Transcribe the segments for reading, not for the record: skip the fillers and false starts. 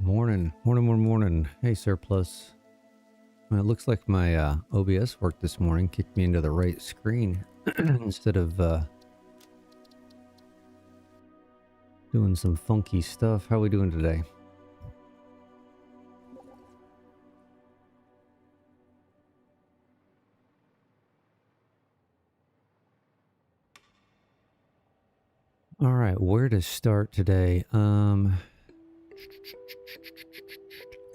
Morning. Morning. Hey, Surplus. Well, it looks like my OBS worked this morning. Kicked me into the right screen instead of doing some funky stuff. How we doing today? All right, where to start today?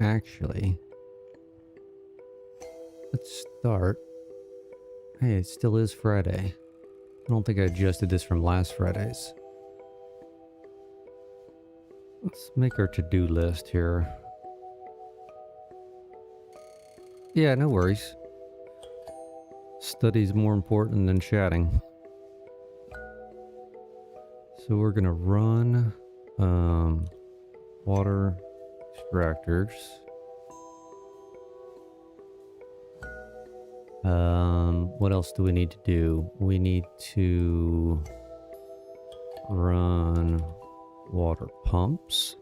Actually, let's start. Hey, it still is Friday. I don't think I adjusted this from last Friday's. Let's make our to-do list here. Yeah, no worries. Study's more important than chatting. So we're gonna run water extractors. What else do we need to do? We need to run water pumps,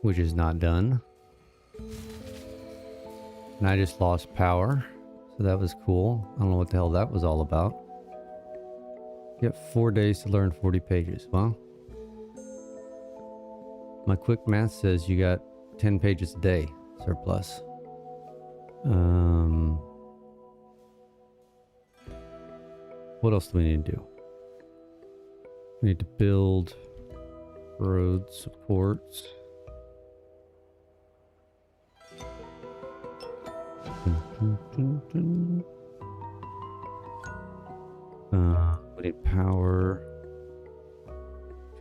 which is not done. And I just lost power, so that was cool. I don't know what the hell that was all about. You have 4 days to learn 40 pages. Well, my quick math says you got 10 pages a day, Surplus. What else do we need to do? We need to build road supports. We need power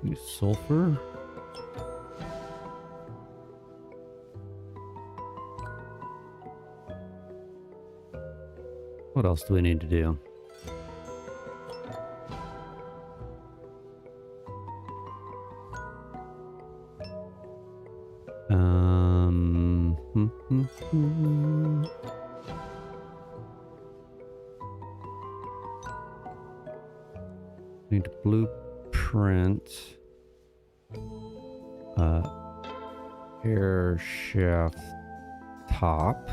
to sulfur. What else do we need to do? Need to blueprint air shaft top.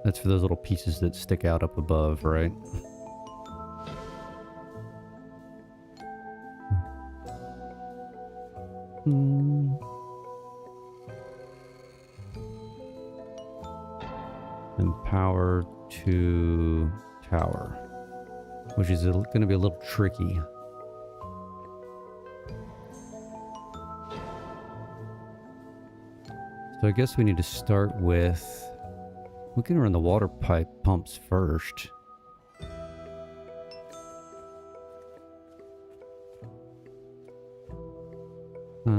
That's for those little pieces that stick out up above, right? And power to tower, which is going to be a little tricky. So I guess we need to start with... We can run the water pipe pumps first. How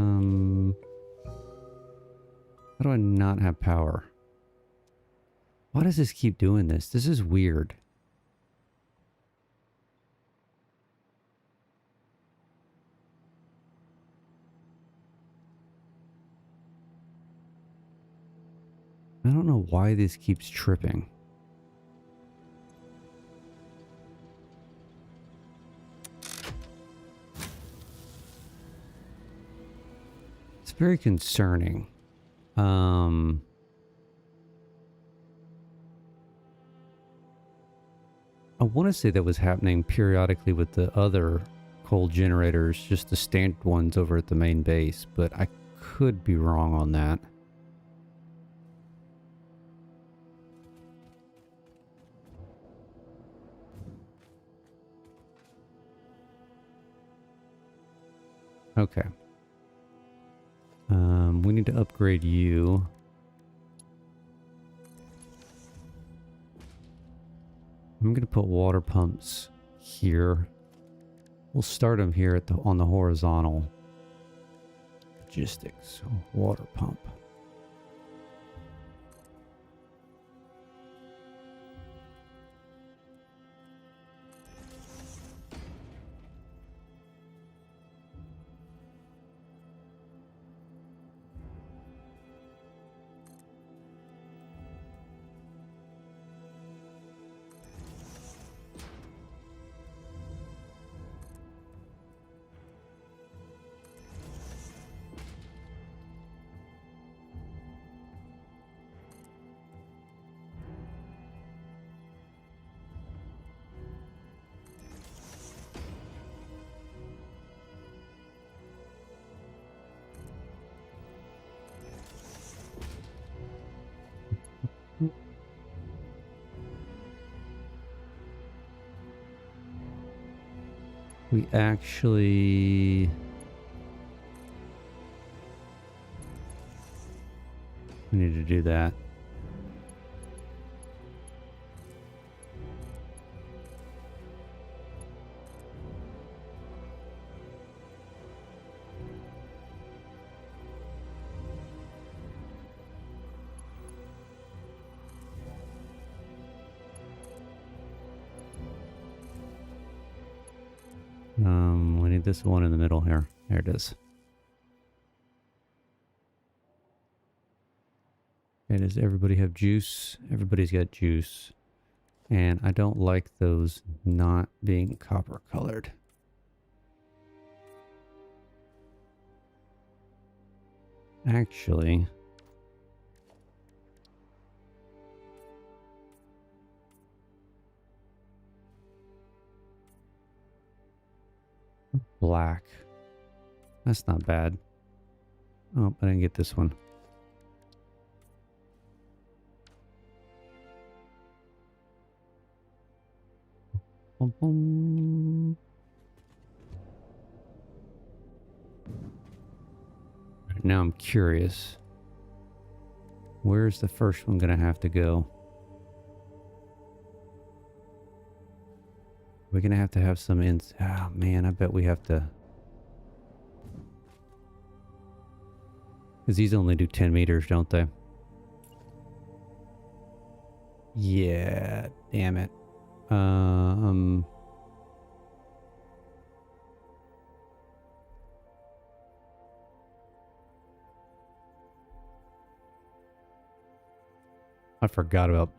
do I not have power? Why does this keep doing this? This is weird. I don't know why this keeps tripping. It's very concerning. I want to say that was happening periodically with the other coal generators, just the standard ones over at the main base, but I could be wrong on that. Okay. We need to upgrade you. I'm going to put water pumps here. We'll start them here at on the horizontal. Logistics, water pump. We actually... We need to do that. We need this one in the middle here. There it is. Okay, does everybody have juice? Everybody's got juice. And I don't like those not being copper colored. Actually... Black. That's not bad. Oh, I didn't get this one. Boom, boom. Right, now I'm curious. Where's the first one gonna have to go? We're gonna have some oh man, I bet we have to. Because these only do 10 meters, don't they? Yeah, damn it. I forgot about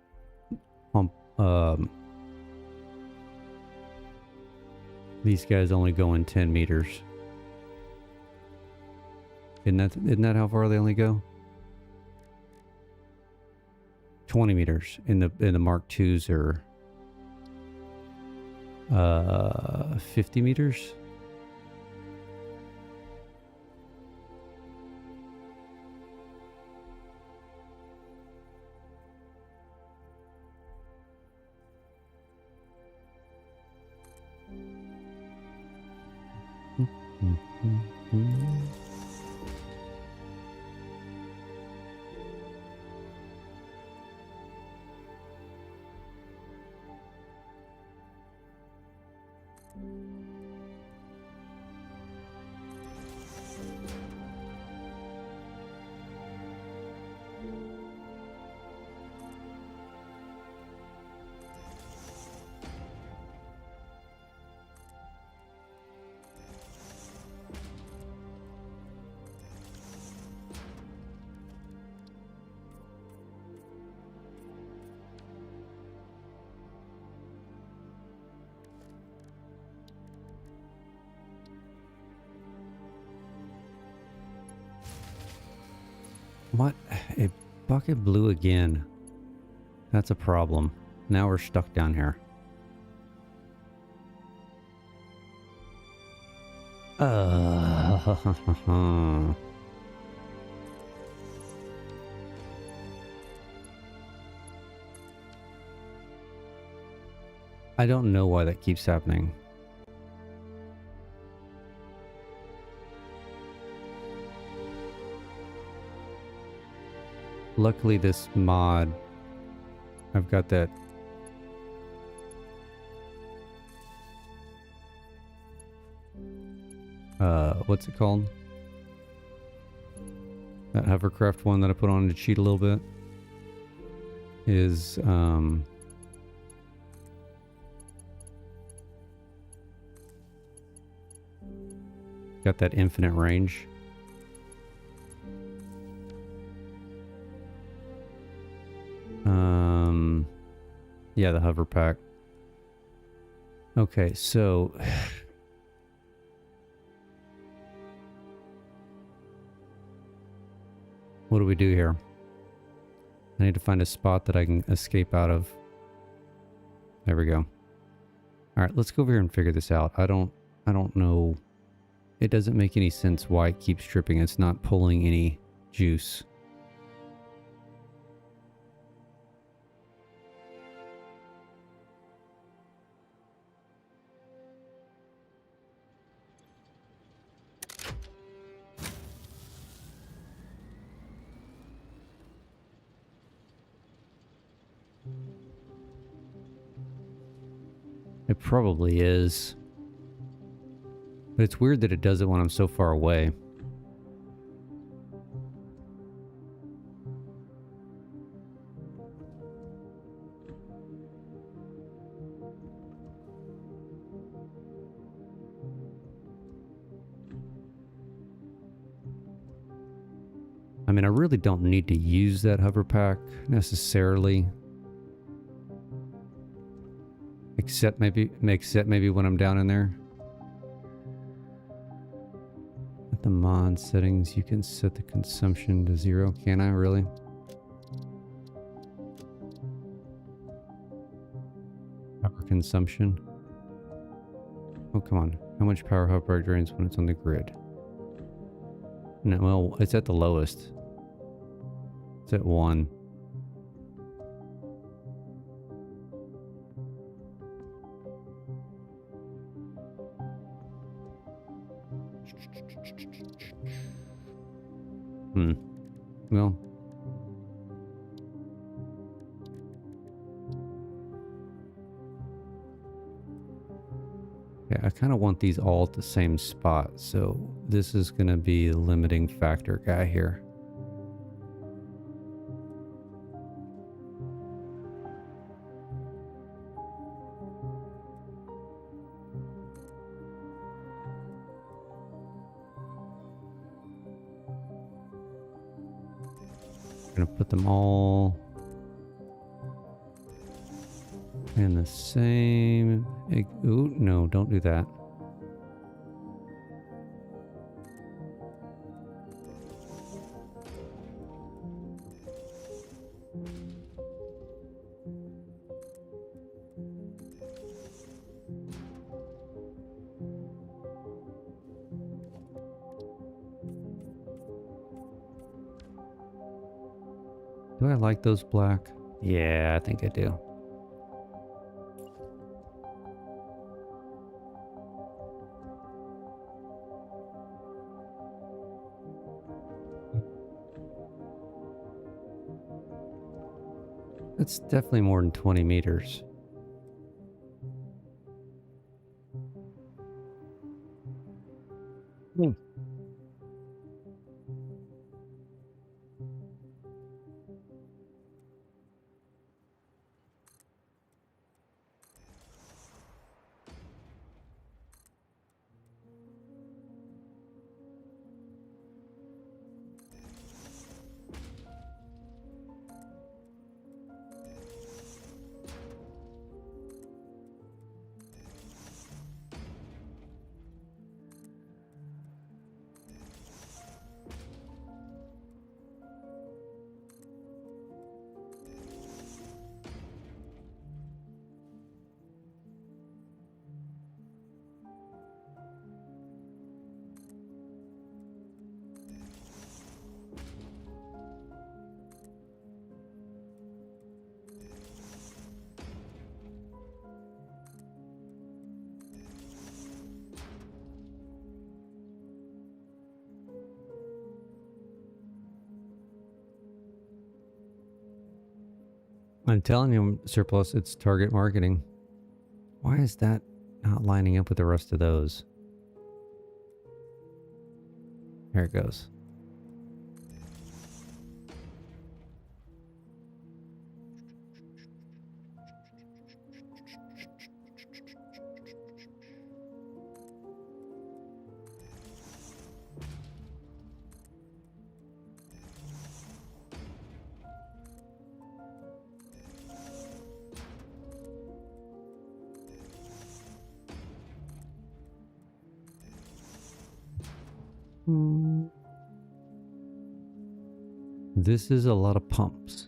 these guys only go in 10 meters. Isn't that how far they only go? 20 meters. In the Mark IIs are 50 meters. What? A bucket blew again. That's a problem. Now we're stuck down here. I don't know why that keeps happening. Luckily this mod, I've got that what's it called? That hovercraft one that I put on to cheat a little bit is got that infinite range. Yeah, the hover pack. Okay, so what do we do here? I need to find a spot that I can escape out of. There we go. All right, let's go over here and figure this out. I don't know. It doesn't make any sense why it keeps tripping. It's not pulling any juice. It probably is. But it's weird that it does it when I'm so far away. I mean, I really don't need to use that hover pack necessarily. Except maybe when I'm down in there. At the mod settings, you can set the consumption to 0. Can I really? Power consumption. Oh, come on. How much power hover drains when it's on the grid? No, well, it's at the lowest. It's at 1. Well. Yeah, I kind of want these all at the same spot, so this is going to be the limiting factor guy here. I'm going to put them all in the same... Ooh, no, don't do that. Do I like those black? Yeah, I think I do. It's definitely more than 20 meters. I'm telling you, Surplus, it's target marketing. Why is that not lining up with the rest of those? There it goes. This is a lot of pumps.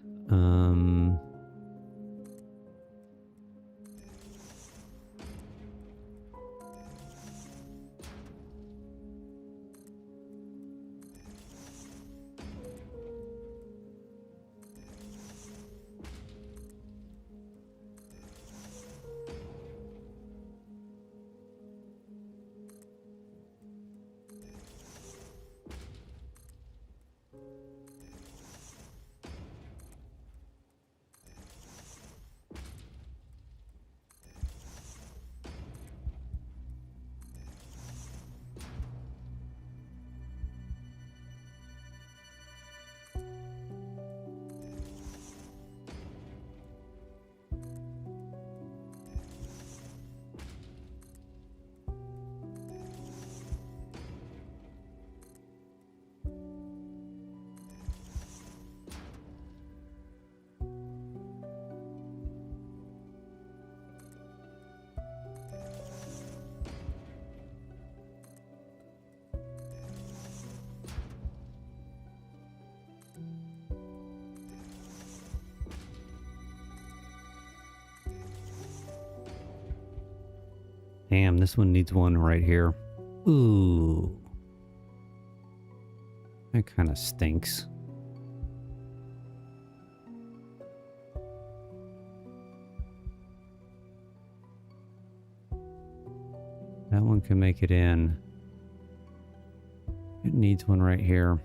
Damn, this one needs one right here. Ooh. That kind of stinks. That one can make it in. It needs one right here.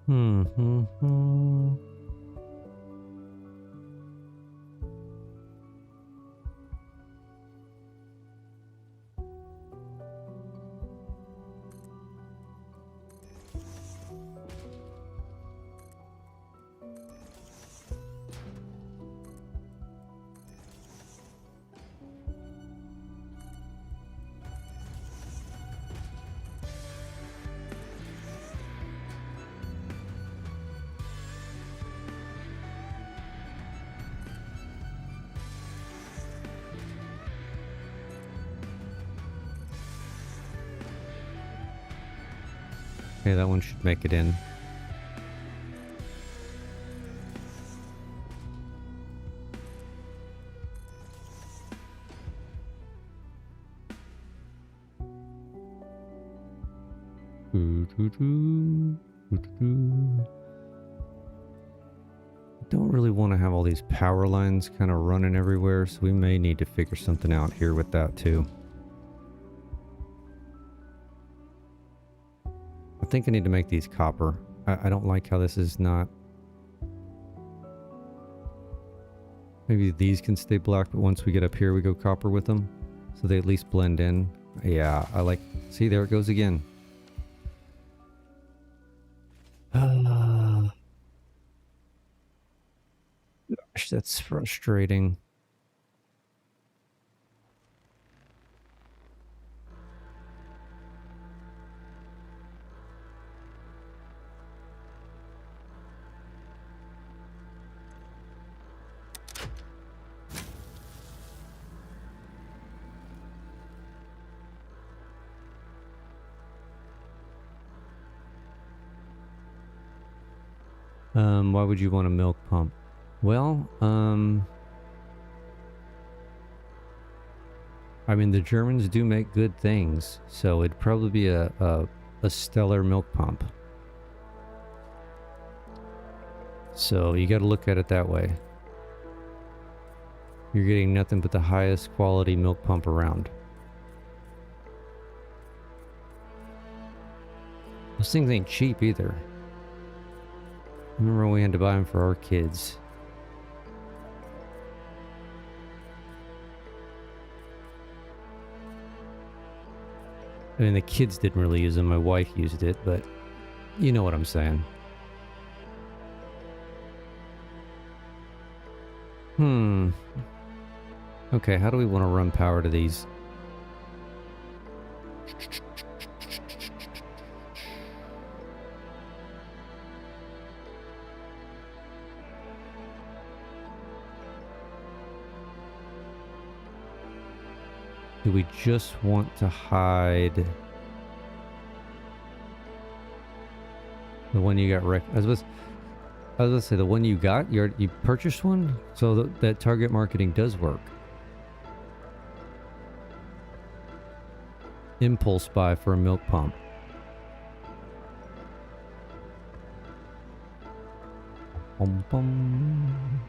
Hmm. Okay, that one should make it in. Don't really want to have all these power lines kind of running everywhere, so we may need to figure something out here with that too. I think I need to make these copper. I don't like how this is not... Maybe these can stay black, but once we get up here we go copper with them, so they at least blend in. Yeah, I like... See, there it goes again. Gosh, that's frustrating. Why would you want a milk pump? Well, I mean, the Germans do make good things, so it'd probably be a stellar milk pump. So you got to look at it that way. You're getting nothing but the highest quality milk pump around. Those things ain't cheap either. Remember when we had to buy them for our kids. I mean, the kids didn't really use them. My wife used it, but you know what I'm saying. Okay, how do we want to run power to these? Do we just want to hide the one you got I was going to say the one you got, you purchased one? So that target marketing does work. Impulse buy for a milk pump. Bum, bum.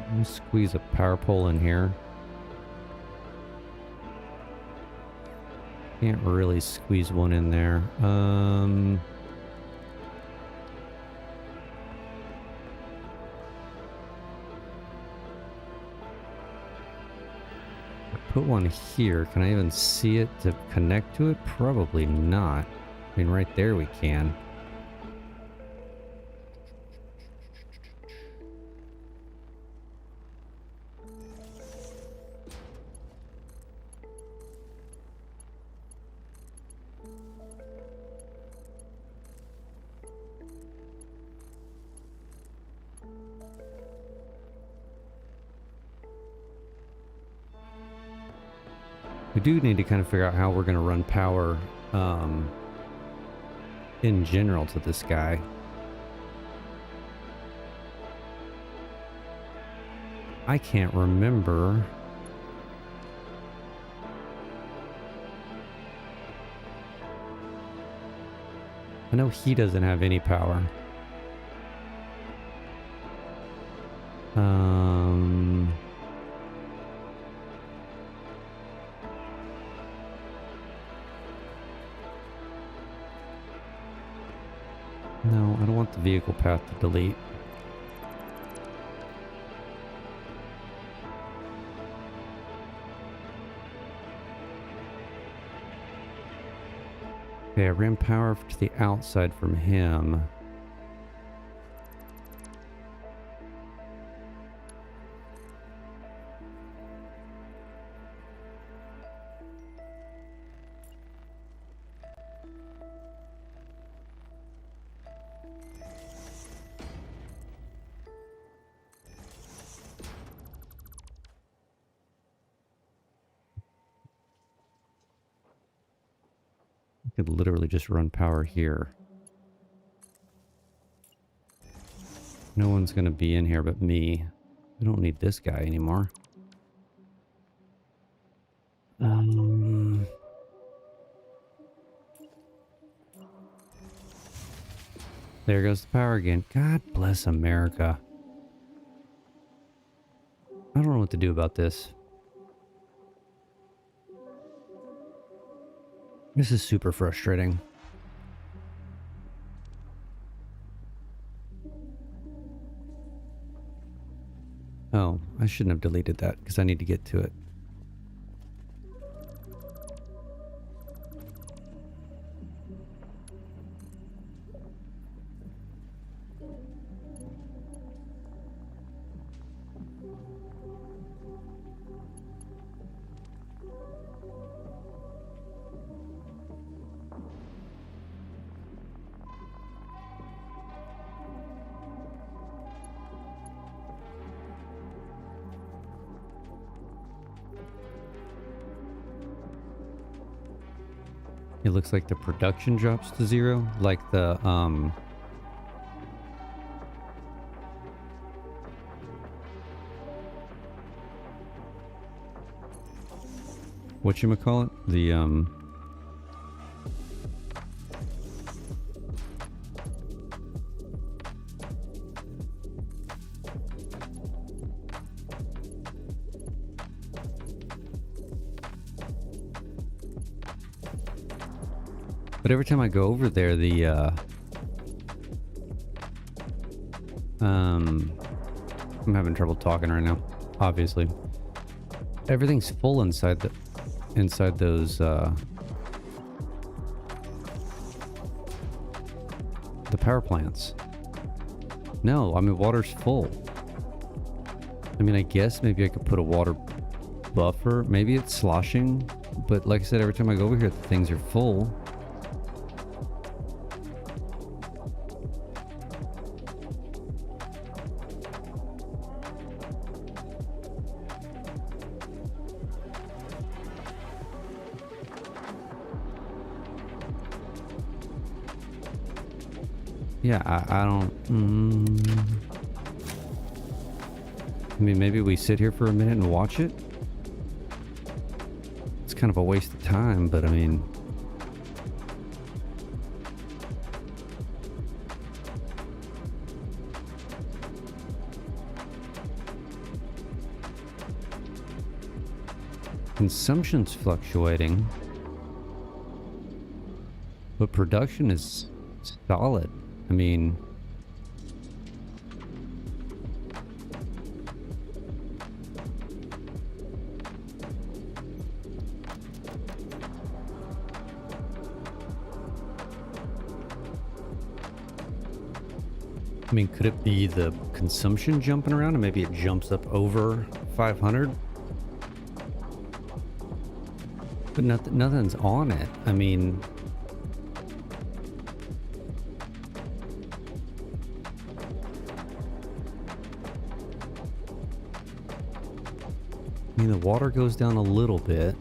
Let me squeeze a power pole in here. Can't really squeeze one in there. Put one here. Can I even see it to connect to it? Probably not. I mean, right there we can. We do need to kind of figure out how we're going to run power in general to this guy. I can't remember. I know he doesn't have any power. No, I don't want the vehicle path to delete. Okay, I ran power to the outside from him. Could literally just run power here. No one's going to be in here but me. I don't need this guy anymore. There goes the power again. God bless America. I don't know what to do about this. This is super frustrating. Oh, I shouldn't have deleted that because I need to get to it. It looks like the production drops to 0, like the whatchamacallit? The but every time I go over there, the I'm having trouble talking right now, obviously. Everything's full inside those the power plants. No, I mean water's full. I mean, I guess maybe I could put a water buffer. Maybe it's sloshing, but like I said, every time I go over here, the things are full. Yeah, I don't... I mean, maybe we sit here for a minute and watch it? It's kind of a waste of time, but I mean... Consumption's fluctuating, but production is solid. I mean, could it be the consumption jumping around and maybe it jumps up over 500? But nothing's on it. I mean, the water goes down a little bit.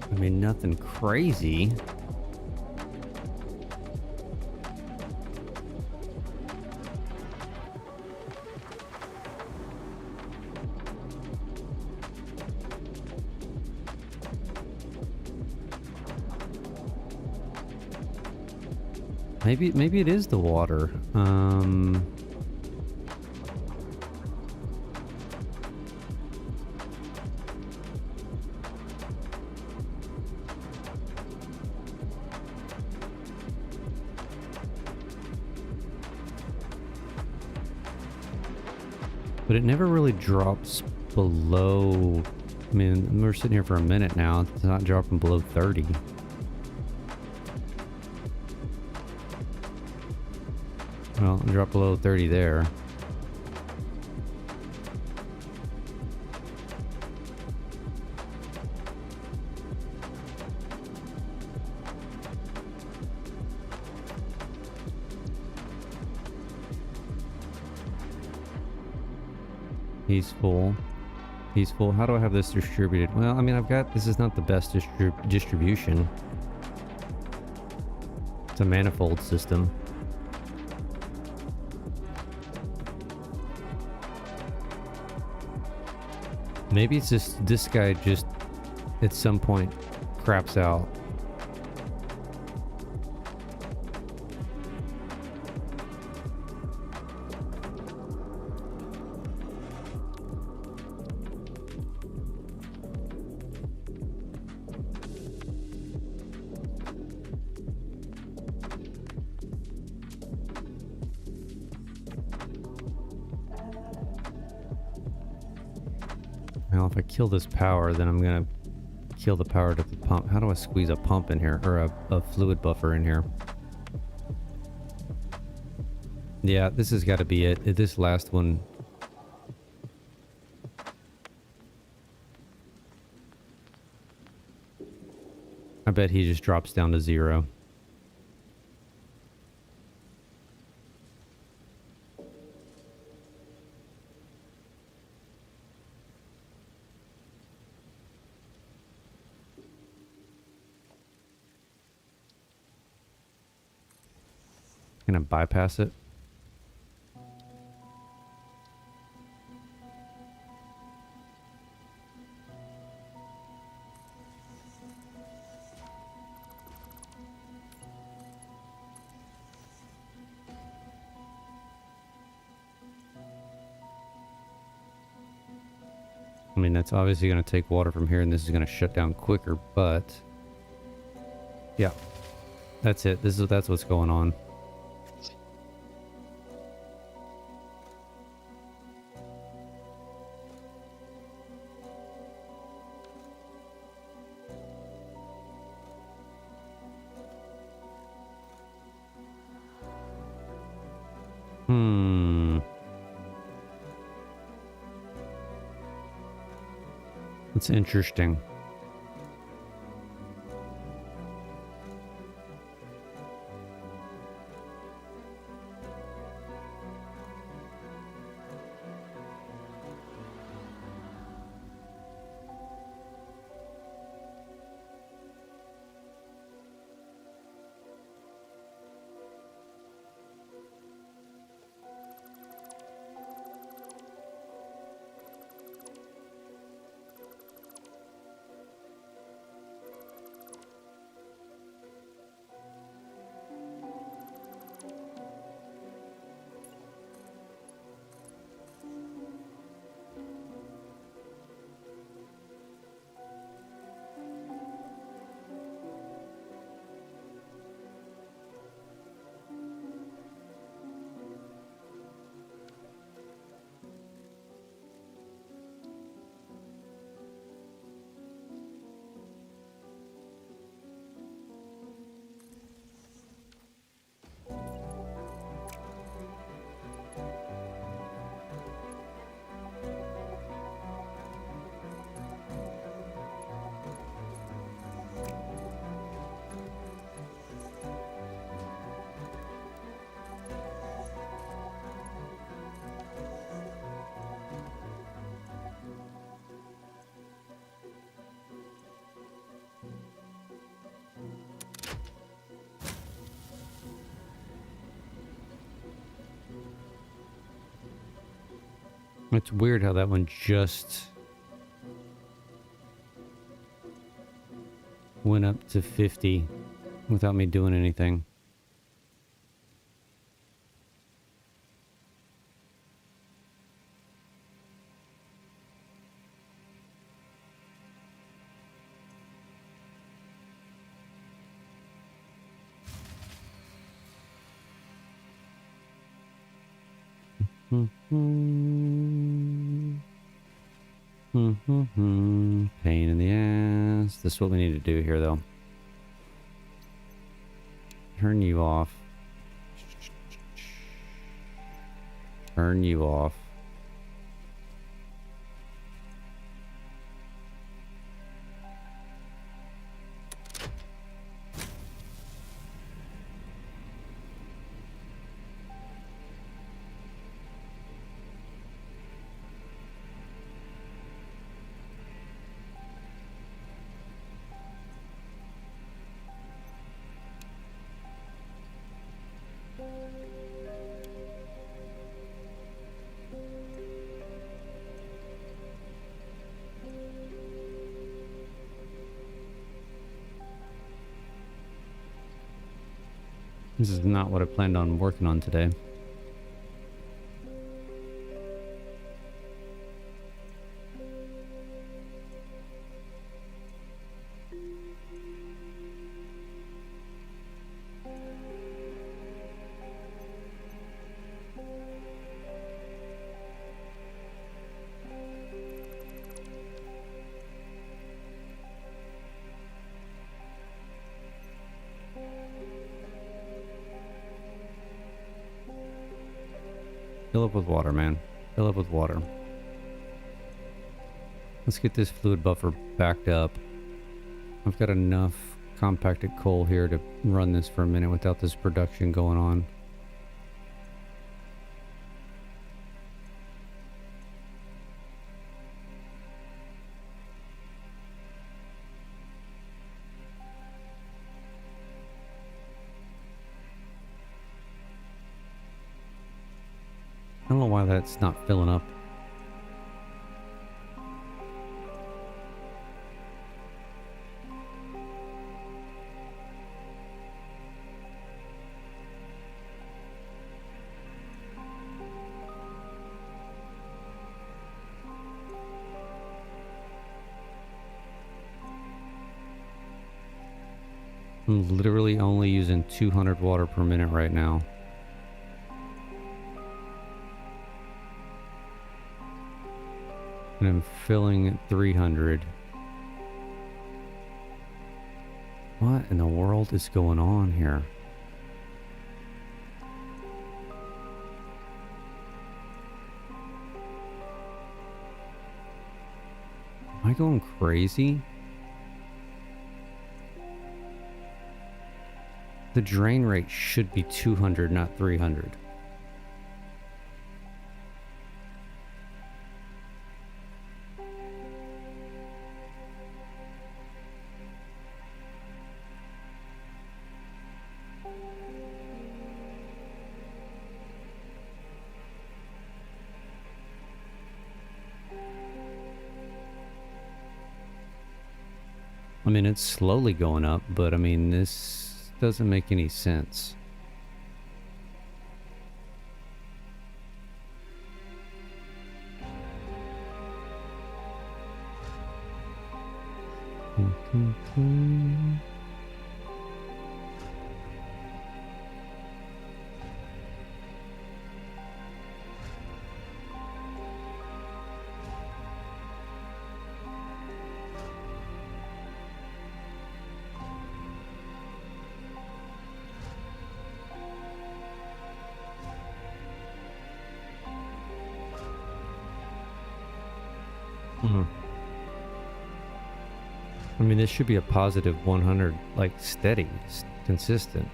I mean, nothing crazy. Maybe it is the water. But it never really drops below. I mean, we're sitting here for a minute now. It's not dropping below 30. Well, it dropped below 30 there. He's full. He's full. How do I have this distributed? Well, I mean, this is not the best distribution. It's a manifold system. Maybe it's just this guy just at some point craps out. Well, if I kill this power, then I'm gonna kill the power to the pump. How do I squeeze a pump in here, or a fluid buffer in here? Yeah, this has got to be it. This last one. I bet he just drops down to 0. Gonna bypass it. I mean, that's obviously going to take water from here, and this is going to shut down quicker, but yeah, that's it. That's what's going on. It's interesting. It's weird how that one just went up to 50 without me doing anything. Pain in the ass. This is what we need to do here, though. Turn you off. Turn you off. This is not what I planned on working on today. Fill up with water, man. Fill up with water. Let's get this fluid buffer backed up. I've got enough compacted coal here to run this for a minute without this production going on. I don't know why that's not filling up. I'm literally only using 200 water per minute right now. And I'm filling at 300. What in the world is going on here? Am I going crazy? The drain rate should be 200, not 300. I mean, it's slowly going up, but I mean, this doesn't make any sense. I mean, this should be a positive 100, like steady, consistent.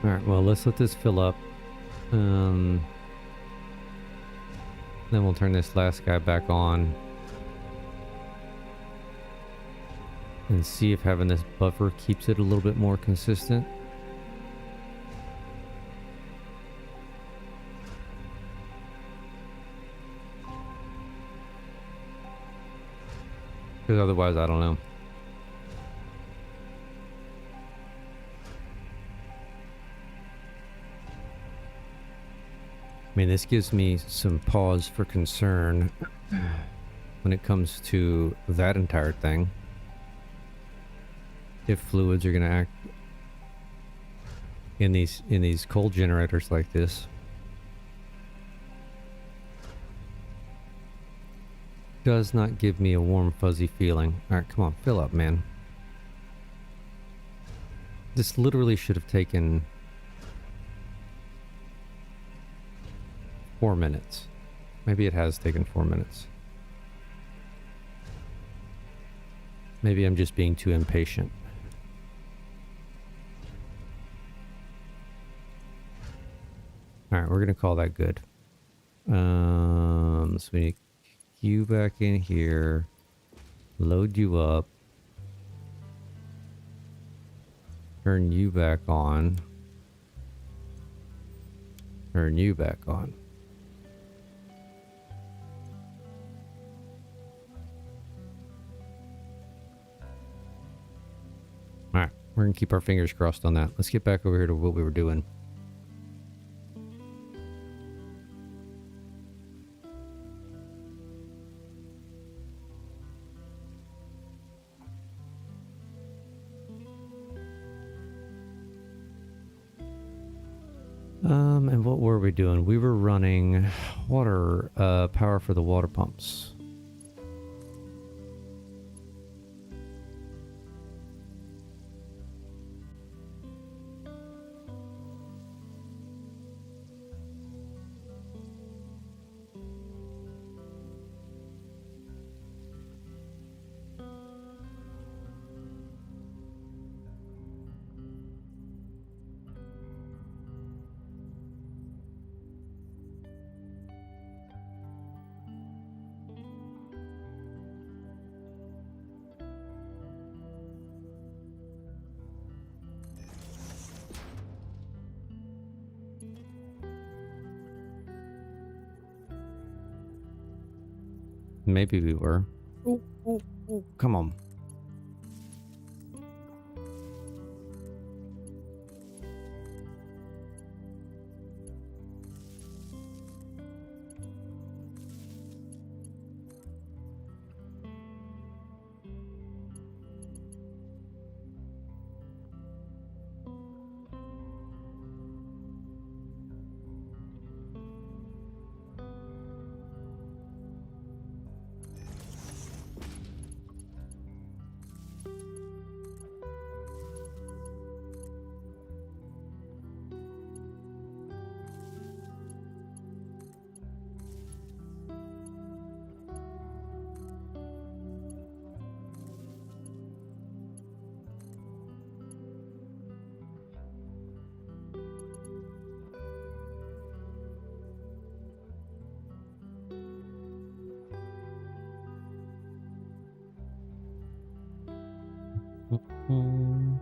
Alright, well, let's let this fill up. Then we'll turn this last guy back on. And see if having this buffer keeps it a little bit more consistent. Because otherwise, I don't know. I mean, this gives me some pause for concern when it comes to that entire thing. If fluids are going to act in these cold generators like this. Does not give me a warm fuzzy feeling. Alright, come on, fill up, man. This literally should have taken 4 minutes. Maybe it has taken 4 minutes. Maybe I'm just being too impatient. Alright, we're gonna call that good. So we need you back in here. Load you up. Turn you back on. Turn you back on. Alright, we're gonna keep our fingers crossed on that. Let's get back over here to what we were doing. And what were we doing? We were running water, power for the water pumps. Maybe we were. Oh, oh, oh, come on. Mm.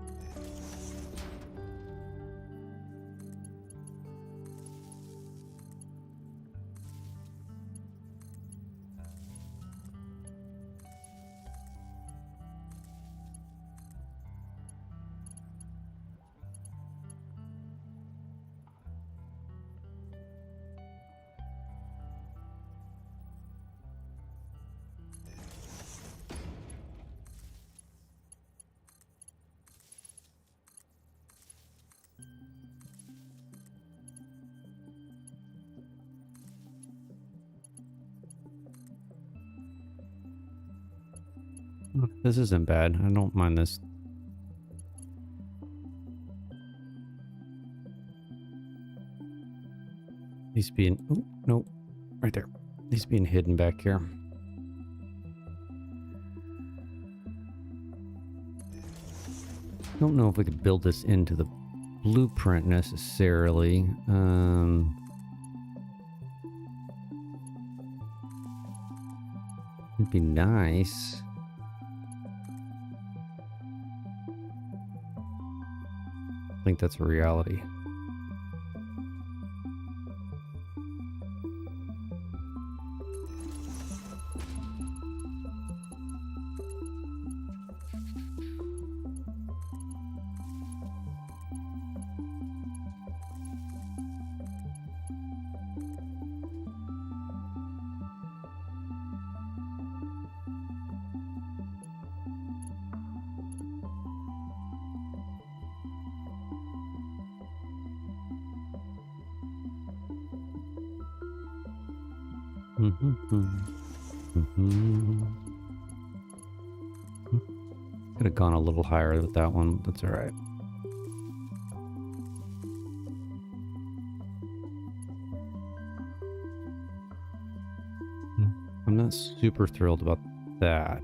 This isn't bad. I don't mind this. He's being... Oh, no. Right there. He's being hidden back here. Don't know if we could build this into the blueprint necessarily. It'd be nice. I think that's a reality. Could have gone a little higher with that one. That's all right. I'm not super thrilled about that.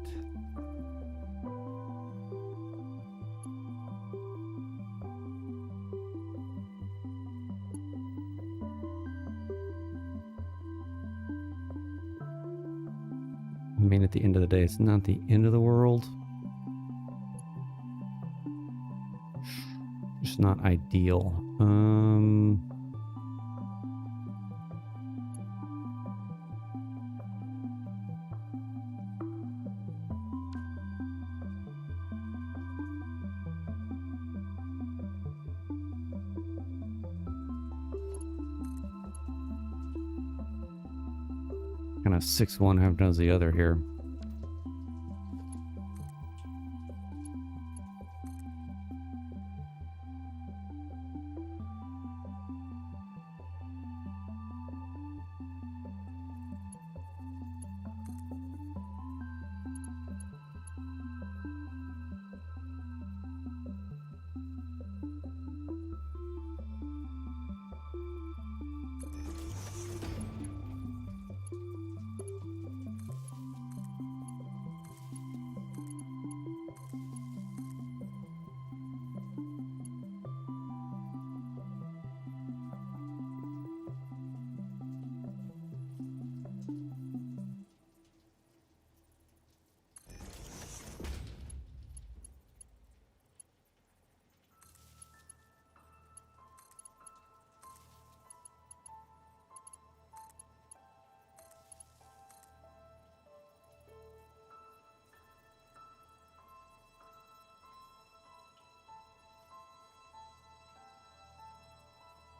I mean, at the end of the day, it's not the end of the world. Just not ideal. Kind of 6-1, half does the other here.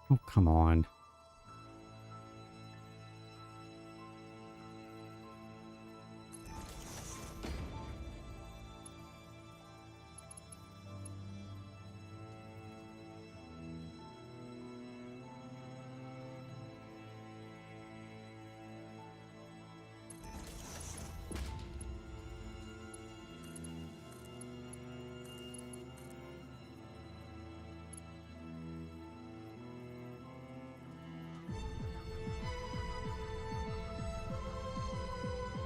Oh, come on.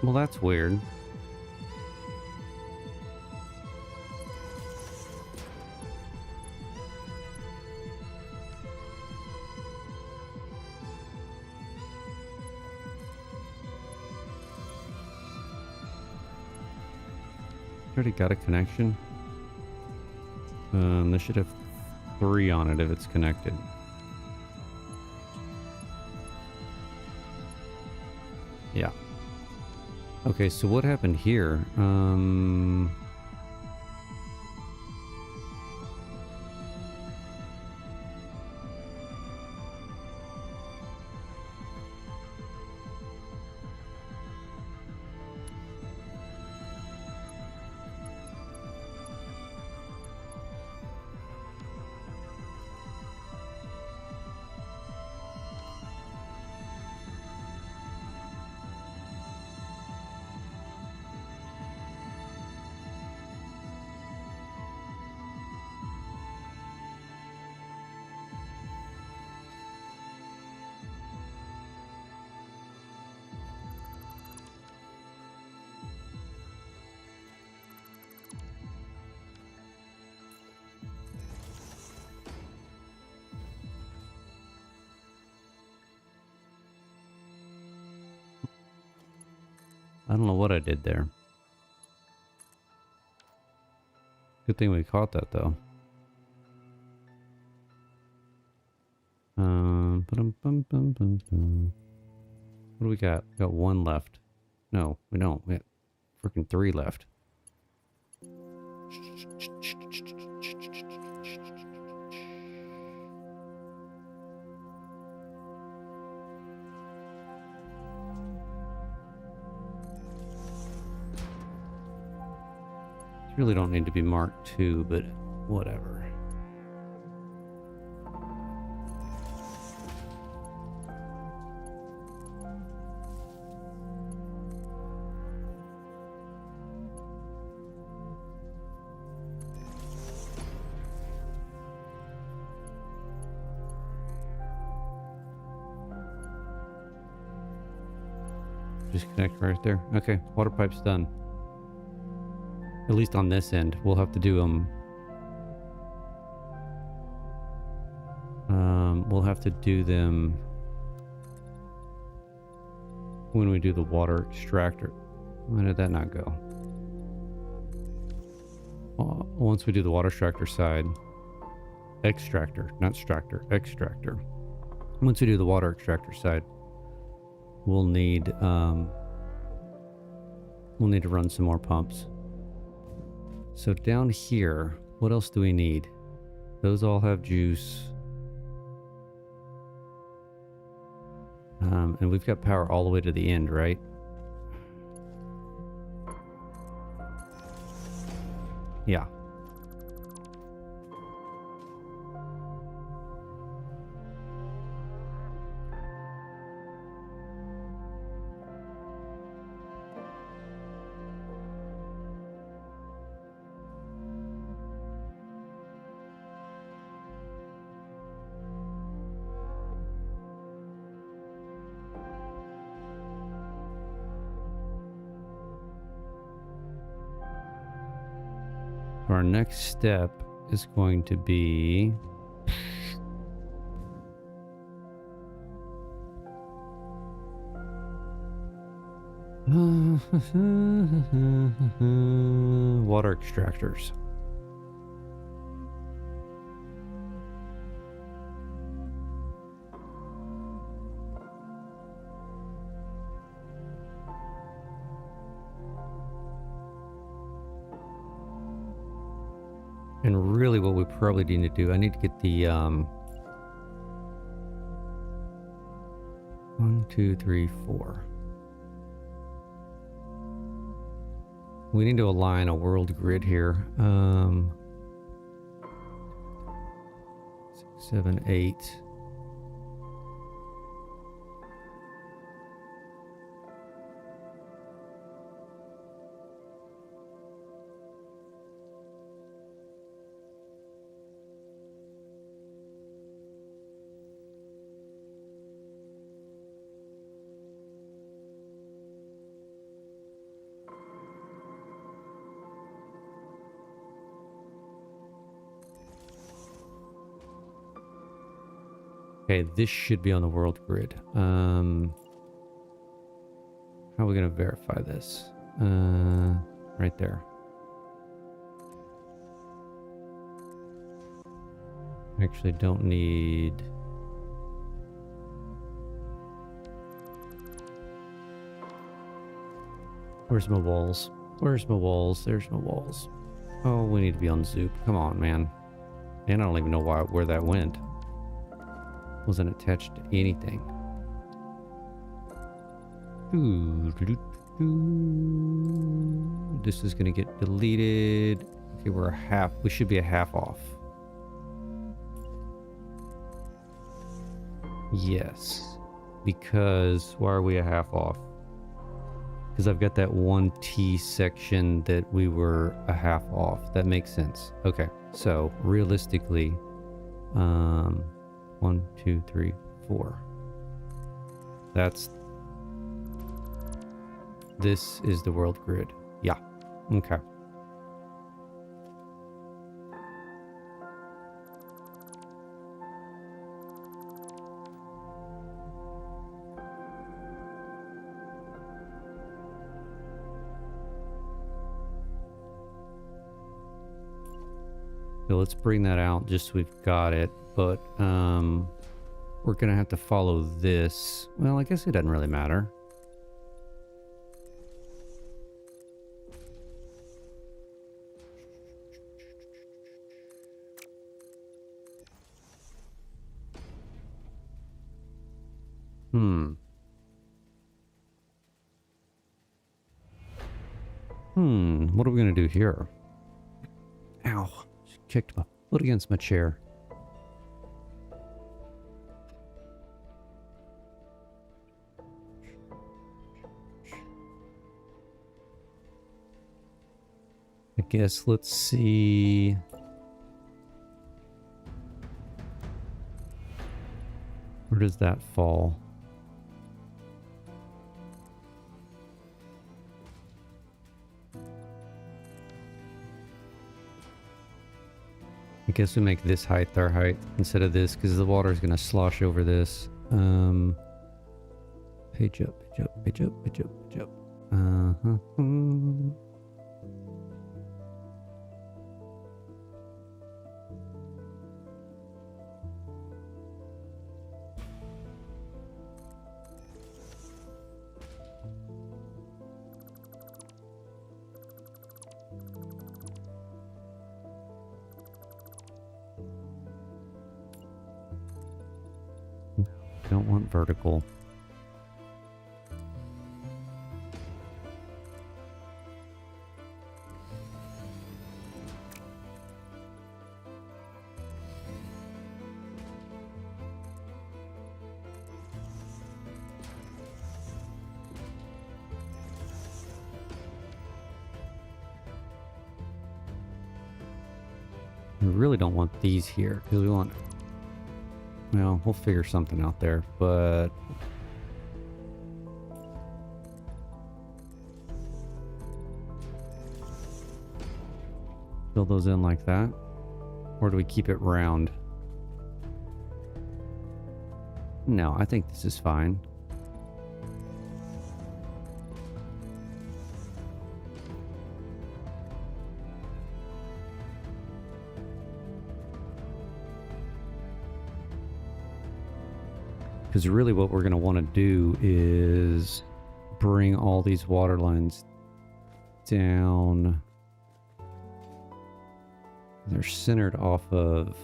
Well, that's weird. Already got a connection. This should have 3 on it if it's connected. Yeah. Okay, so what happened here? I don't know what I did there. Good thing we caught that though. What do we got? We got one left. No, we don't. We got freaking 3 left. Really don't need to be Mark II, but whatever. Just connect right there. Okay, water pipe's done. At least on this end. We'll have to do them. We'll have to do them when we do the water extractor. Why did that not go? Once we do the water extractor side. Extractor, not extractor, extractor. Once we do the water extractor side, we'll need to run some more pumps. So down here, what else do we need? Those all have juice. And we've got power all the way to the end, right? Yeah. Our next step is going to be water extractors. And really what we probably need to do, I need to get the 1, 2, 3, 4. We need to align a world grid here. 6, 7, 8. Okay, this should be on the world grid. How are we going to verify this? Right there. Actually don't need... Where's my walls? Where's my walls? There's my walls. Oh, we need to be on Zoop. Come on, man. And I don't even know where that went. Wasn't attached to anything. This is gonna get deleted. Okay, we're a half. We should be a half off. Yes. Because why are we a half off? Because I've got that 1T section that we were a half off. That makes sense. Okay. So realistically, 1, 2, 3, 4. This is the world grid. Yeah. Okay. So let's bring that out just so we've got it. But we're going to have to follow this. Well, I guess it doesn't really matter. What are we going to do here? Ow. Just kicked my foot against my chair. I guess let's see. Where does that fall? I guess we make this height our height instead of this because the water is going to slosh over this. Page up, page up, page up, page up, page up. Don't want vertical. We really don't want these here because we want... Well, we'll figure something out there, but... Fill those in like that? Or do we keep it round? No, I think this is fine. Because really what we're going to want to do is bring all these water lines down. They're centered off of...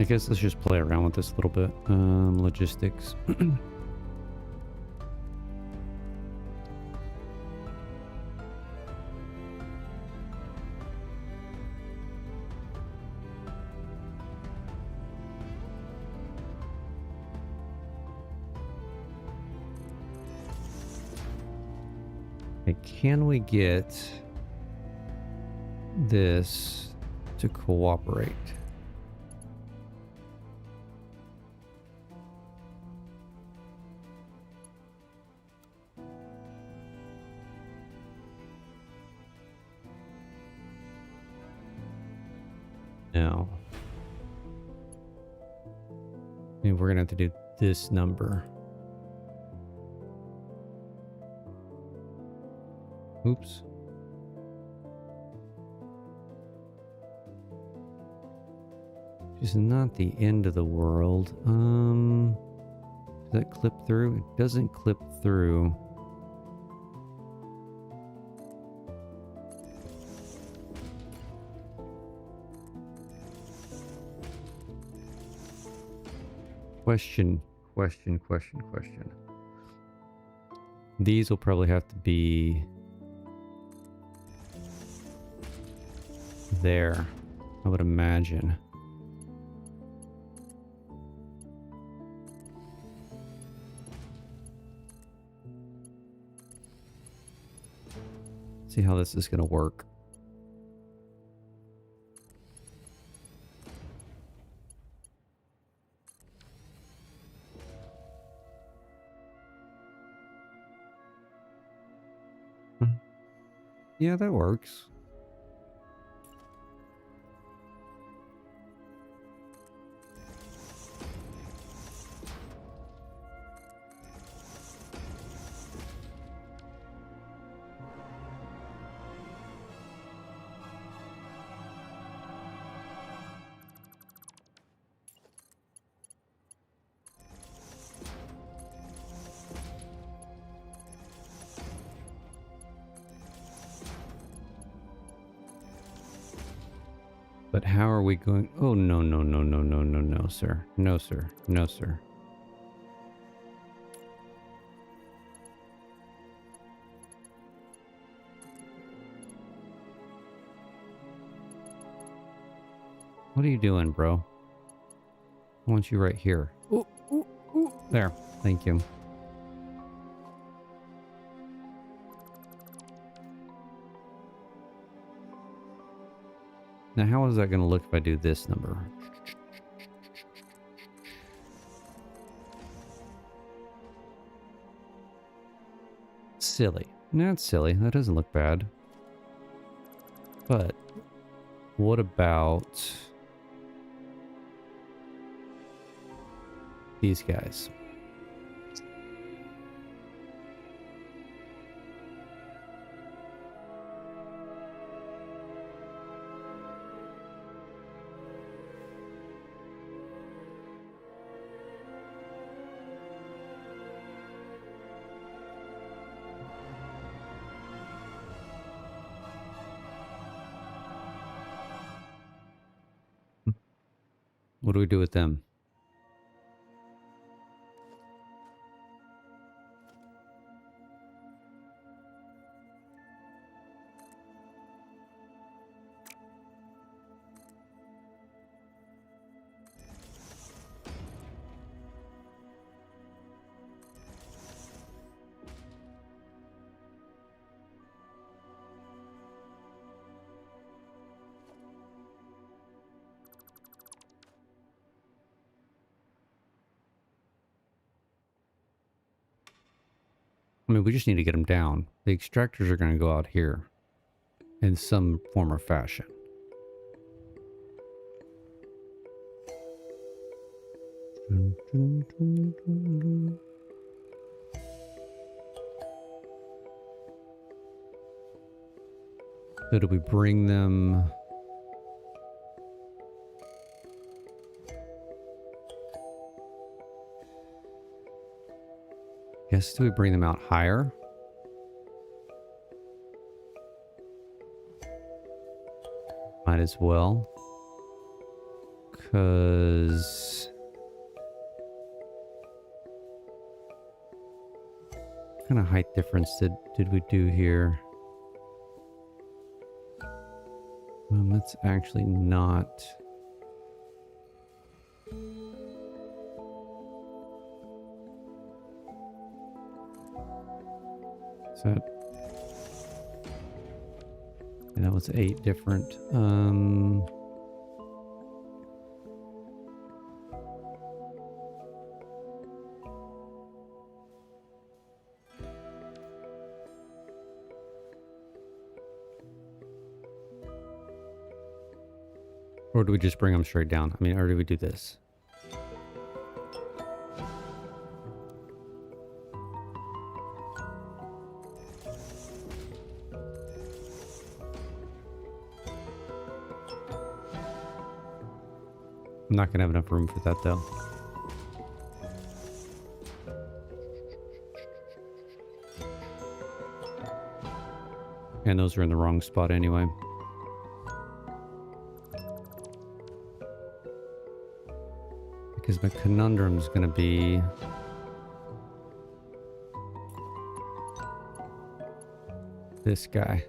I guess let's just play around with this a little bit. Logistics. Okay, can we get this to cooperate? No. I mean, we're gonna have to do this number. Oops. Which is not the end of the world. Does that clip through? It doesn't clip through. Question. These will probably have to be there, I would imagine. See how this is going to work. Yeah, that works. But how are we going? Oh, no, no, no, no, no, no, no, sir. No, sir. No, sir. What are you doing, bro? I want you right here. Ooh, ooh, ooh. There. Thank you. Now, how is that going to look if I do this number? Silly. That's silly. That doesn't look bad. But what about these guys? What do we do with them? I mean, we just need to get them down. The extractors are going to go out here in some form or fashion. So do we bring them? Yes, do we bring them out higher? Might as well. Because what kind of height difference did we do here? That's actually not. Is that? Yeah, that was 8 different. Or do we just bring them straight down? I mean, or do we do this? I'm not going to have enough room for that, though. And those are in the wrong spot anyway. Because my conundrum is going to be this guy.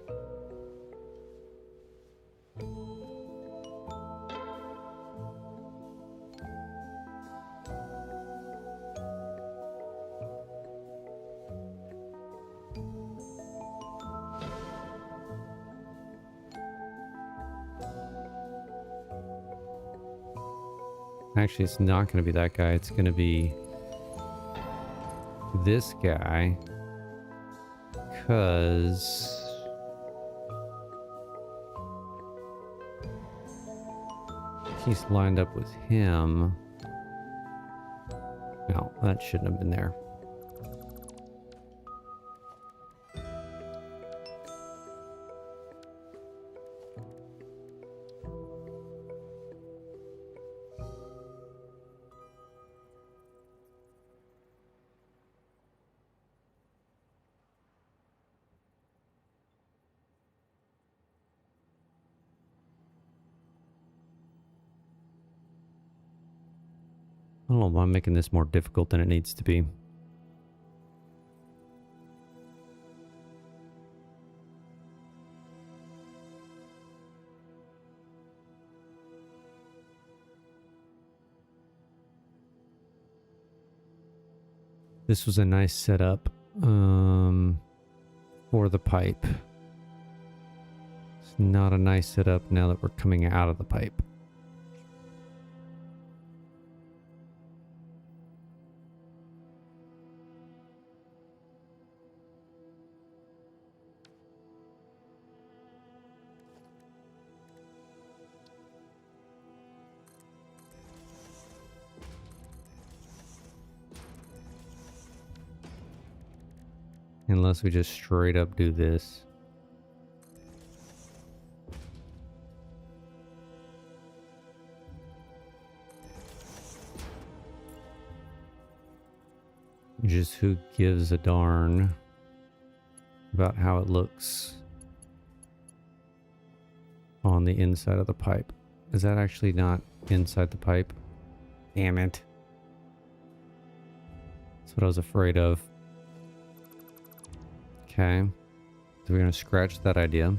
Actually, it's not going to be that guy. It's going to be this guy. Because he's lined up with him. No, that shouldn't have been there. I don't know why I'm making this more difficult than it needs to be. This was a nice setup for the pipe. It's not a nice setup now that we're coming out of the pipe. Unless we just straight up do this. Just who gives a darn about how it looks on the inside of the pipe? Is that actually not inside the pipe? Damn it. That's what I was afraid of. Okay. So we're going to scratch that idea.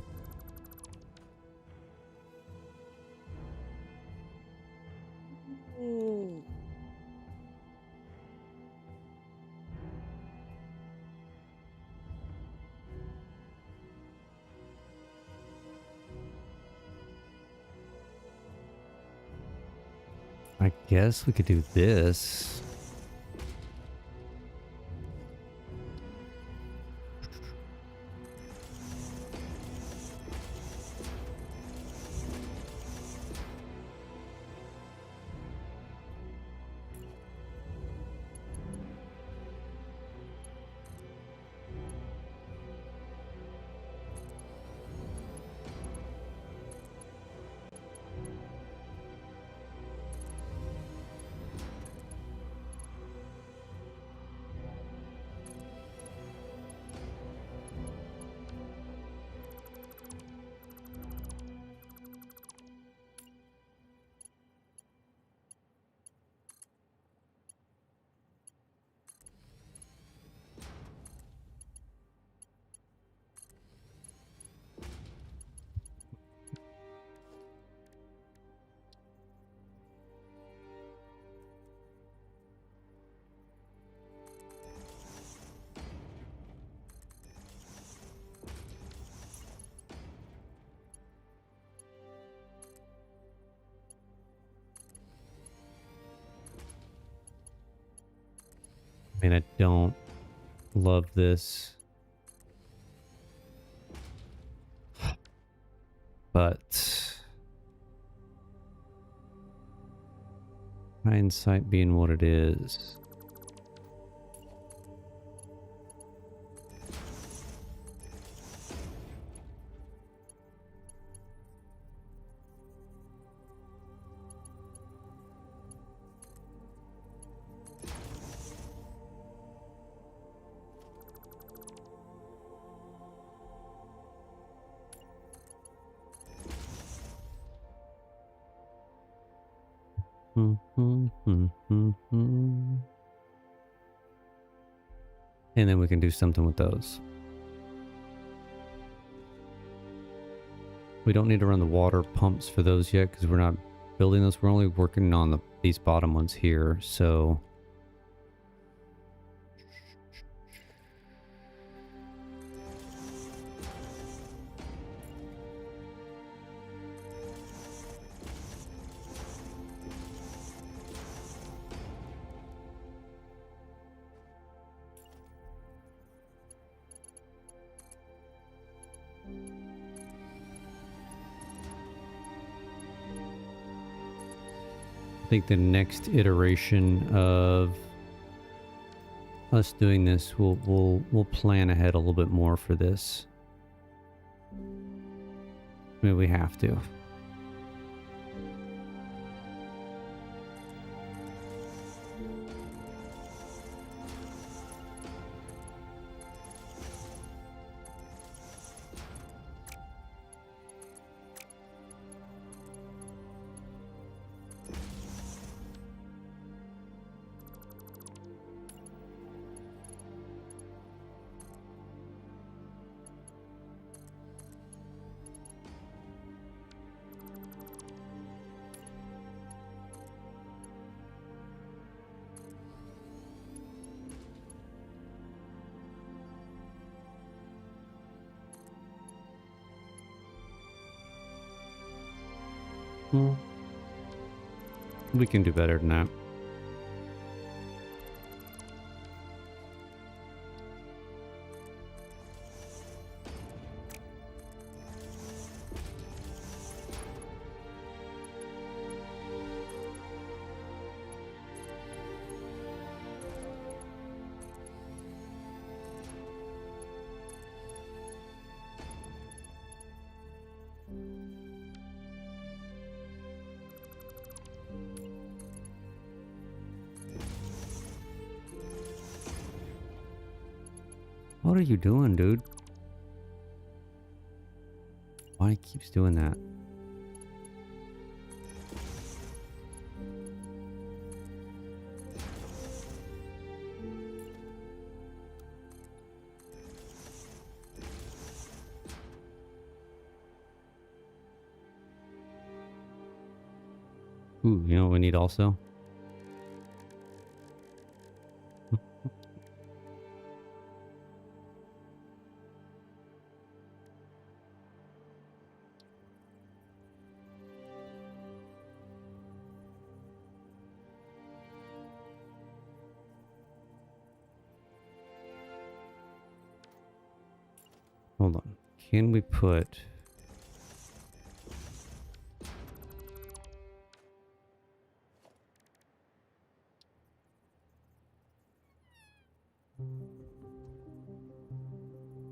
I guess we could do this. I mean, I don't love this. But hindsight being what it is. And then we can do something with those. We don't need to run the water pumps for those yet because we're not building those. We're only working on these bottom ones here. So I think the next iteration of us doing this, we'll plan ahead a little bit more for this. I mean, we have to. We can do better than that. What are you doing, dude? Why he keeps doing that? Ooh, you know what we need also? Hold on. Can we put...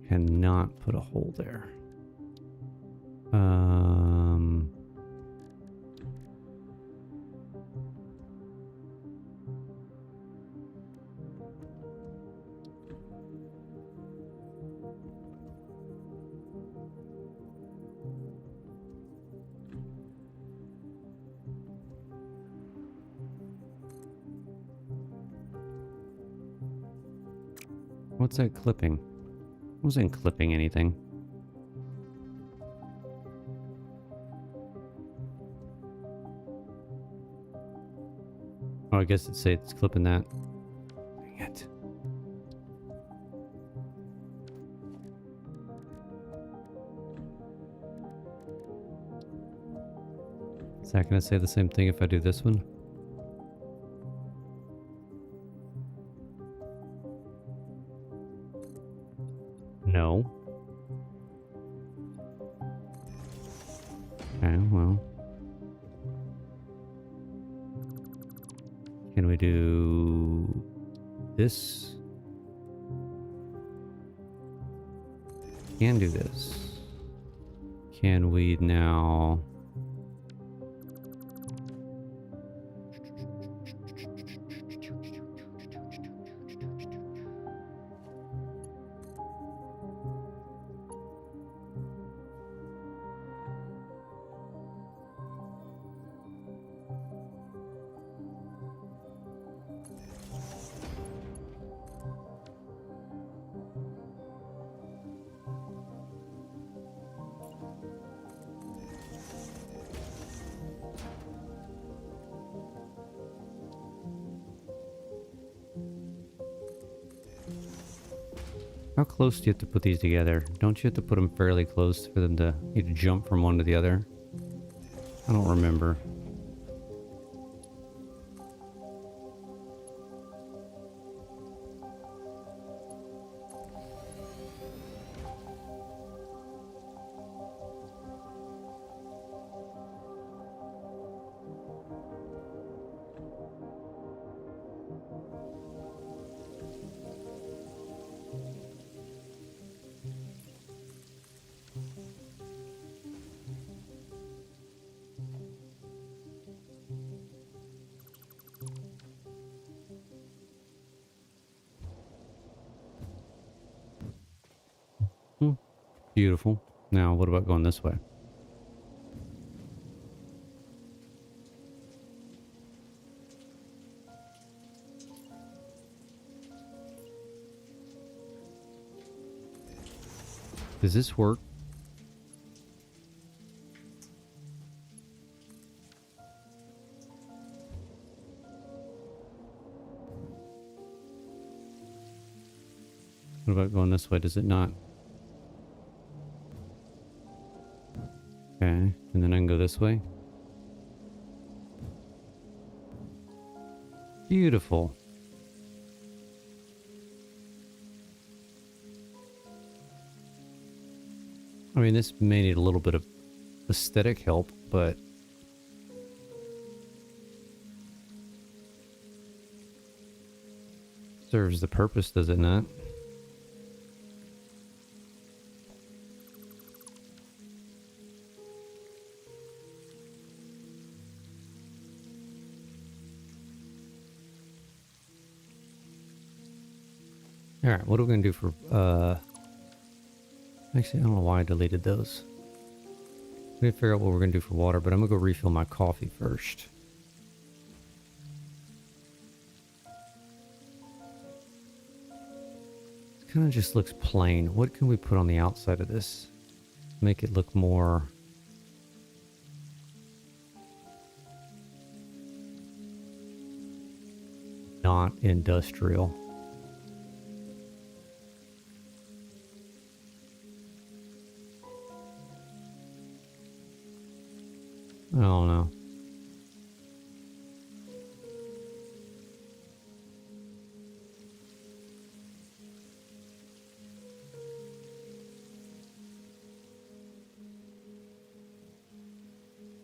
Cannot put a hole there. What's that clipping? I wasn't clipping anything. Oh, I guess it's clipping that. Dang it. Is that going to say the same thing if I do this one? No. Okay, well. Can we do this? Can do this. Can we now... How close do you have to put these together? Don't you have to put them fairly close for them to you to jump from one to the other? I don't remember. Beautiful. Now, what about going this way? Does this work? What about going this way? Does it not? Okay, and then I can go this way. Beautiful. I mean, this may need a little bit of aesthetic help, but serves the purpose, does it not? Alright, what are we going to do for, actually, I don't know why I deleted those. I'm going to figure out what we're going to do for water, but I'm going to go refill my coffee first. It kind of just looks plain. What can we put on the outside of this? Make it look more... not industrial. I don't know.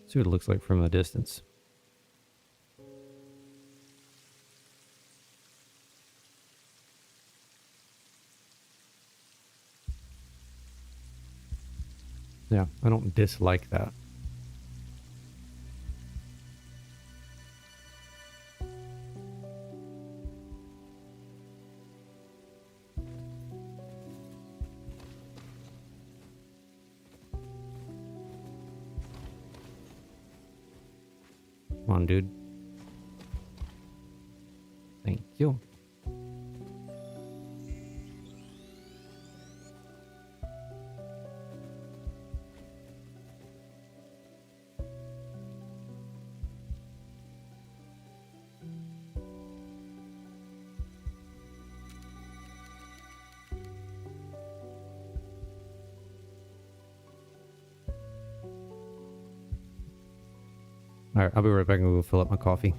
See what it looks like from a distance. Yeah, I don't dislike that. Come on, dude. Thank you. Alright, I'll be right back and go fill up my coffee.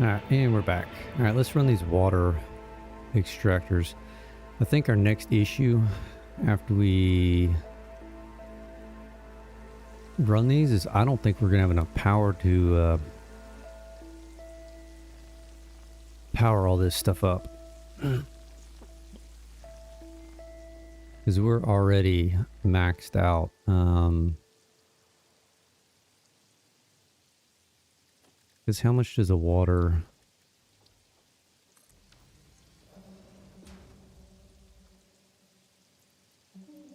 All right, and we're back. All right, let's run these water extractors. I think our next issue after we run these is I don't think we're gonna have enough power to power all this stuff up, because we're already maxed out. Because how much does a water?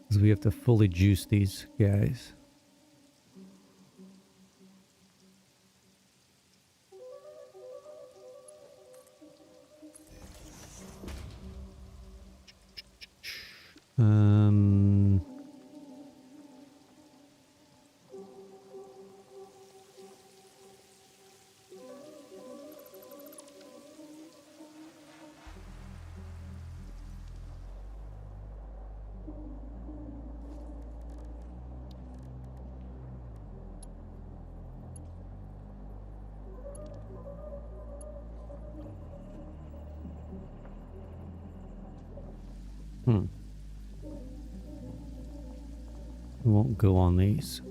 Because we have to fully juice these guys. We won't go on these.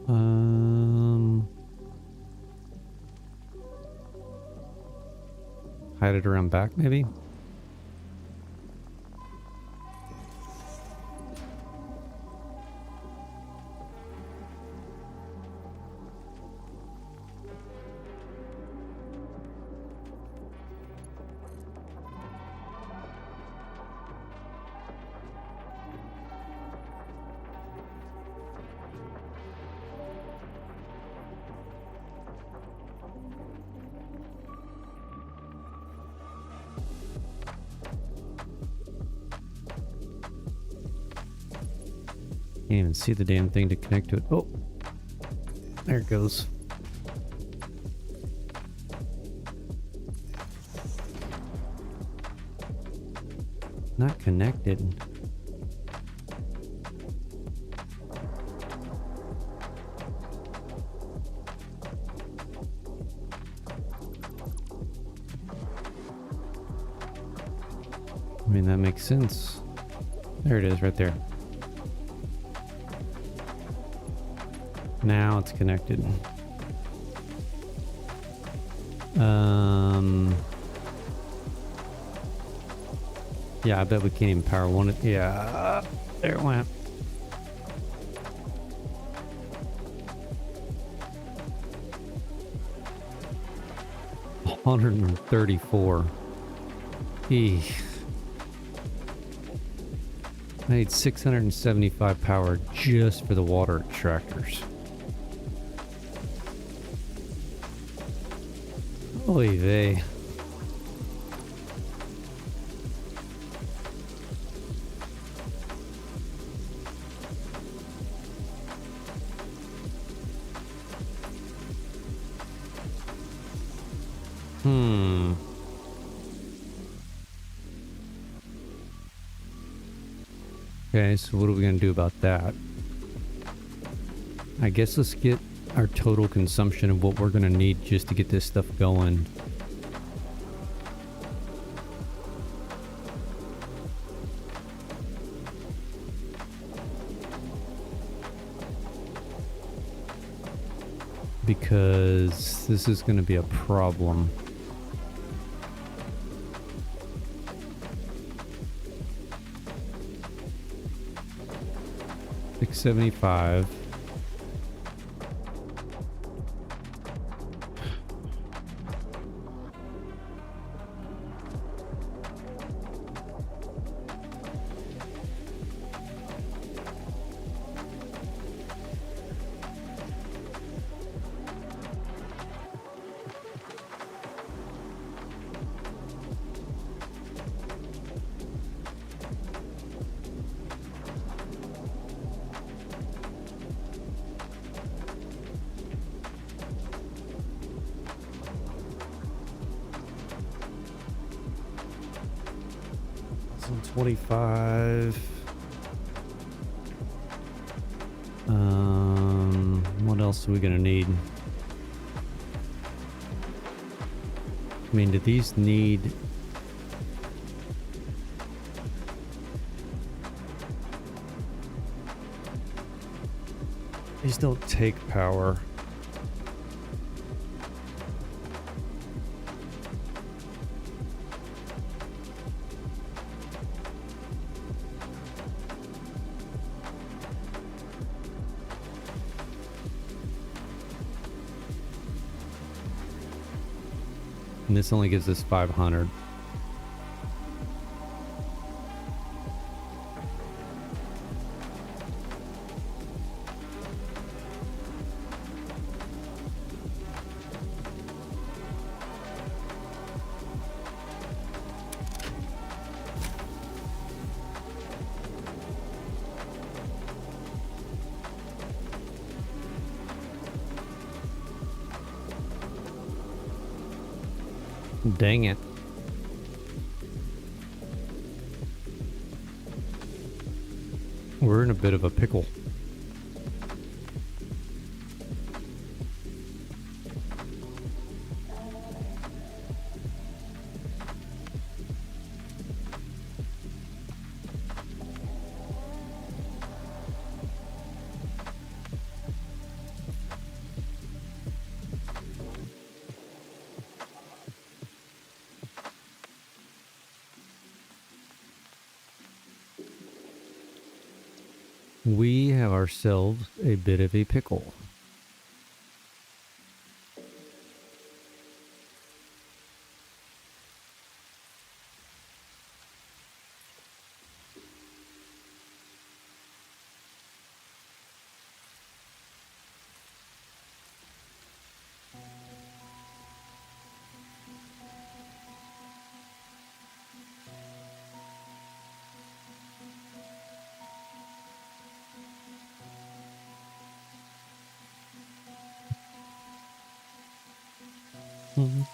Hide it around back, maybe? Can't even see the damn thing to connect to it. Oh, there it goes. Not connected. I mean, that makes sense. There it is, right there. Now it's connected. Yeah, I bet we can't even power one. Yeah, there it went. $134. Eesh. I need 675 power just for the water extractors. Oy vey. Okay, so what are we going to do about that? I guess let's get our total consumption of what we're going to need just to get this stuff going. Because this is going to be a problem. $675. So 25. What else are we gonna need? I mean, do these need... These don't take power. And this only gives us 500. Dang it. We're in a bit of a pickle. We have ourselves a bit of a pickle. Mhm.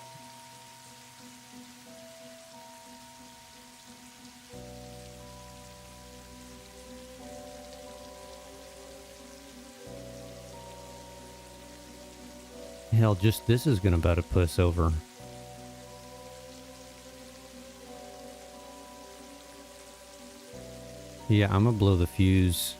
Hell, just this is gonna about to put us over. Yeah, I'm gonna blow the fuse.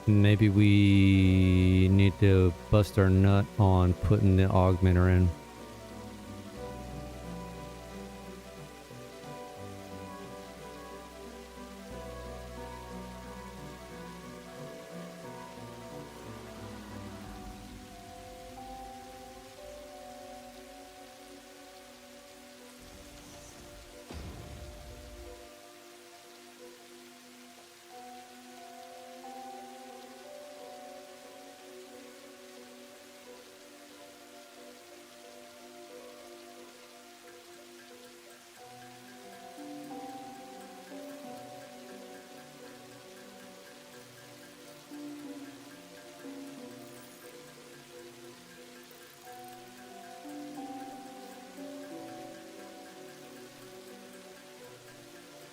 Maybe we need to bust our nut on putting the augmenter in.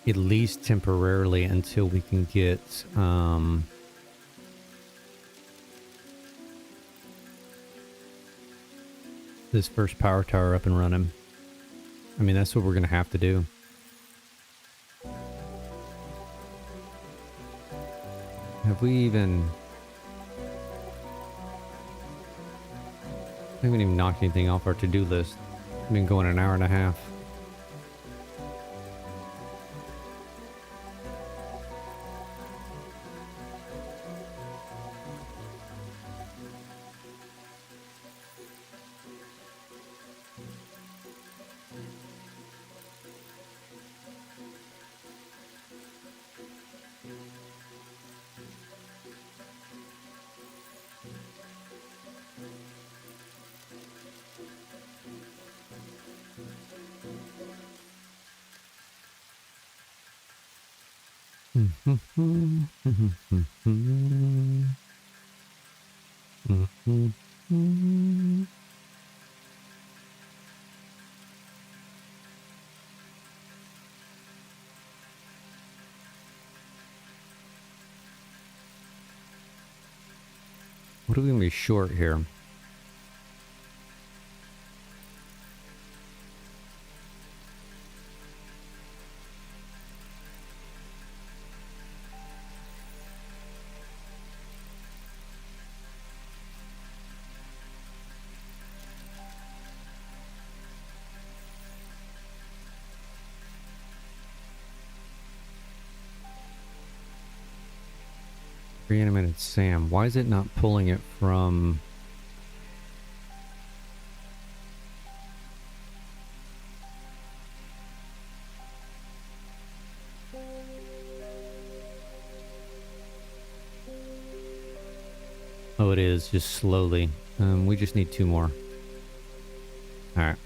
At least temporarily until we can get this first power tower up and running. I mean, that's what we're gonna have to do. Have we even... I haven't even knocked anything off our to-do list. I've been going an hour and a half. What are we going to be short here? Reanimated Sam. Why is it not pulling it from... Oh, it is, just slowly. We just need 2 more. Alright.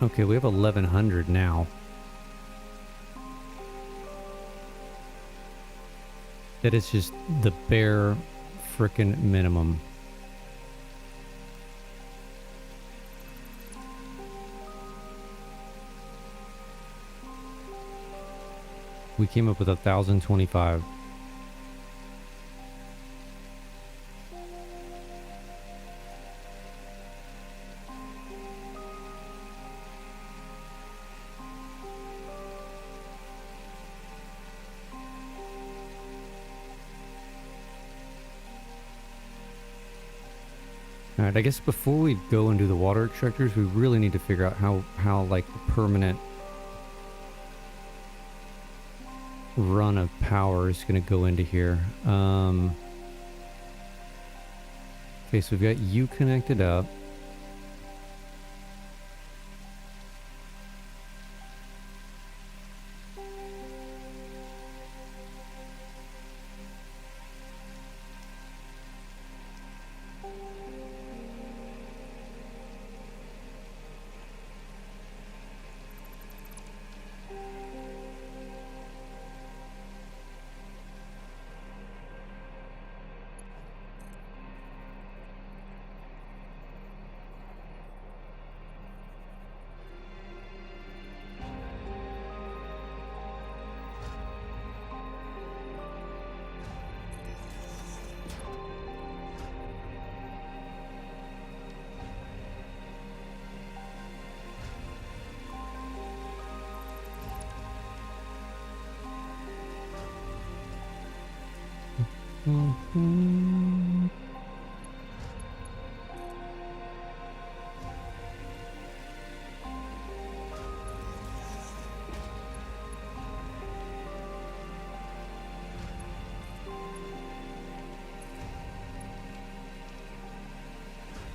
Okay, we have 1100 now. That is just the bare frickin' minimum. We came up with 1,025. Alright, I guess before we go and do the water extractors, we really need to figure out how like permanent run of power is going to go into here. Okay, so we've got you connected up.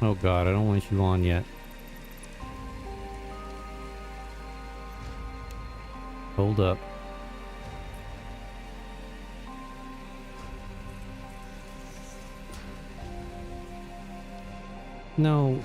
Oh god, I don't want you on yet. Hold up. No,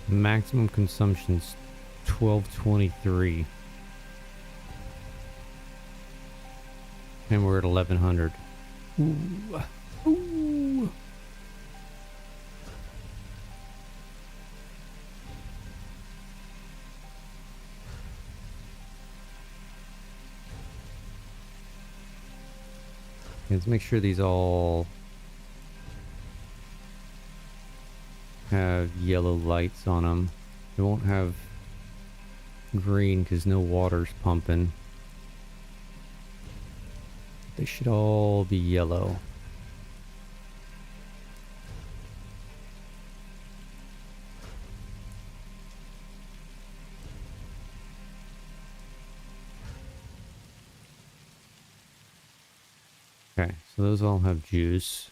Maximum consumption's 1223. And we're at 1100. Ooh. Ooh. Let's make sure these all have yellow lights on them. They won't have green because no water's pumping. They should all be yellow. Okay, so those all have juice.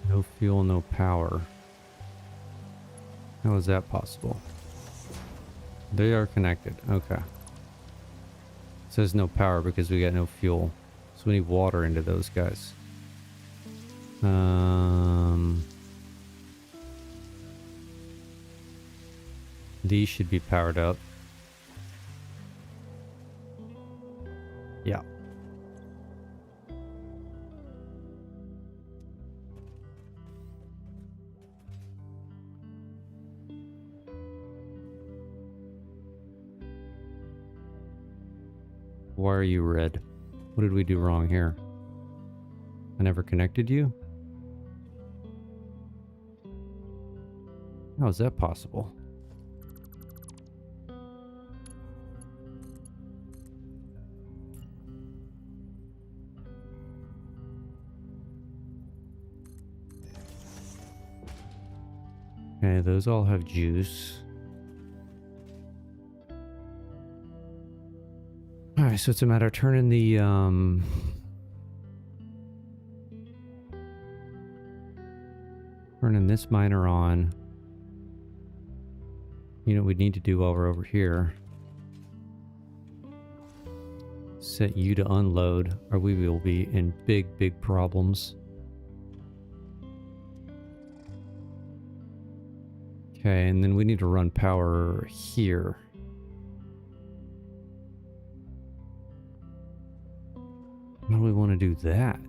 No fuel, no power. How is that possible? They are connected. Okay. It says no power because we got no fuel. So we need water into those guys. These should be powered up. Yeah. Why are you red? What did we do wrong here? I never connected you? How is that possible? Okay, those all have juice. Alright, so it's a matter of turning the, turning this miner on. You know what we need to do while we're over here? Set you to unload, or we will be in big, big problems. Okay, and then we need to run power here. How do we want to do that?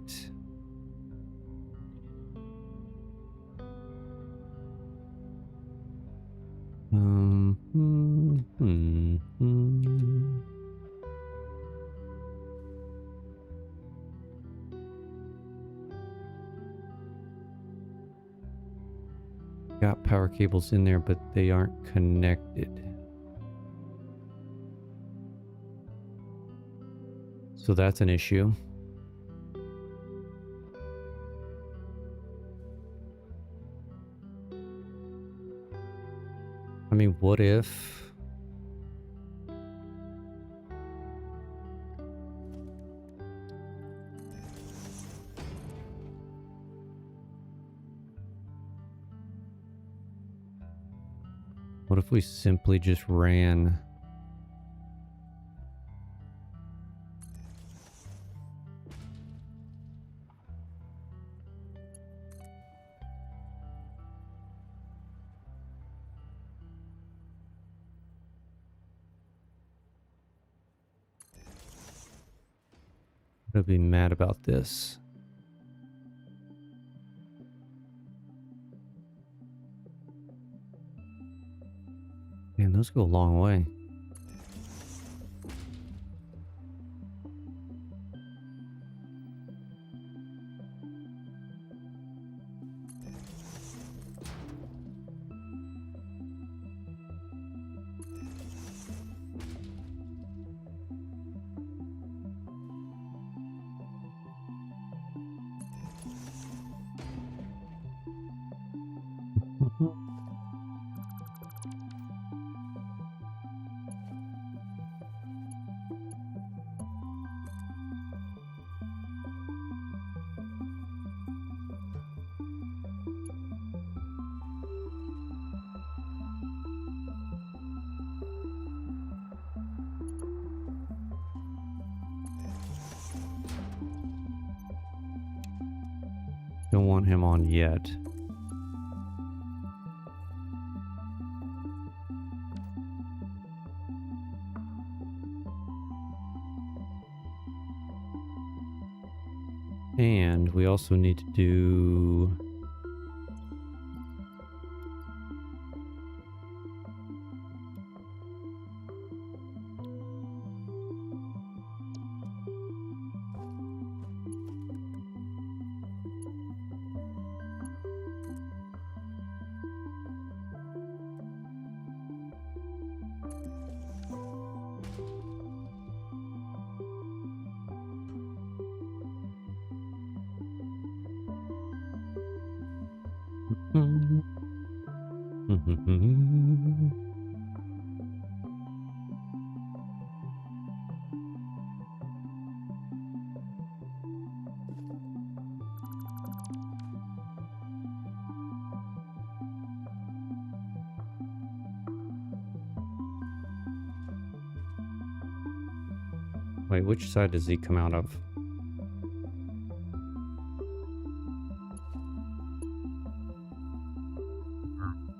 Got power cables in there, but they aren't connected. So that's an issue. I mean, what if... What if we simply just ran... I'd be mad about this. Man, those go a long way. Don't want him on yet. And we also need to do... Wait, which side does he come out of?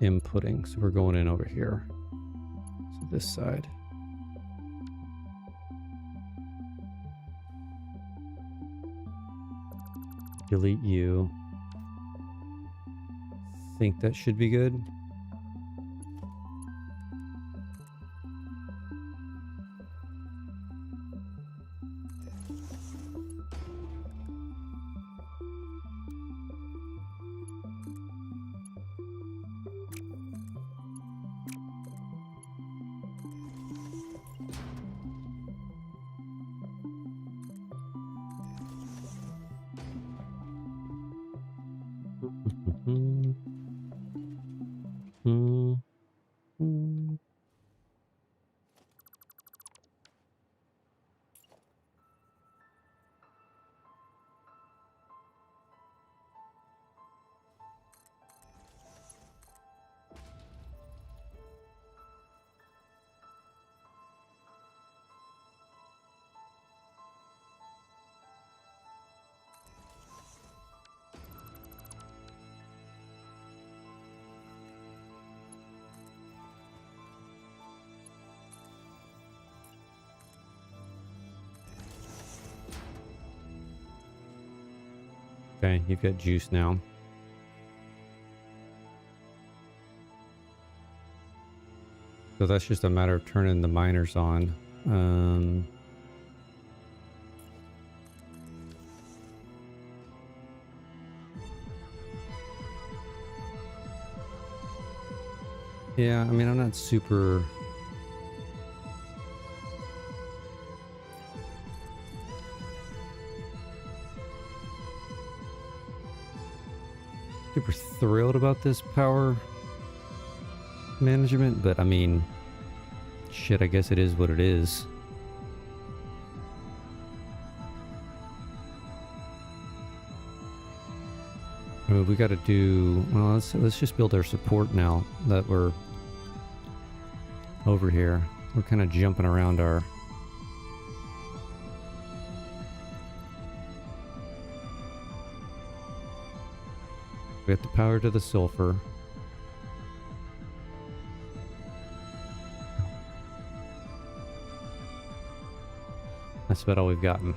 Inputting, so we're going in over here. So this side. Delete you. Think that should be good. Okay, you've got juice now. So that's just a matter of turning the miners on. Yeah, I mean, I'm not super... super thrilled about this power management, but I mean, shit, I guess it is what it is. I mean, we got to do, well, let's just build our support now that we're over here. We're kind of jumping around our... We got the power to the sulfur. That's about all we've gotten.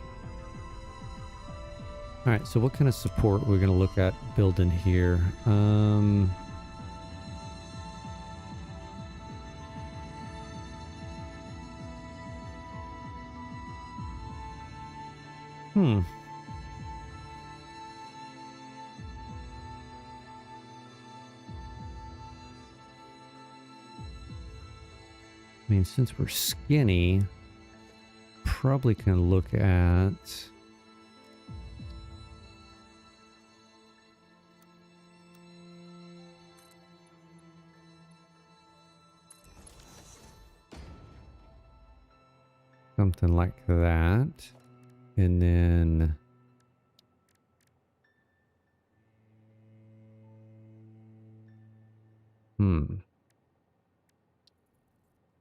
Alright, so what kind of support we're going to look at building here? I mean, since we're skinny, probably can look at... something like that. And then...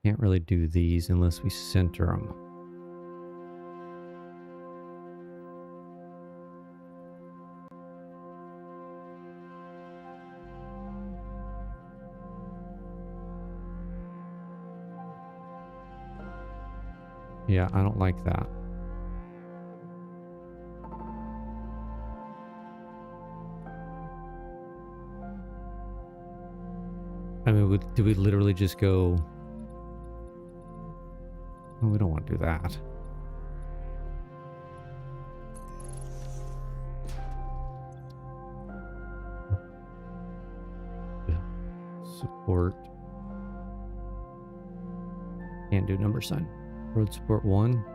Can't really do these unless we center them. Yeah, I don't like that. I mean, do we literally just go... Oh, we don't want to do that. Support. Can't do number sign. Road support 1.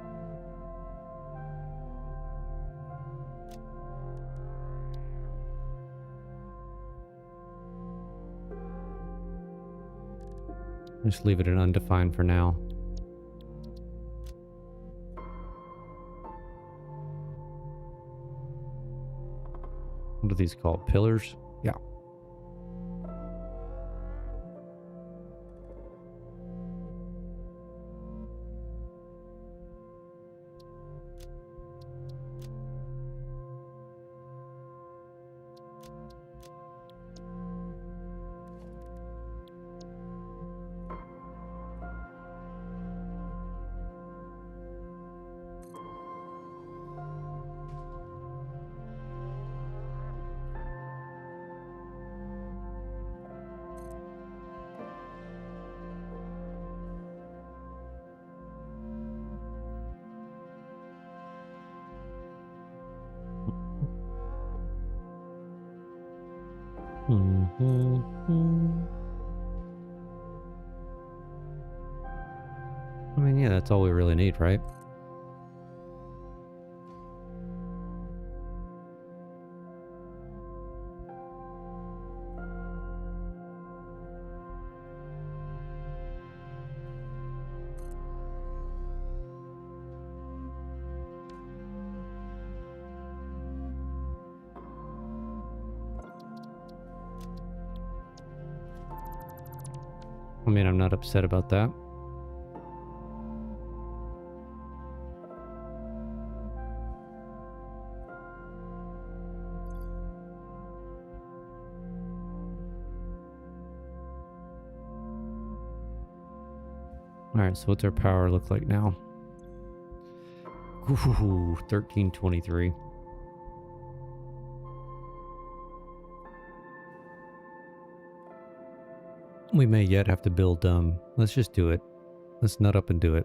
Just leave it at undefined for now. What are these called? Pillars? Yeah. I mean, yeah, that's all we really need, right? I mean, I'm not upset about that. Alright, so what's our power look like now? Ooh, 1323. We may yet have to build, let's just do it. Let's nut up and do it.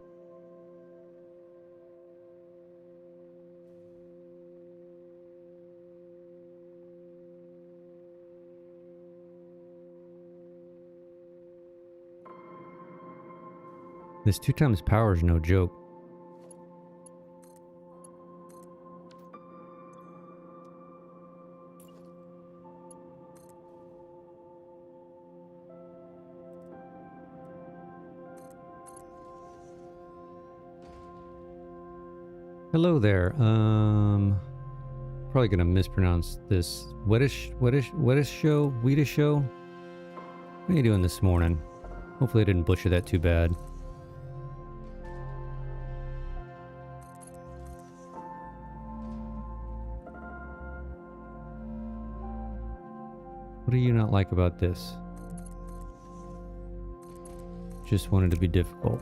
This 2 times power is no joke. Hello there. Probably gonna mispronounce this. Wettish show? Wheatish show? What are you doing this morning? Hopefully I didn't butcher that too bad. What do you not like about this? Just wanted to be difficult.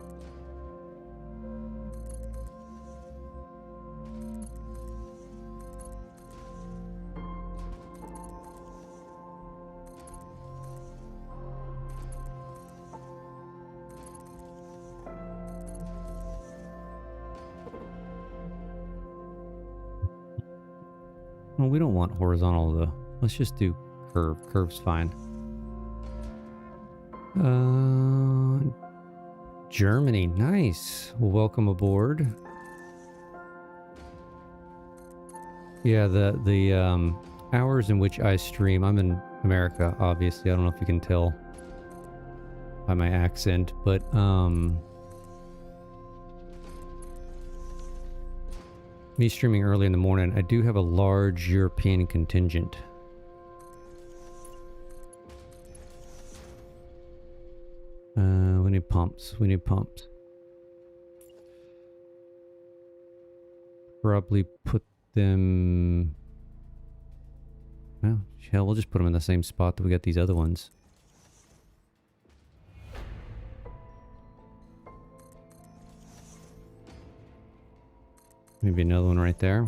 Well, we don't want horizontal though. Let's just do curve. Curve's fine. Germany, nice. Well, welcome aboard. Yeah, the hours in which I stream, I'm in America, obviously. I don't know if you can tell by my accent, but me streaming early in the morning, I do have a large European contingent. We need pumps. We need pumps. Probably put them... Well, hell, we'll just put them in the same spot that we got these other ones. Maybe another one right there.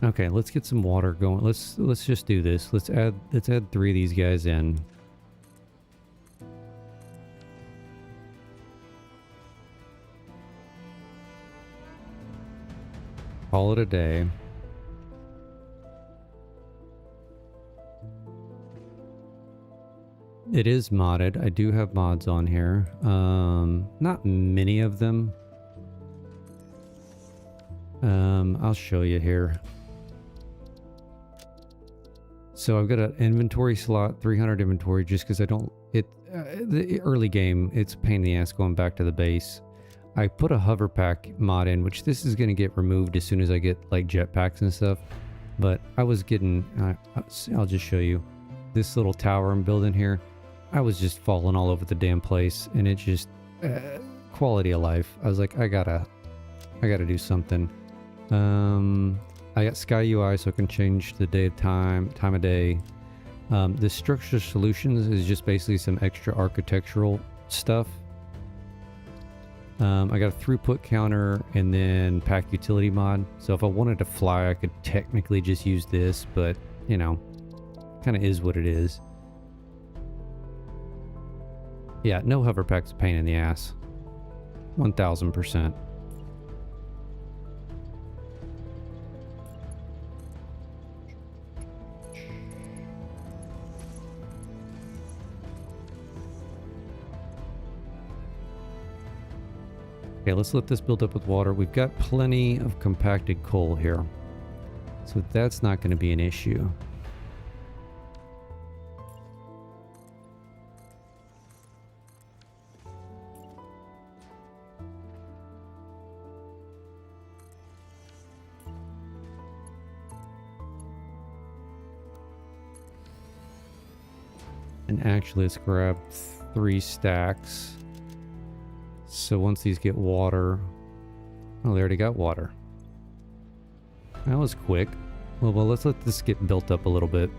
Okay, let's get some water going. Let's just do this. Let's add 3 of these guys in. Call it a day. It is modded. I do have mods on here. Not many of them. I'll show you here. So I've got an inventory slot, 300 inventory, just because I don't... the early game, it's a pain in the ass going back to the base. I put a hover pack mod in, which this is going to get removed as soon as I get like jetpacks and stuff. But I was getting... I'll just show you. This little tower I'm building here, I was just falling all over the damn place, and it just... quality of life. I was like, I gotta do something. I got Sky UI, so I can change the time of day. The structure solutions is just basically some extra architectural stuff. I got a throughput counter and then pack utility mod. So if I wanted to fly, I could technically just use this, but you know, kind of is what it is. Yeah, no hover pack's a pain in the ass. 1000%. Okay, let's let this build up with water. We've got plenty of compacted coal here, so that's not going to be an issue. And actually, let's grab 3 stacks. So once these get water... Oh, they already got water. That was quick. Well, let's let this get built up a little bit.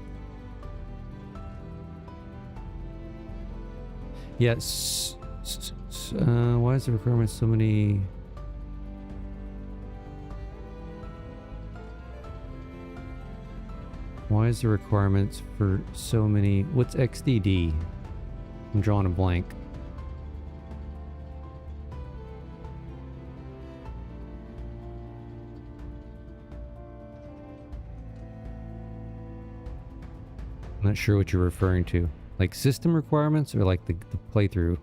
Yes. Why is the requirement so many... Why is the requirements for so many... What's XDD? I'm drawing a blank. I'm not sure what you're referring to. Like system requirements or like the playthrough?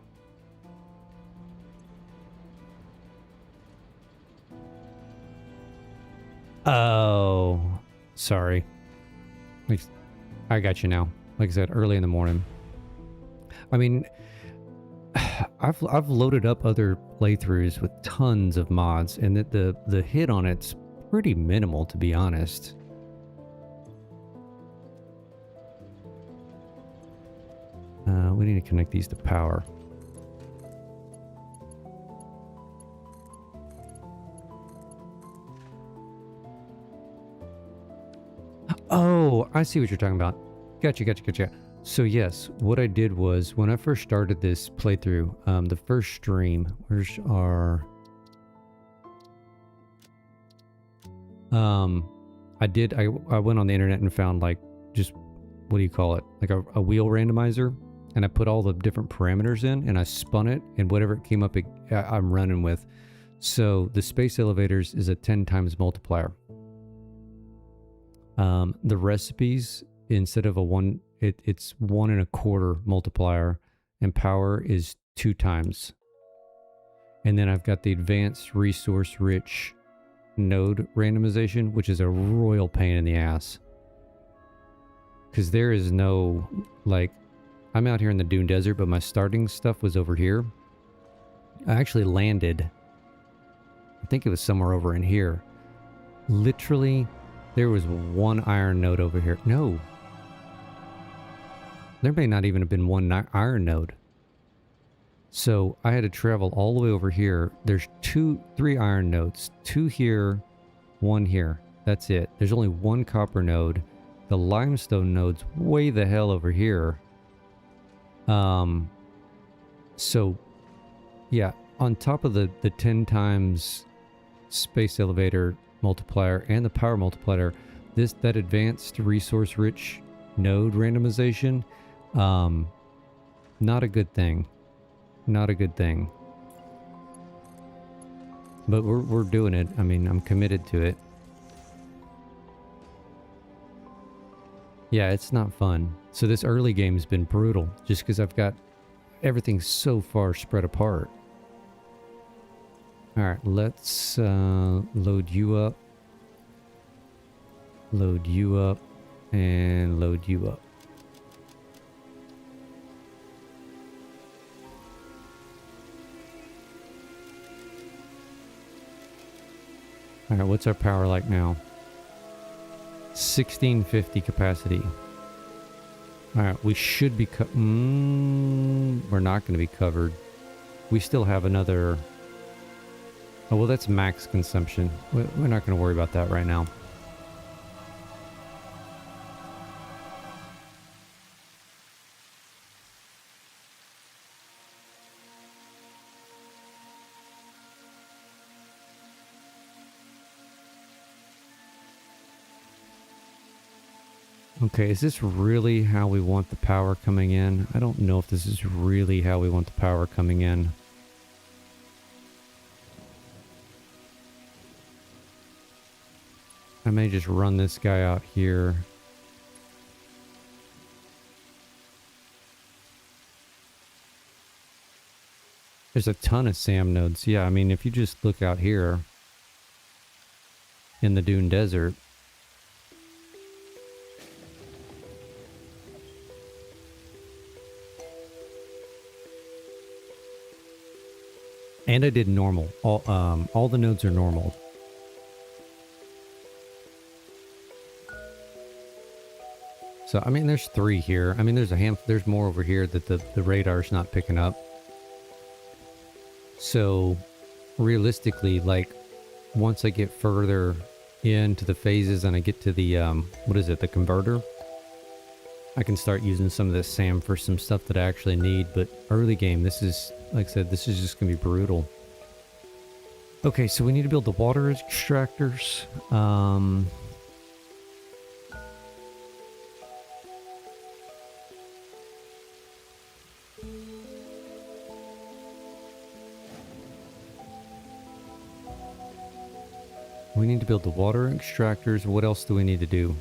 Oh, sorry. Like, I got you now. Like I said, early in the morning. I mean, I've loaded up other playthroughs with tons of mods, and that the hit on it's pretty minimal, to be honest. We need to connect these to power. Oh, I see what you're talking about. Gotcha. So yes, what I did was when I first started this playthrough, the first stream, where's our... I went on the internet and found like, just, what do you call it? Like a wheel randomizer. And I put all the different parameters in and I spun it, and whatever it came up, I'm running with. So the space elevators is a 10 times multiplier. The recipes, instead of a 1, it's 1 1/4 multiplier, and power is 2 times. And then I've got the advanced resource rich node randomization, which is a royal pain in the ass. Because there is no, like, I'm out here in the Dune Desert, but my starting stuff was over here. I actually landed, I think it was somewhere over in here. Literally, there was 1 iron node over here. No. There may not even have been 1 iron node. So I had to travel all the way over here. There's 3 iron nodes, 2 here, 1 here. That's it. There's only 1 copper node. The limestone node's way the hell over here. So yeah, on top of the 10 times space elevator multiplier and the power multiplier, that advanced resource rich node randomization, not a good thing. Not a good thing. But we're doing it. I mean, I'm committed to it. Yeah, it's not fun. So this early game's been brutal just because I've got everything so far spread apart. Alright, let's load you up. Load you up. And load you up. Alright, what's our power like now? 1650 capacity. Alright, we should be we're not going to be covered. We still have another... Oh, well, that's max consumption. We're not going to worry about that right now. Okay, is this really how we want the power coming in? I don't know if this is really how we want the power coming in. I may just run this guy out here. There's a ton of SAM nodes. Yeah, I mean, if you just look out here in the Dune Desert, and I did normal. All the nodes are normal. So, I mean, there's 3 here. I mean, there's more over here that the radar's not picking up. So, realistically, like, once I get further into the phases and I get to the, what is it, the converter, I can start using some of this SAM for some stuff that I actually need. But early game, this is, like I said, this is just going to be brutal. Okay, so we need to build the water extractors. We need to build the water extractors. What else do we need to do?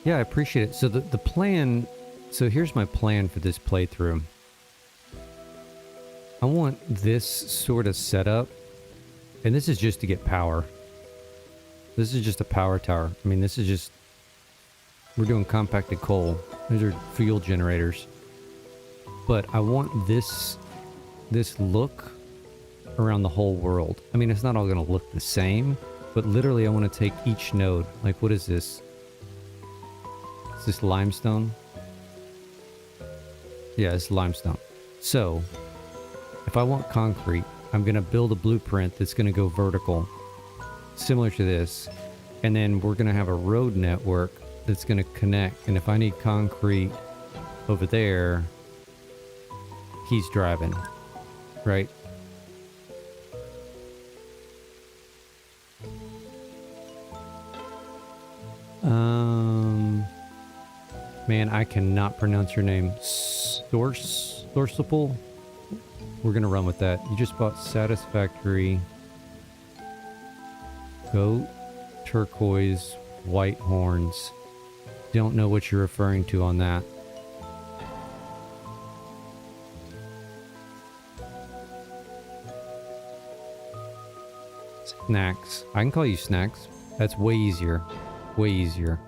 Yeah, I appreciate it. So the plan... So here's my plan for this playthrough. I want this sort of setup. And this is just to get power. This is just a power tower. I mean, this is just... We're doing compacted coal. These are fuel generators. But I want this look around the whole world. I mean, it's not all going to look the same, but literally I want to take each node. Like, what is this? Is this limestone? Yeah, it's limestone. So, if I want concrete, I'm going to build a blueprint that's going to go vertical, similar to this. And then we're going to have a road network that's going to connect. And if I need concrete over there, he's driving. Right? Man, I cannot pronounce your name. Sourceable? We're gonna run with that. You just bought Satisfactory. Goat, turquoise, white horns. Don't know what you're referring to on that. Snacks. I can call you Snacks. That's way easier. Way easier.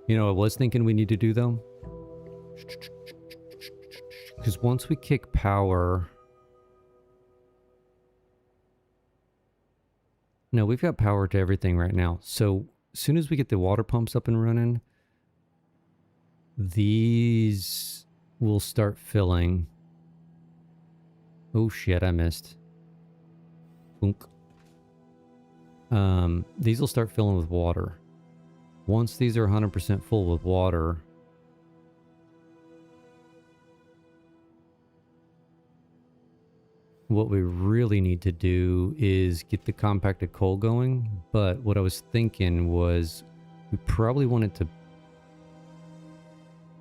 You know, I was thinking we need to do though. Because once we kick power, No, we've got power to everything right now. So as soon as we get the water pumps up and running, these will start filling. Oh shit, I missed. Boonk. These will start filling with water. Once these are 100% full with water, what we really need to do is get the compacted coal going. But what I was thinking was we probably wanted to...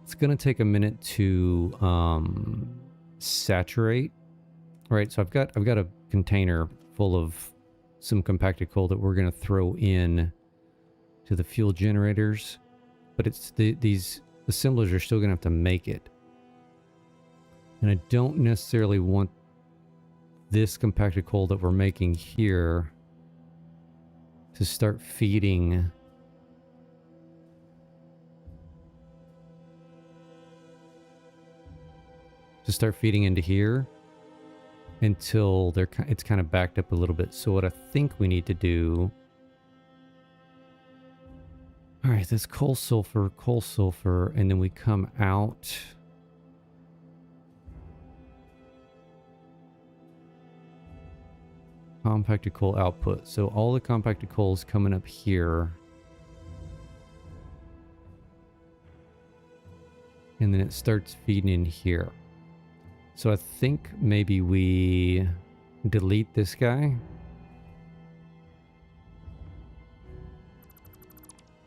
It's going to take a minute to saturate. Right, so I've got a container full of some compacted coal that we're going to throw in to the fuel generators, but it's these assemblers are still going to have to make it. And I don't necessarily want this compacted coal that we're making here to start feeding into here until it's kind of backed up a little bit. So what I think we need to do... All right, that's coal sulfur, and then we come out... Compacted coal output. So all the compacted coal is coming up here. And then it starts feeding in here. So I think maybe we delete this guy.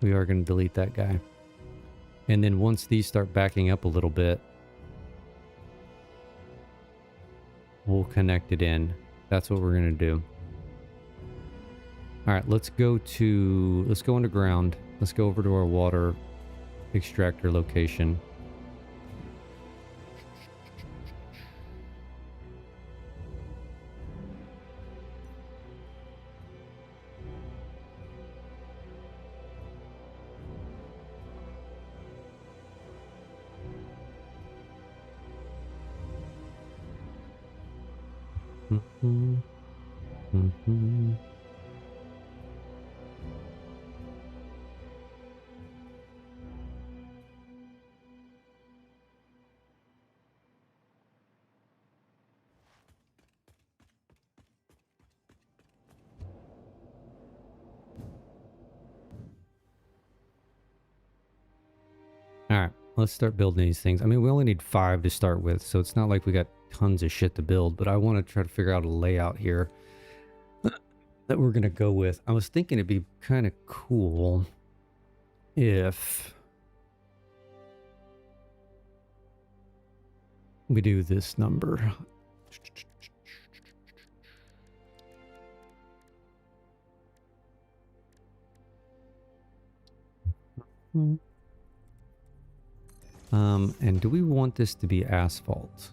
We are going to delete that guy. And then once these start backing up a little bit, we'll connect it in. That's what we're going to do. All right, let's go underground. Let's go over to our water extractor location. All right, let's start building these things. I mean, we only need 5 to start with, so it's not like we got tons of shit to build, but I want to try to figure out a layout here that we're going to go with. I was thinking it'd be kind of cool if we do this number. And do we want this to be asphalt?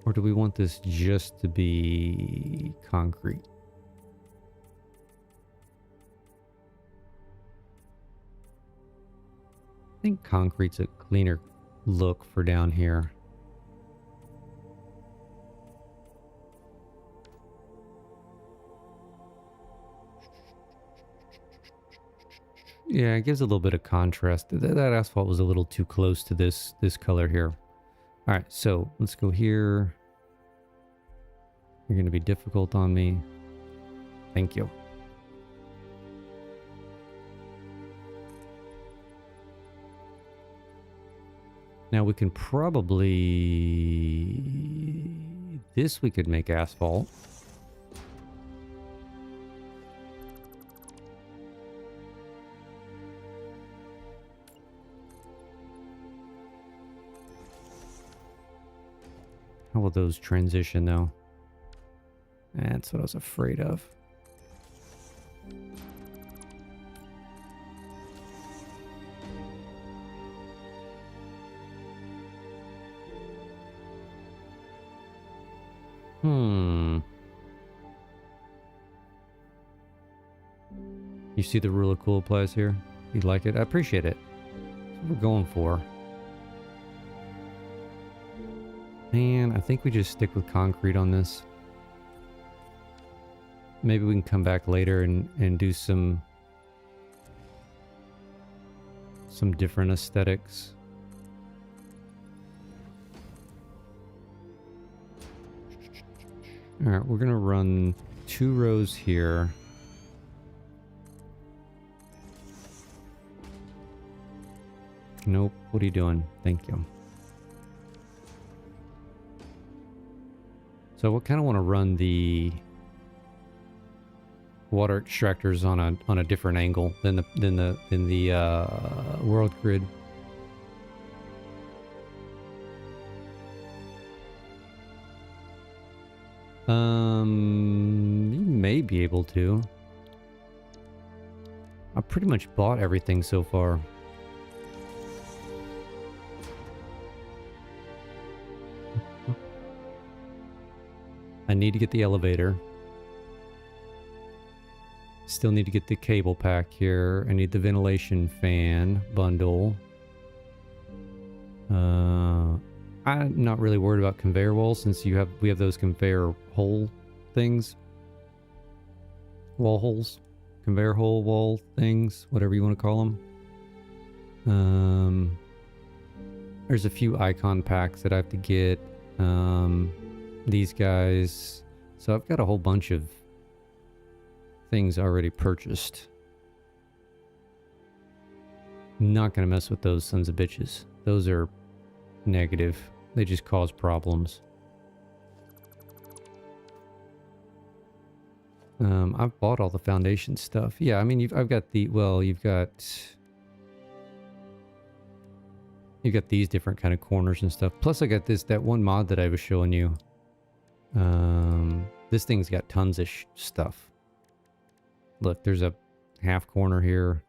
Or do we want this just to be concrete? I think concrete's a cleaner look for down here. Yeah, it gives a little bit of contrast. That asphalt was a little too close to this color here. All right, so let's go here. You're going to be difficult on me. Thank you. Now we can probably... This we could make asphalt. How will those transition though? That's what I was afraid of. You see the rule of cool applies here? You like it? I appreciate it. That's what we're going for. And I think we just stick with concrete on this. maybe we can come back later and do some different aesthetics. All right, we're gonna run 2 rows here. Nope, what are you doing? Thank you. So I kind of want to run the water extractors on a different angle than the world grid. You may be able to. I pretty much bought everything so far. I need to get the elevator. Still need to get the cable pack here. I need the ventilation fan bundle. I'm not really worried about conveyor walls since we have those conveyor hole things. Wall holes. Conveyor hole wall things, whatever you want to call them. There's a few icon packs that I have to get. These guys. So I've got a whole bunch of things already purchased. Not gonna mess with those sons of bitches. Those are negative. They just cause problems. I've bought all the foundation stuff. Yeah, I mean, you've got these different kind of corners and stuff. Plus, I got that one mod that I was showing you. This thing's got tons of stuff. Look, there's a half corner here.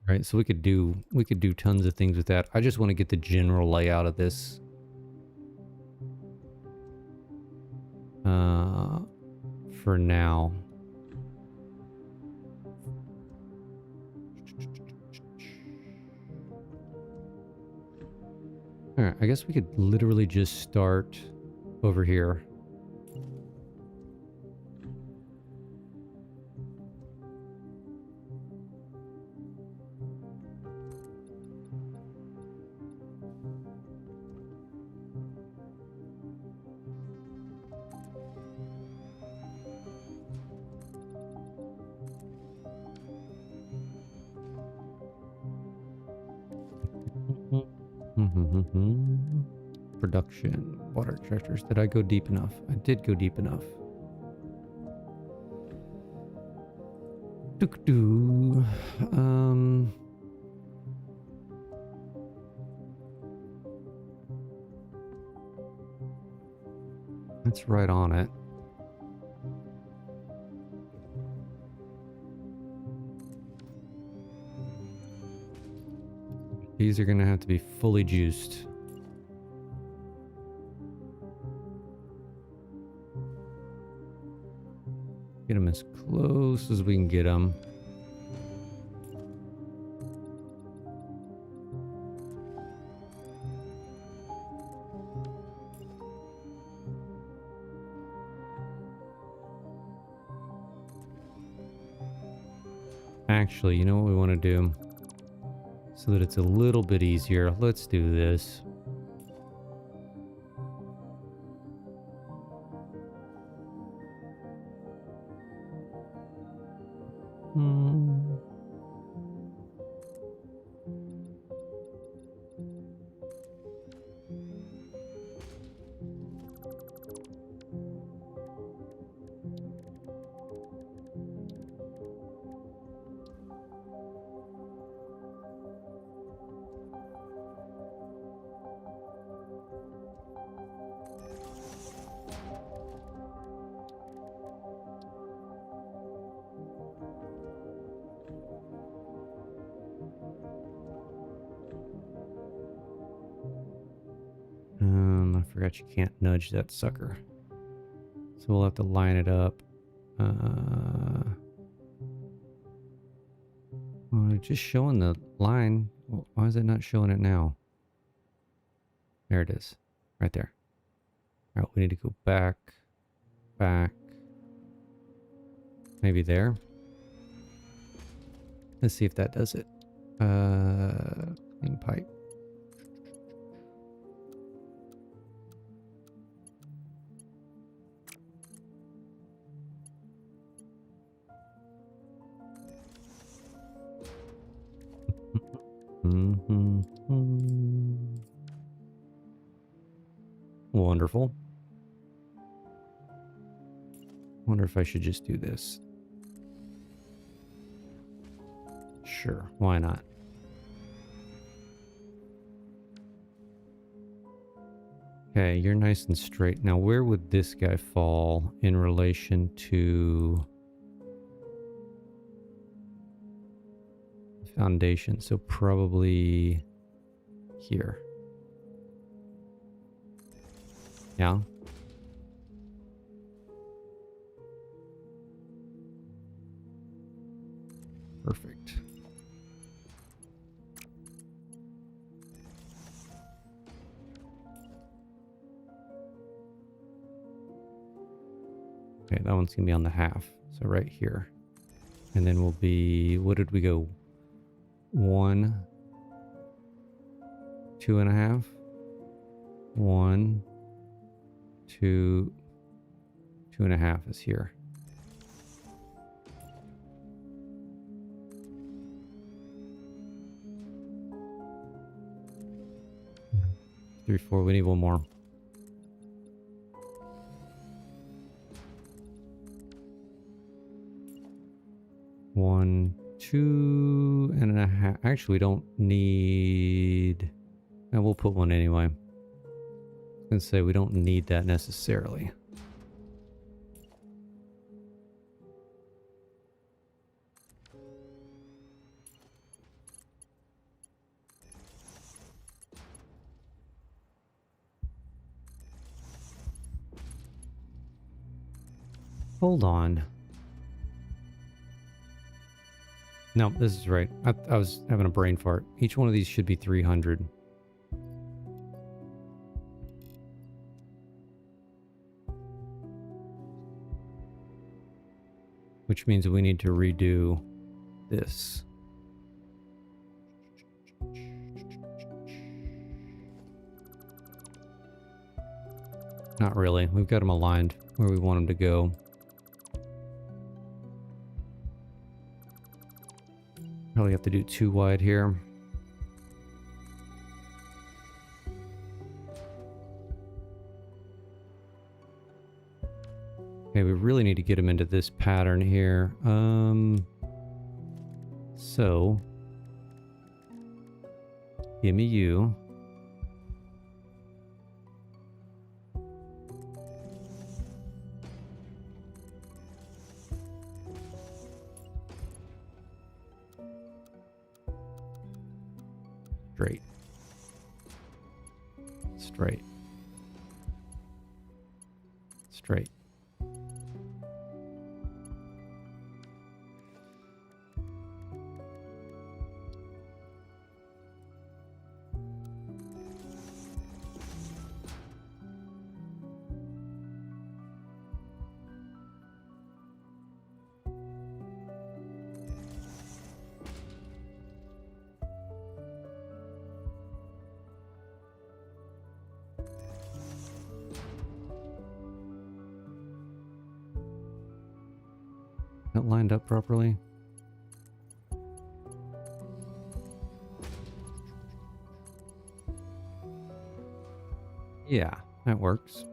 Right, so we could do tons of things with that. I just want to get the general layout of this. For now. Alright, I guess we could literally just start over here. Production. Water extractors. Did I go deep enough? I did go deep enough. Doo-doo. That's right on it. These are going to have to be fully juiced. Get them as close as we can get them. Actually, you know what we want to do? So that it's a little bit easier. Let's do this. I forgot you can't nudge that sucker. So we'll have to line it up. Well, just showing the line. Why is it not showing it now? There it is. Right there. All right, we need to go back, back, maybe there. Let's see if that does it. Clean pipe. Wonderful. Wonder if I should just do this. Sure, why not? Okay, you're nice and straight. Now, where would this guy fall in relation to the foundation? So probably here. Yeah. Perfect. Okay, that one's gonna be on the half. So right here. And then we'll be, what did we go? 1, 2.5. 1, 2, 2.5 is here. 3, 4. We need one more. One, 2.5. Actually, we don't need. And we'll put one anyway. I was gonna say we don't need that necessarily. Hold on. No, this is right. I was having a brain fart. Each one of these should be 300. Which means we need to redo this. Not really. We've got them aligned where we want them to go. Probably have to do 2 wide here. Okay, we really need to get them into this pattern here. So give me you. Straight. Straight. Straight. That lined up properly. Yeah, that works.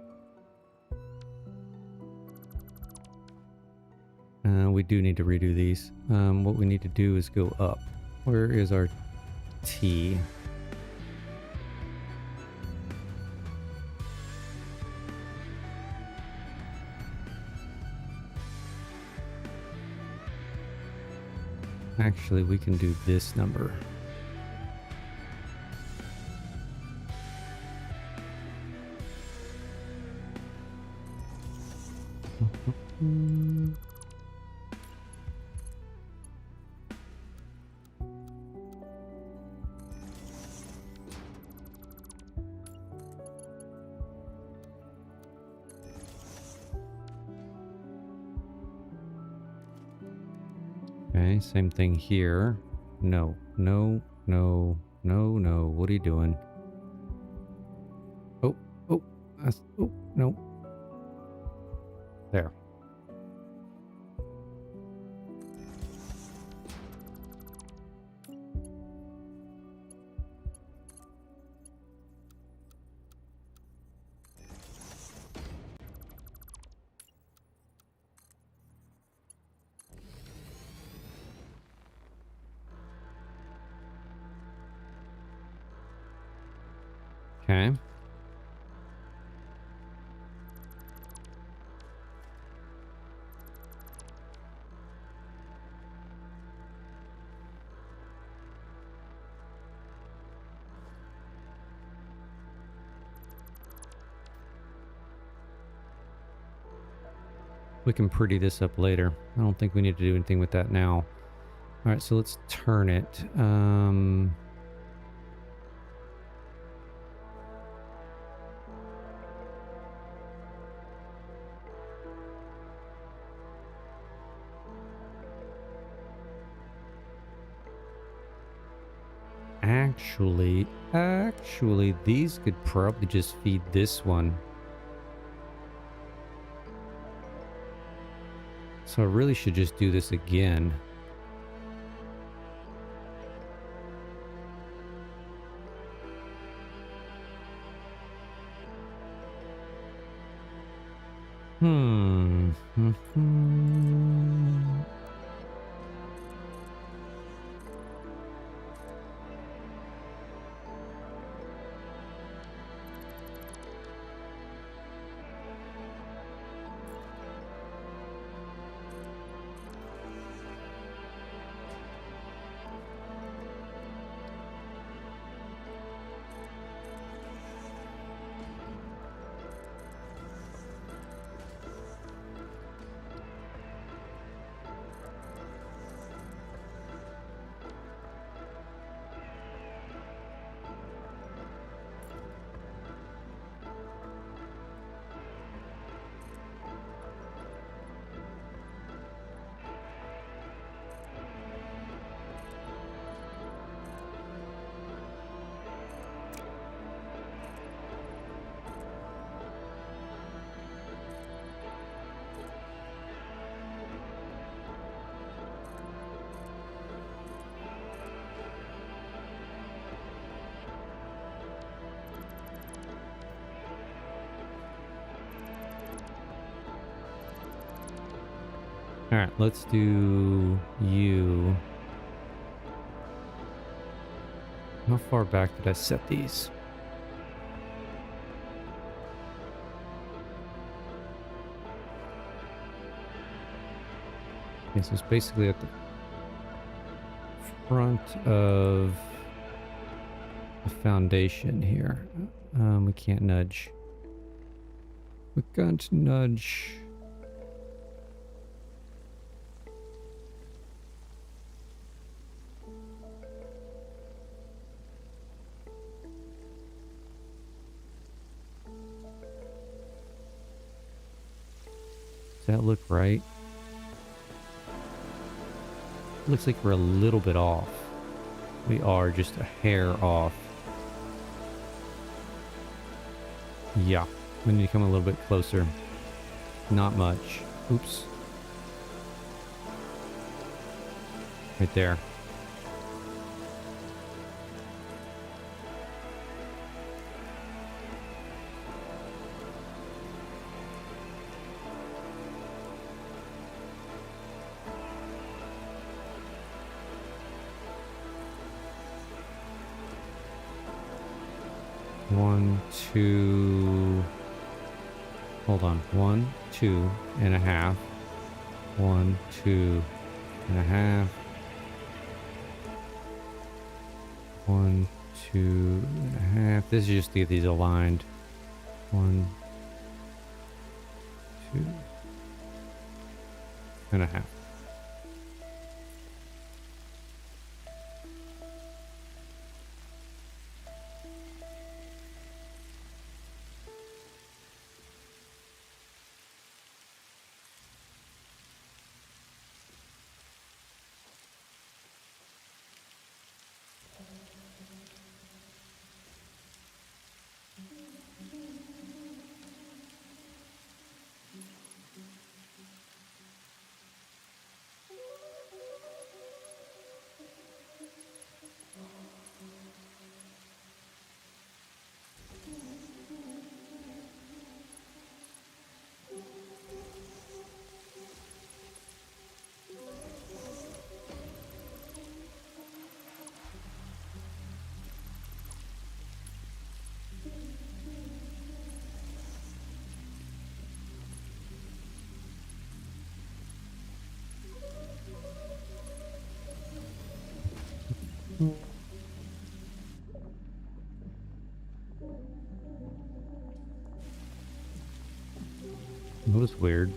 We do need to redo these. What we need to do is go up. Where is our T? Actually, we can do this number. Okay, same thing here. No, no, no, no, no. What are you doing? Oh, oh, oh, no. There. Okay. We can pretty this up later. I don't think we need to do anything with that now. All right, so let's turn it. Actually, these could probably just feed this one. So I really should just do this again. All right, let's do you. How far back did I set these? Okay, so it's basically at the front of the foundation here. We can't nudge. We can't nudge. Does that look right? Looks like we're a little bit off. We are just a hair off. Yeah, we need to come a little bit closer. Not much. Oops. Right there. One, two. Hold on. 1, 2.5. 1, 2.5. 1, 2.5. This is just to get these aligned. 1, 2.5. That was weird.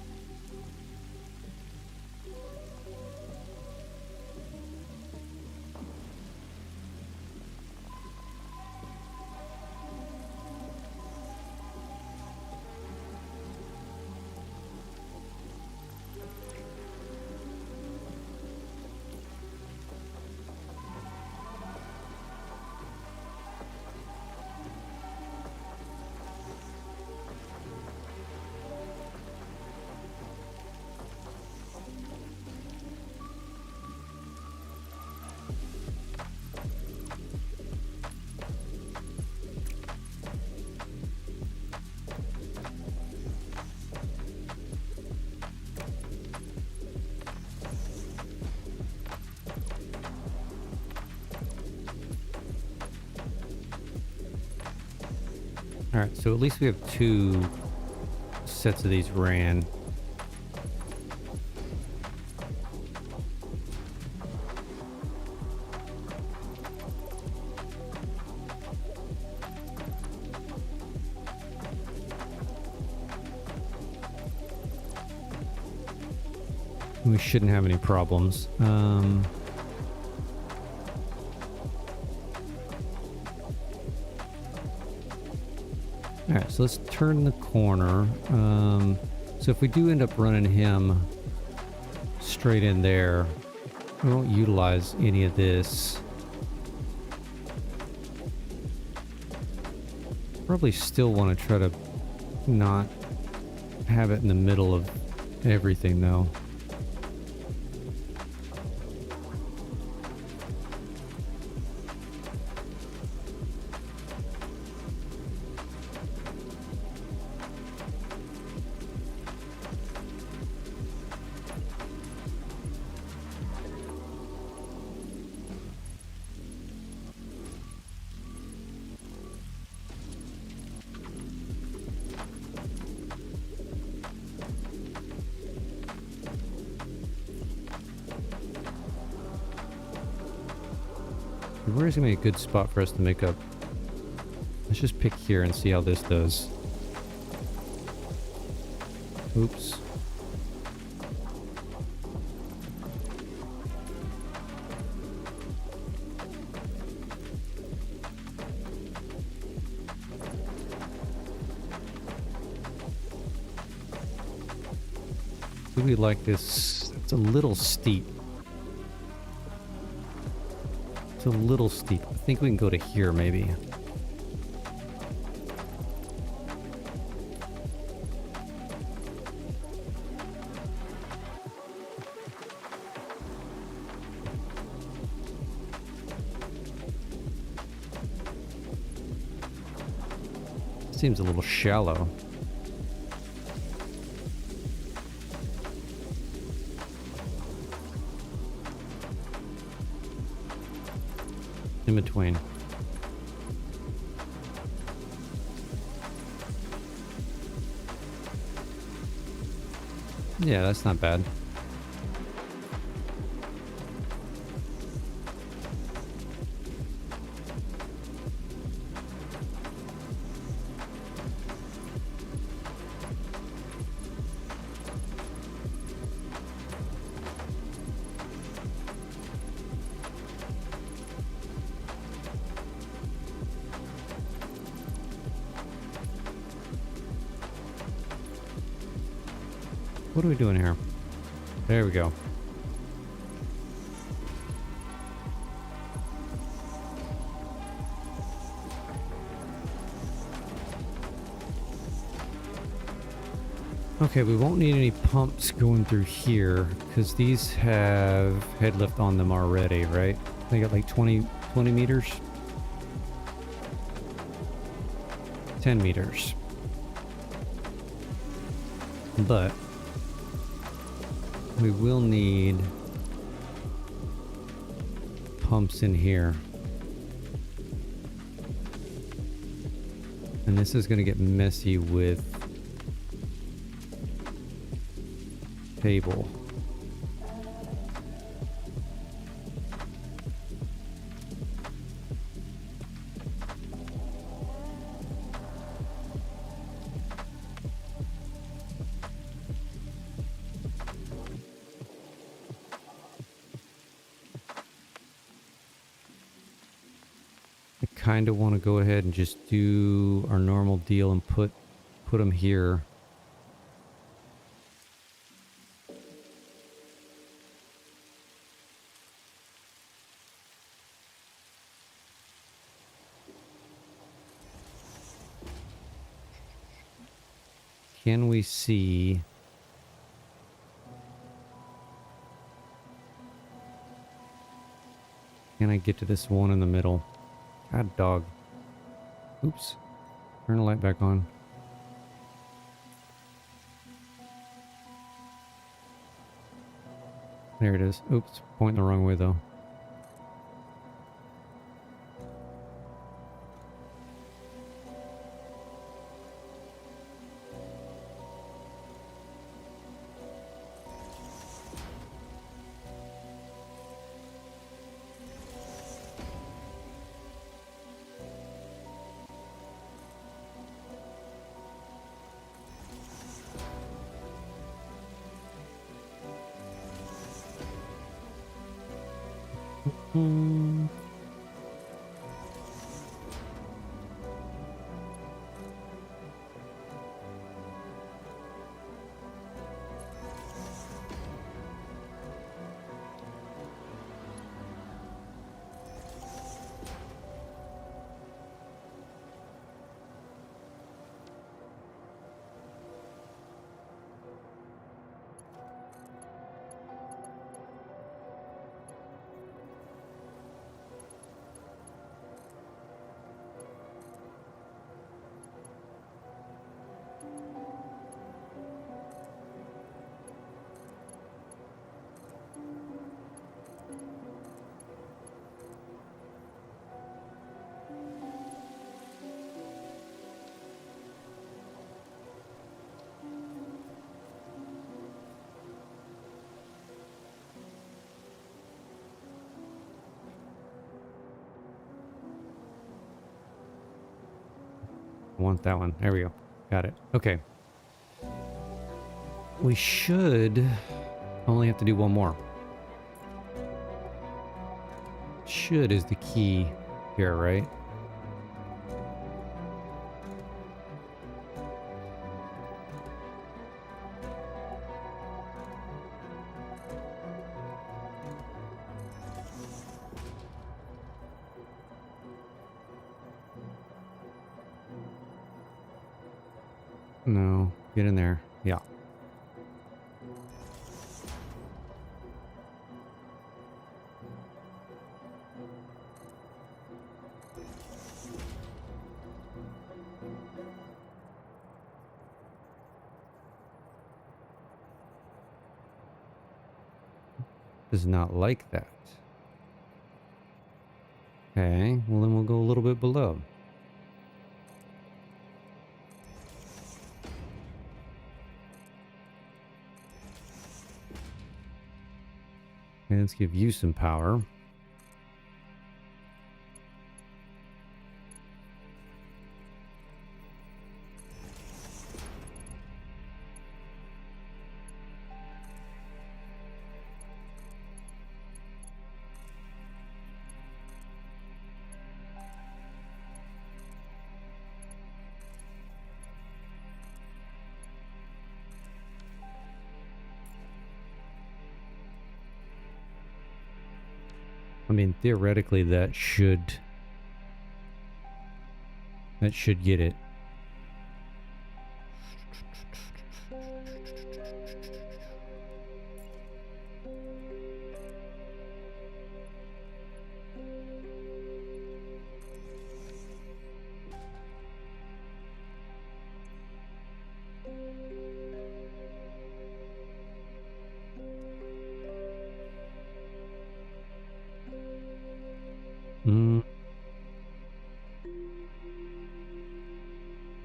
Alright, so at least we have 2 sets of these ran. We shouldn't have any problems. Alright, so let's turn the corner. So if we do end up running him straight in there, we won't utilize any of this. Probably still want to try to not have it in the middle of everything though. Where's gonna be a good spot for us to make up? Let's just pick here and see how this does. Oops. Do we like this? It's a little steep. It's a little steep. I think we can go to here maybe. Seems a little shallow. In between. Yeah, that's not bad. What are we doing here? There we go. Okay, we won't need any pumps going through here because these have head lift on them already, right? They got like 20 meters? 10 meters. But we will need pumps in here. And this is going to get messy with table. kind of want to go ahead and just do our normal deal and put them here. Can we see? Can I get to this one in the middle? God dog. Oops. Turn the light back on. There it is. Oops. Pointing the wrong way though. Hmm. I want that one. There we go. Got it. Okay. We should only have to do one more. Should is the key here, right? No. Get in there. Yeah. Does not like that. Okay, well then we'll go a little bit below. Okay, let's give you some power. I mean, theoretically, that should get it.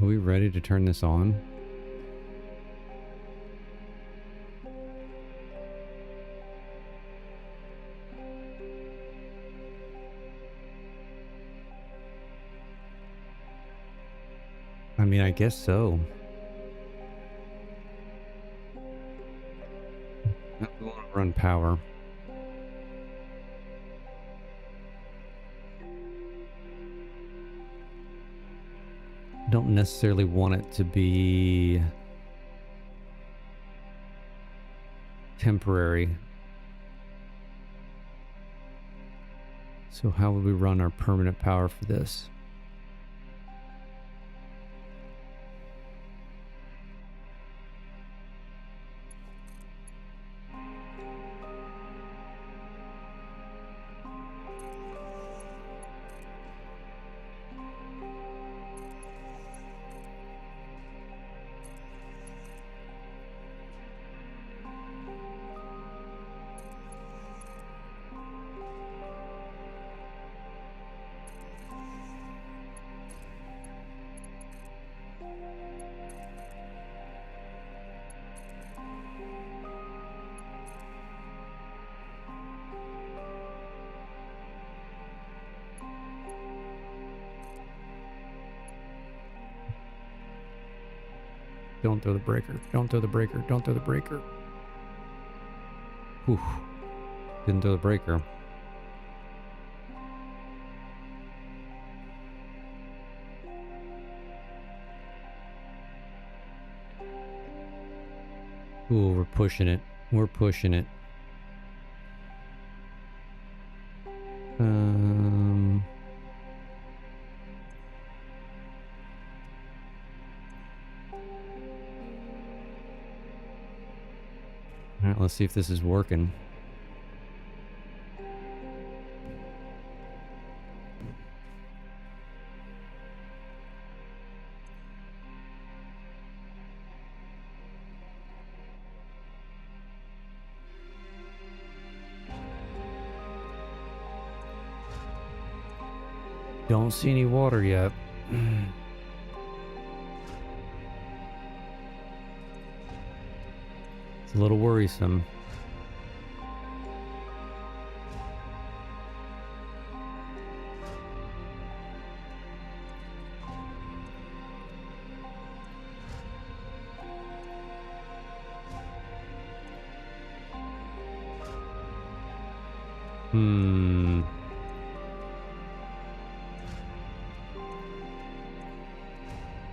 Are we ready to turn this on? I mean, I guess so. We want to run power. don't necessarily want it to be temporary. So how would we run our permanent power for this? Don't throw the breaker. Don't throw the breaker. Don't throw the breaker. Whew. Didn't throw the breaker. Ooh, we're pushing it. We're pushing it. All right, let's see if this is working. Don't see any water yet. It's a little worrisome.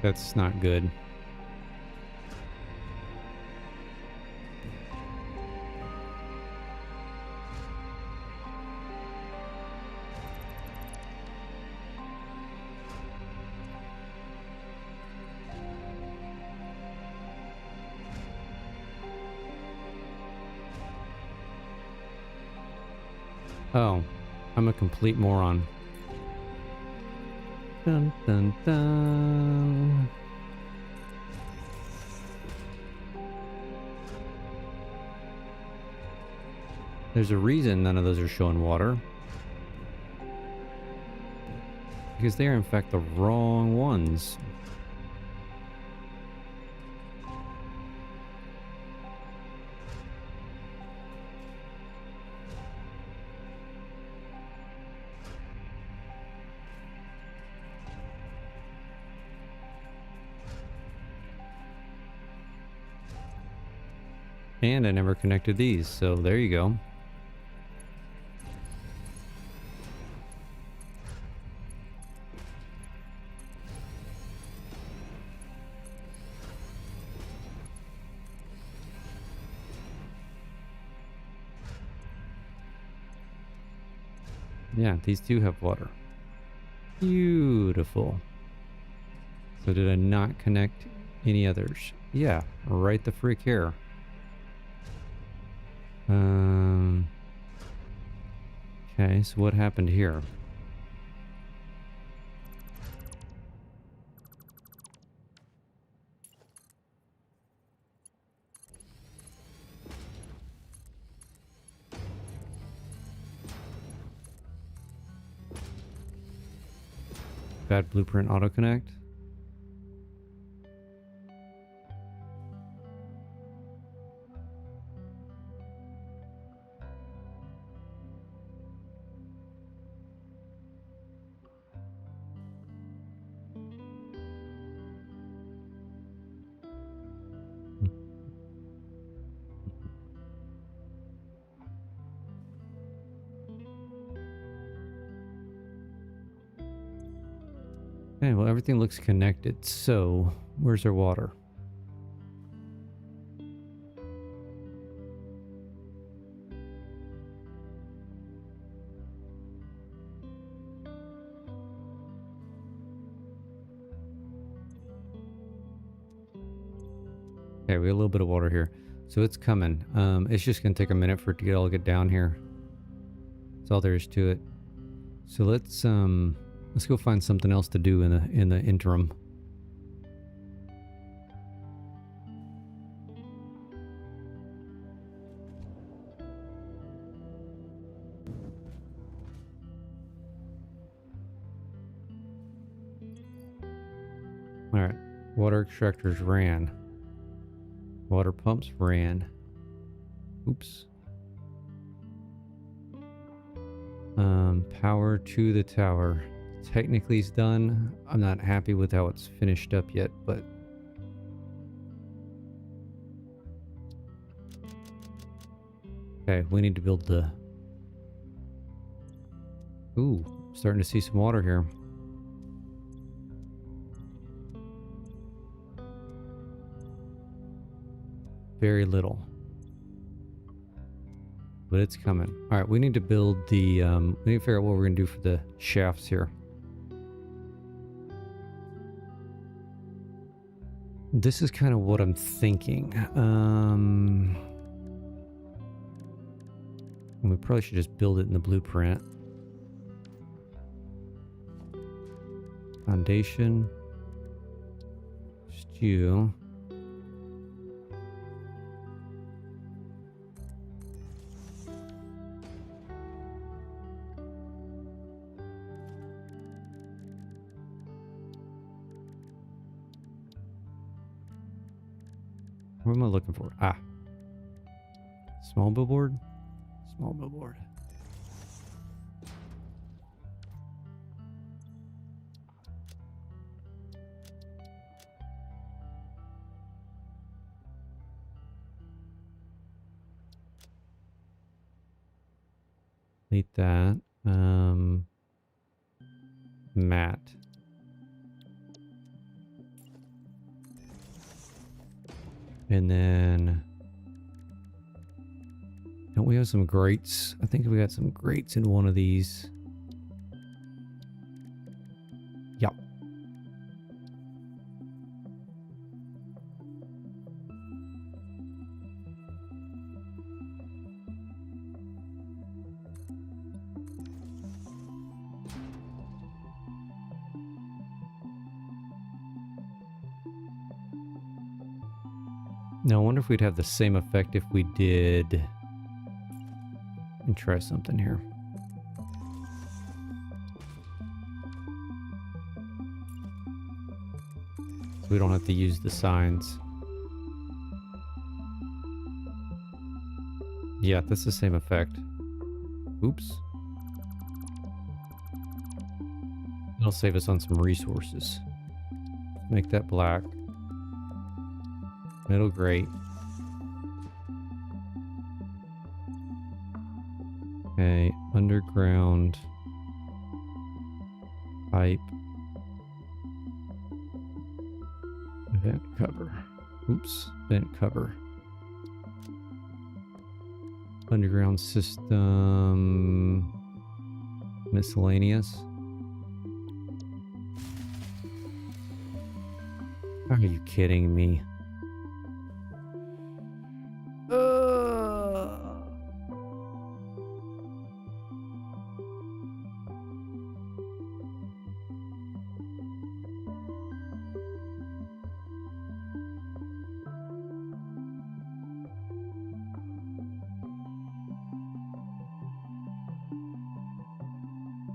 That's not good. Oh, I'm a complete moron. Dun dun dun. There's a reason none of those are showing water. Because they are in fact the wrong ones. And I never connected these, so there you go. Yeah, these do have water. Beautiful. So did I not connect any others? Yeah, right the freak here. Okay, so what happened here? Bad blueprint auto connect. Okay, well, everything looks connected. So, where's our water? Okay, we got a little bit of water here. So it's coming. It's just gonna take a minute for it to get down here. That's all there is to it. So let's go find something else to do in the interim. All right, water extractors ran. Water pumps ran. Oops. Power to the tower. Technically it's done. I'm not happy with how it's finished up yet, but okay, we need to build the... Ooh, starting to see some water here. Very little. But it's coming. Alright, we need to build the... we need to figure out what we're going to do for the shafts here. This is kind of what I'm thinking. We probably should just build it in the blueprint. Foundation. Stew. What am I looking for? Ah. Small billboard? Small billboard. Delete that. Matte. And then... Don't we have some grates? I think we got some grates in one of these. Yep. Now I wonder if we'd have the same effect if we did... And try something here. So we don't have to use the signs. Yeah, that's the same effect. Oops. It'll save us on some resources. Make that black. Middle grate. Okay, underground pipe. Vent cover. Oops, vent cover. Underground system. Miscellaneous. Are you kidding me?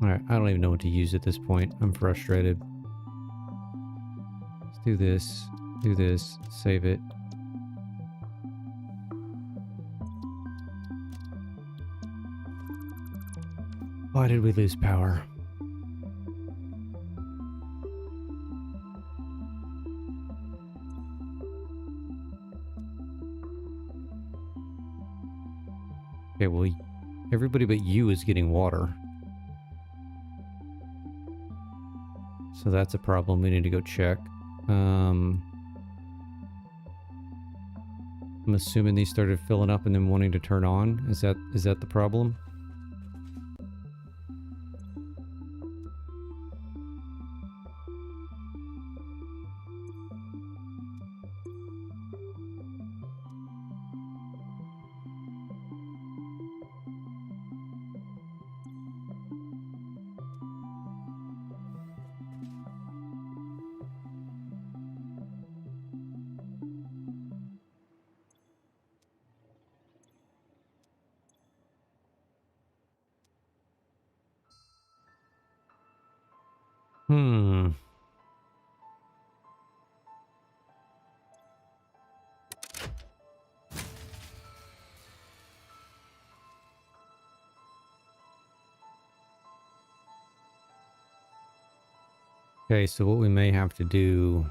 Alright, I don't even know what to use at this point. I'm frustrated. Let's do this, save it. Why did we lose power? Okay, well, everybody but you is getting water. So that's a problem we need to go check. I'm assuming these started filling up and then wanting to turn on. Is that the problem? Hmm. Okay, so what we may have to do...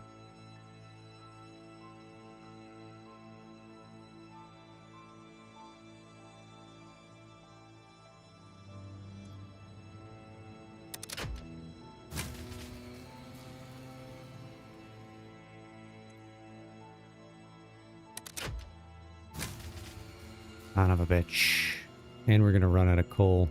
Son of a bitch. And we're gonna run out of coal.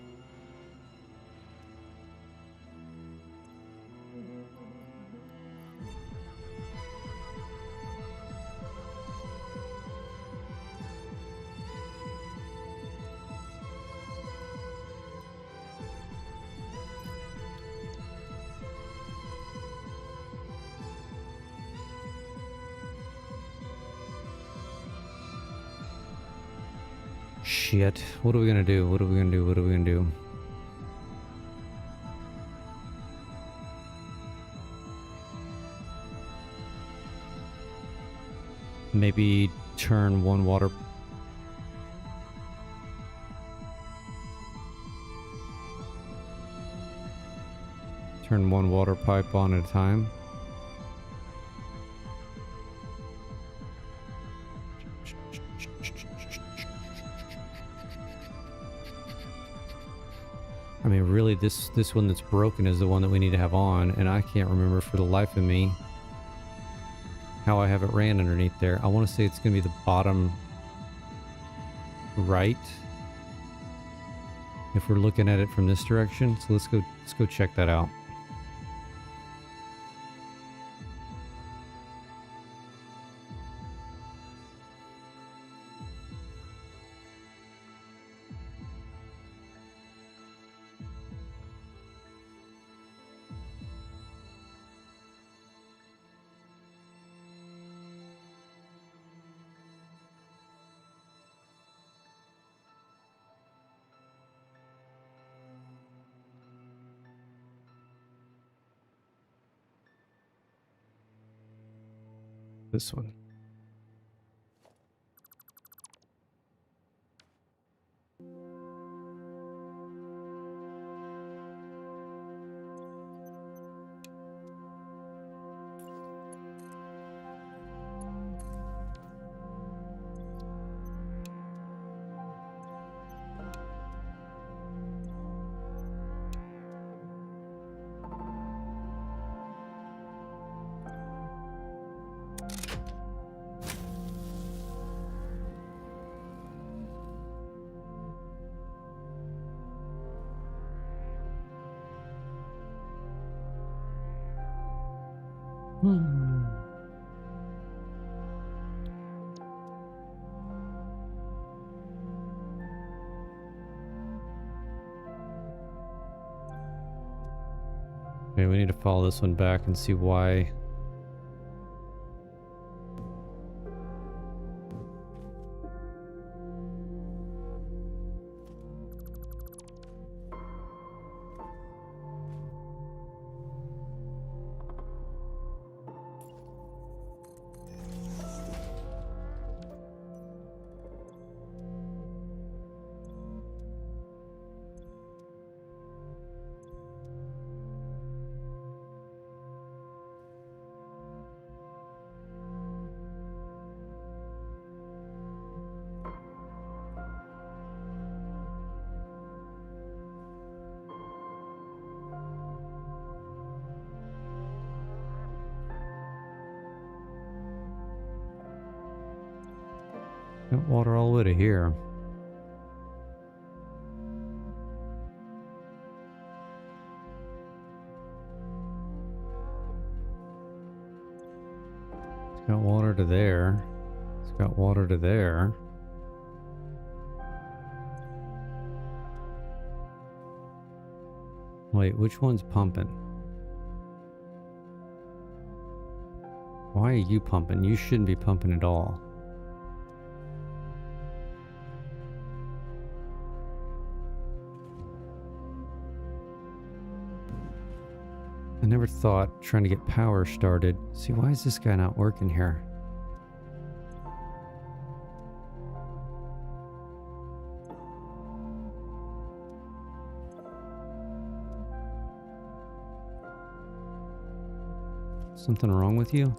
Shit. What are we gonna do? What are we gonna do? What are we gonna do? Maybe turn one water... Turn one water pipe on at a time. I mean, really, this one that's broken is the one that we need to have on, and I can't remember for the life of me how I have it ran underneath there. I want to say it's going to be the bottom right if we're looking at it from this direction. So let's go check that out. This one. Okay, we need to follow this one back and see why. Got water all the way to here. It's got water to there. It's got water to there. Wait, which one's pumping? Why are you pumping? You shouldn't be pumping at all. I never thought trying to get power started. See, why is this guy not working here? Something wrong with you?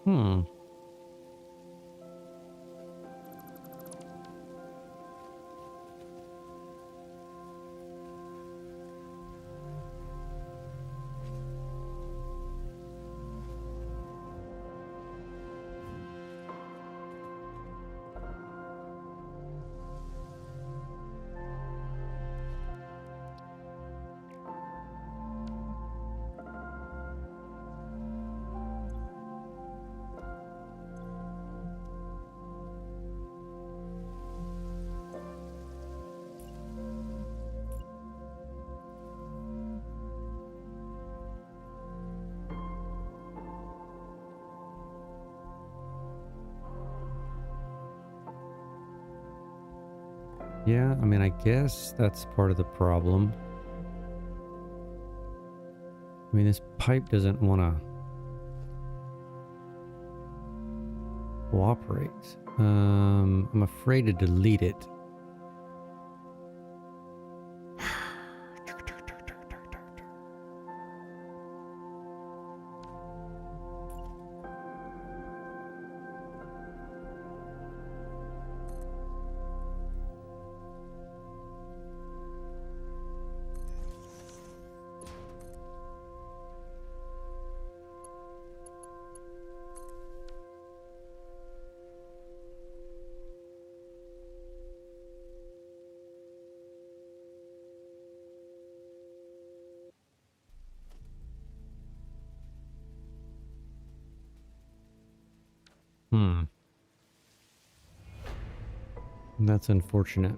Hmm. Yeah, I mean, I guess that's part of the problem. I mean, this pipe doesn't want to cooperate. I'm afraid to delete it. That's unfortunate.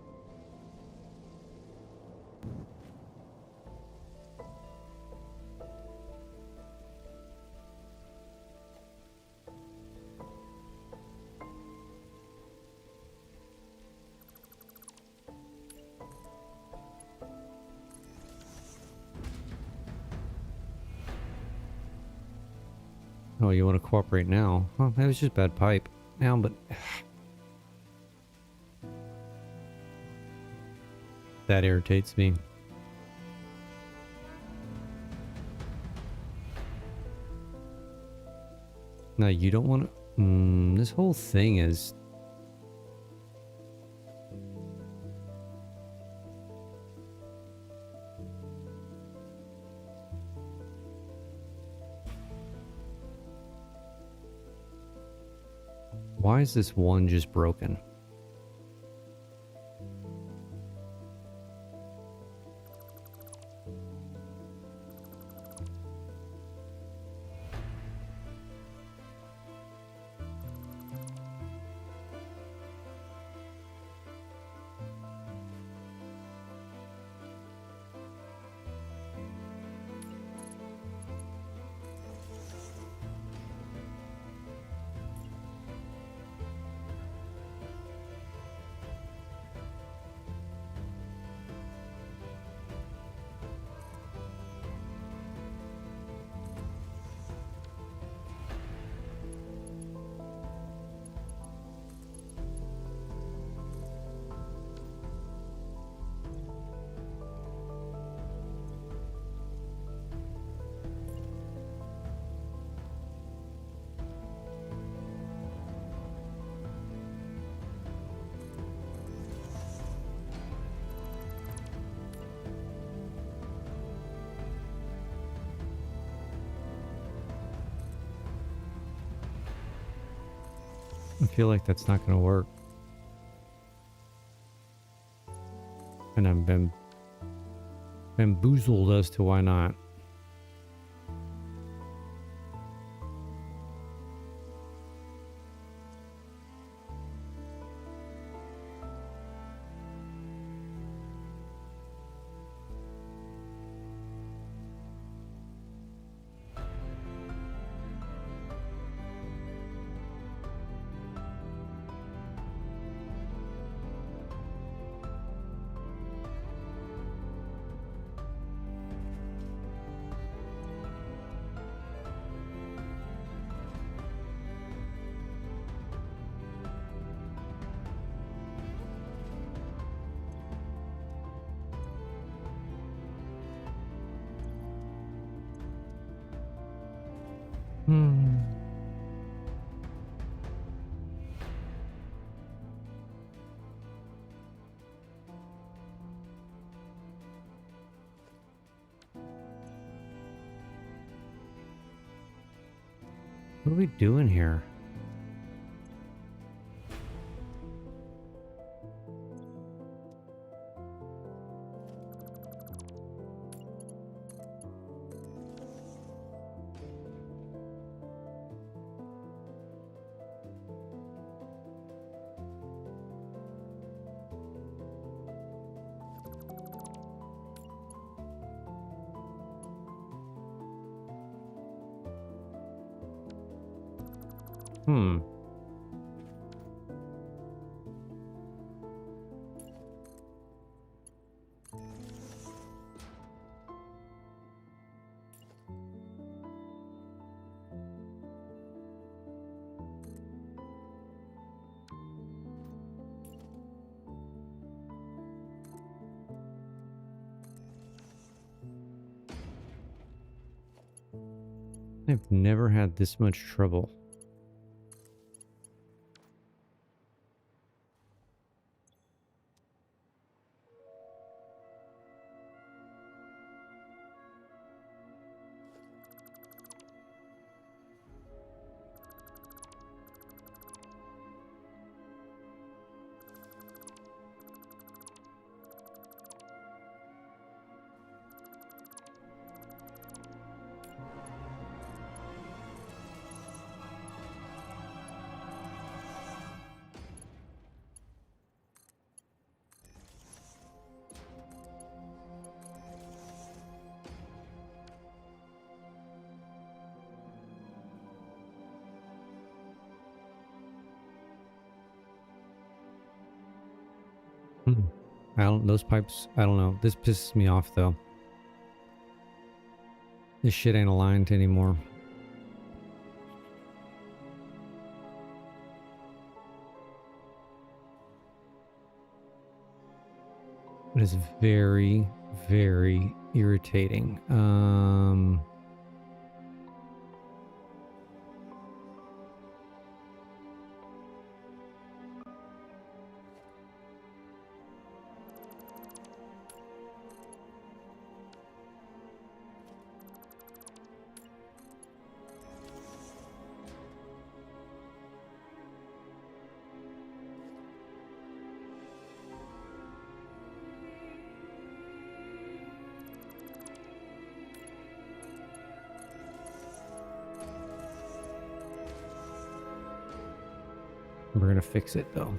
Oh, you want to cooperate now? Well, that was just bad pipe. Now, but that irritates me. No, you don't want to... this whole thing is... Why is this one just broken? I feel like that's not going to work. And I'm bamboozled as to why not. What are we doing here? Hmm. I've never had this much trouble. Hmm. Those pipes, I don't know. This pisses me off though. This shit ain't aligned anymore. It is very, very irritating. We're gonna fix it though.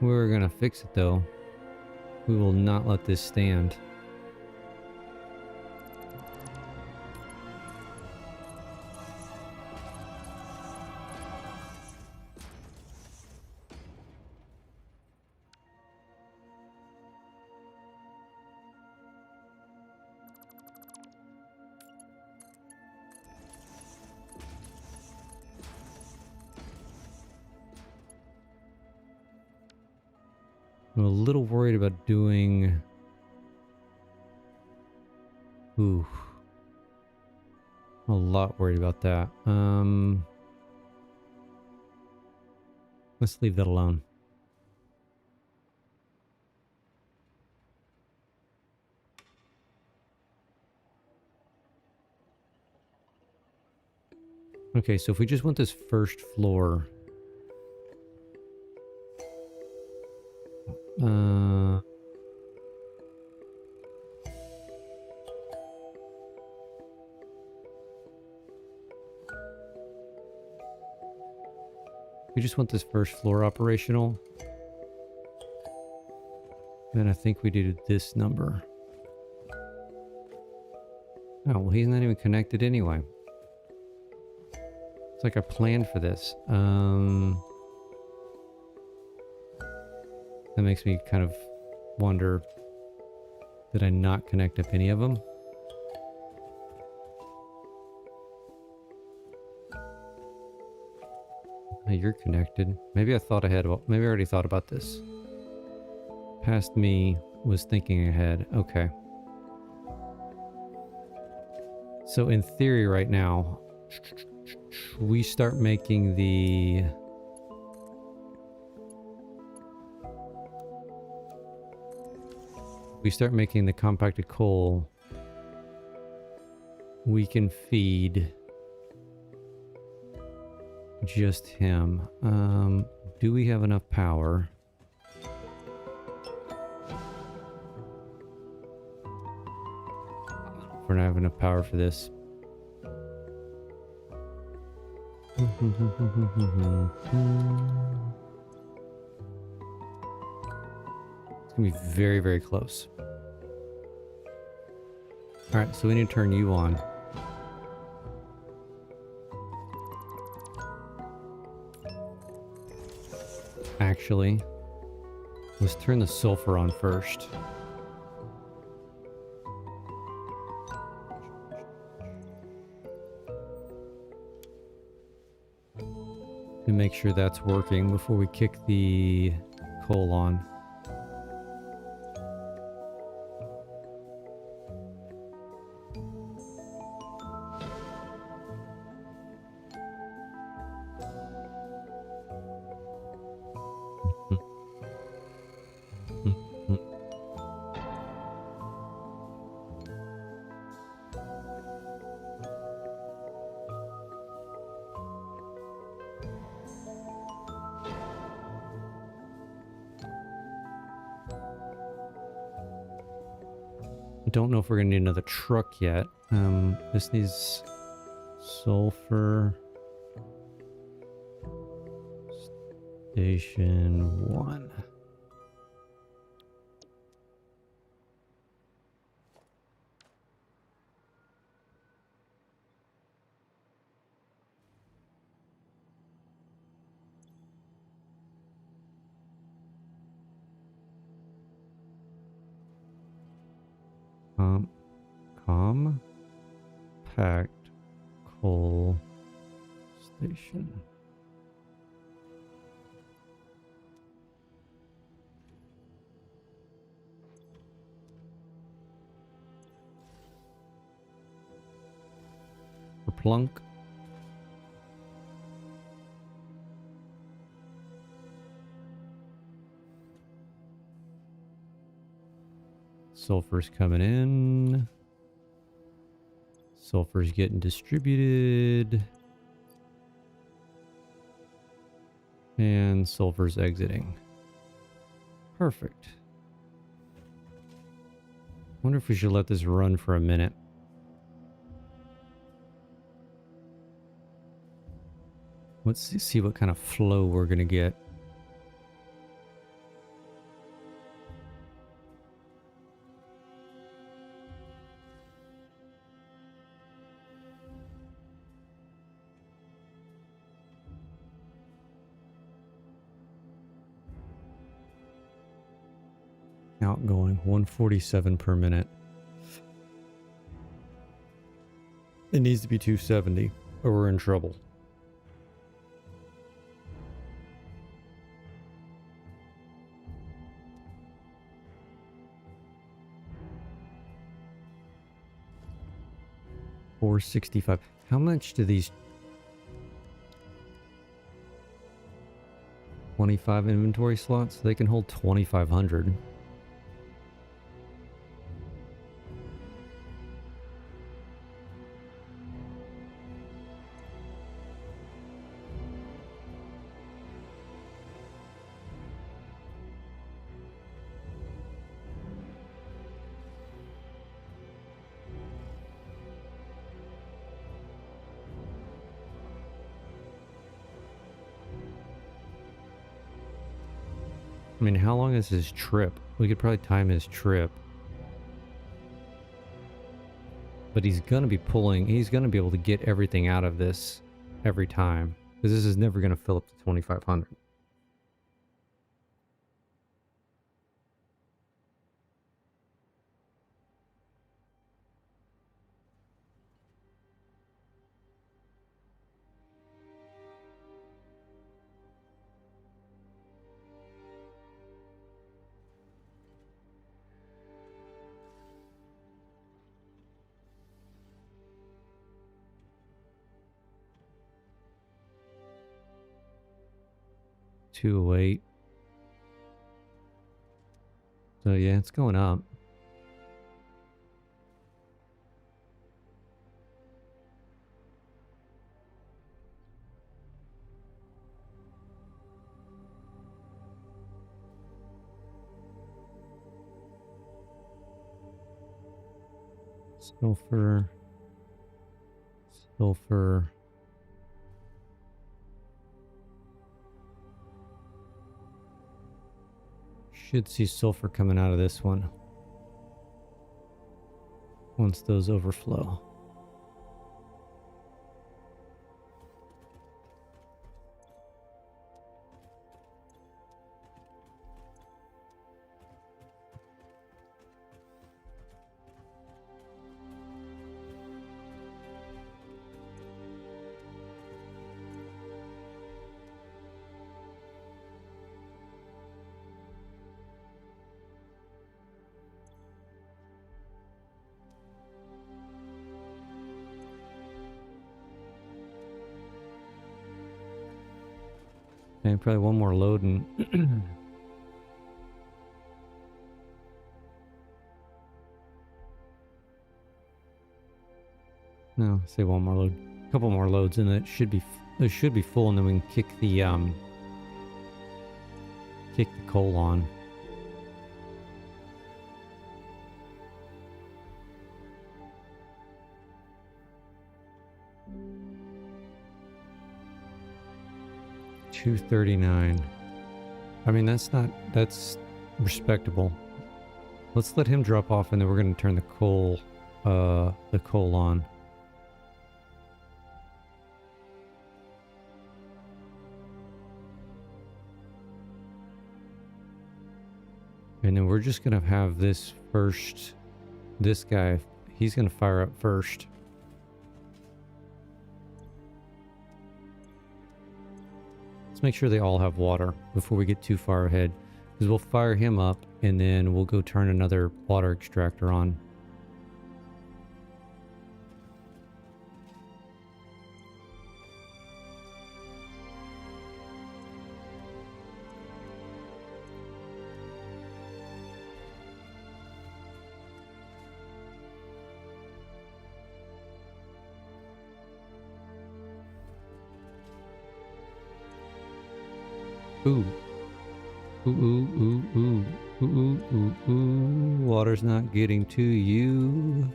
We're gonna fix it though. We will not let this stand. I'm a little worried about doing... Ooh. I'm a lot worried about that. Let's leave that alone. Okay, so if we just want this first floor, We just want this first floor operational. Then I think we did this number. Oh, well, he's not even connected anyway. It's like I planned for this. That makes me kind of wonder, did I not connect up any of them? Oh, you're connected. Maybe I thought ahead about, maybe I already thought about this. Past me was thinking ahead. Okay. So in theory right now, we start making the... We start making the compacted coal, we can feed just him. Do we have enough power? We're not having enough power for this. It's gonna be very, very close. Alright, so we need to turn you on. Actually, let's turn the sulfur on first. And make sure that's working before we kick the coal on. I don't know if we're gonna need another truck yet. This needs sulfur. Station 1. Compact coal station. Plunk. Sulfur's coming in. Sulfur's getting distributed. And sulfur's exiting. Perfect. Wonder if we should let this run for a minute. Let's see what kind of flow we're gonna get. Outgoing 147 per minute. It needs to be 270 or we're in trouble. $465. How much do these 25 inventory slots? They can hold 2,500. I mean, how long is his trip? We could probably time his trip. But he's going to be he's going to be able to get everything out of this every time. Because this is never going to fill up to 2,500. $208. So yeah, it's going up. Sulfur. Sulfur. Should see sulfur coming out of this one once those overflow. Okay, probably one more load and no, say one more load. A couple more loads and it should be full, and then we can kick the coal on. $239. I mean, that's respectable. Let's let him drop off, and then we're going to turn the coal on. And then we're just going to have this guy, he's going to fire up first. Let's make sure they all have water before we get too far ahead, because we'll fire him up and then we'll go turn another water extractor on. Ooh. Ooh, ooh, ooh, ooh. Ooh, ooh, ooh, ooh. Water's not getting to you.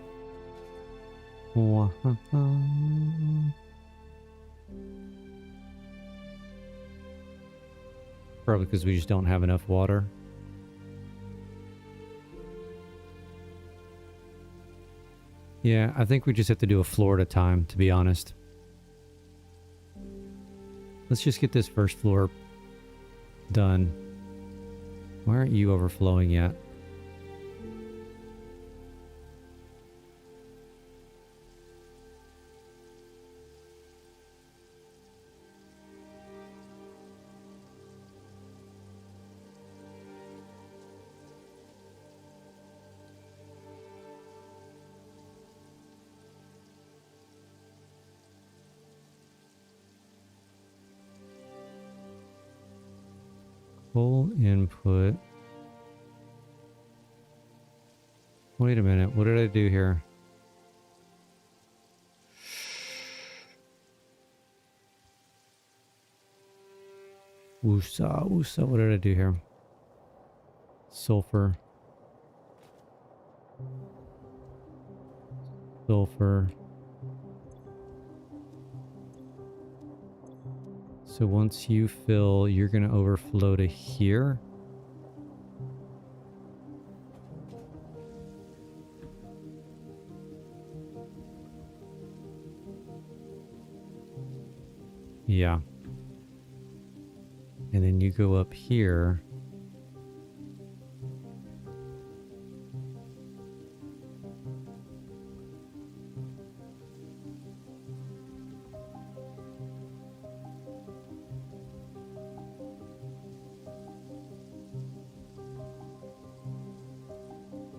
Probably because we just don't have enough water. Yeah, I think we just have to do a floor at a time, to be honest. Let's just get this first floor done. Why aren't you overflowing yet? Full input. Wait a minute, what did I do here? Woosa, woosa, what did I do here? Sulfur. Sulfur. So once you fill, you're going to overflow to here. Yeah. And then you go up here.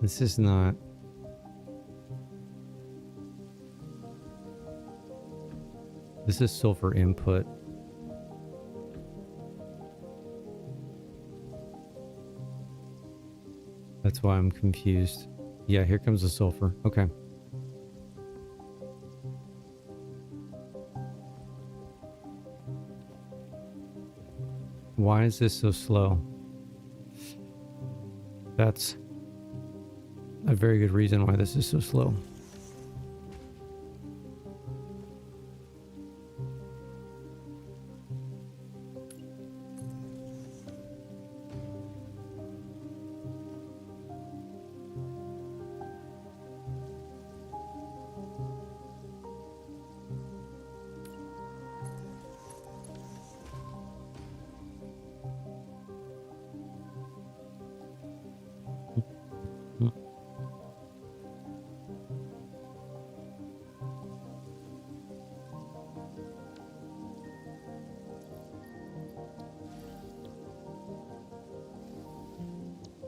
This is not... This is sulfur input. That's why I'm confused. Yeah, here comes the sulfur. Okay. Why is this so slow? That's a very good reason why this is so slow.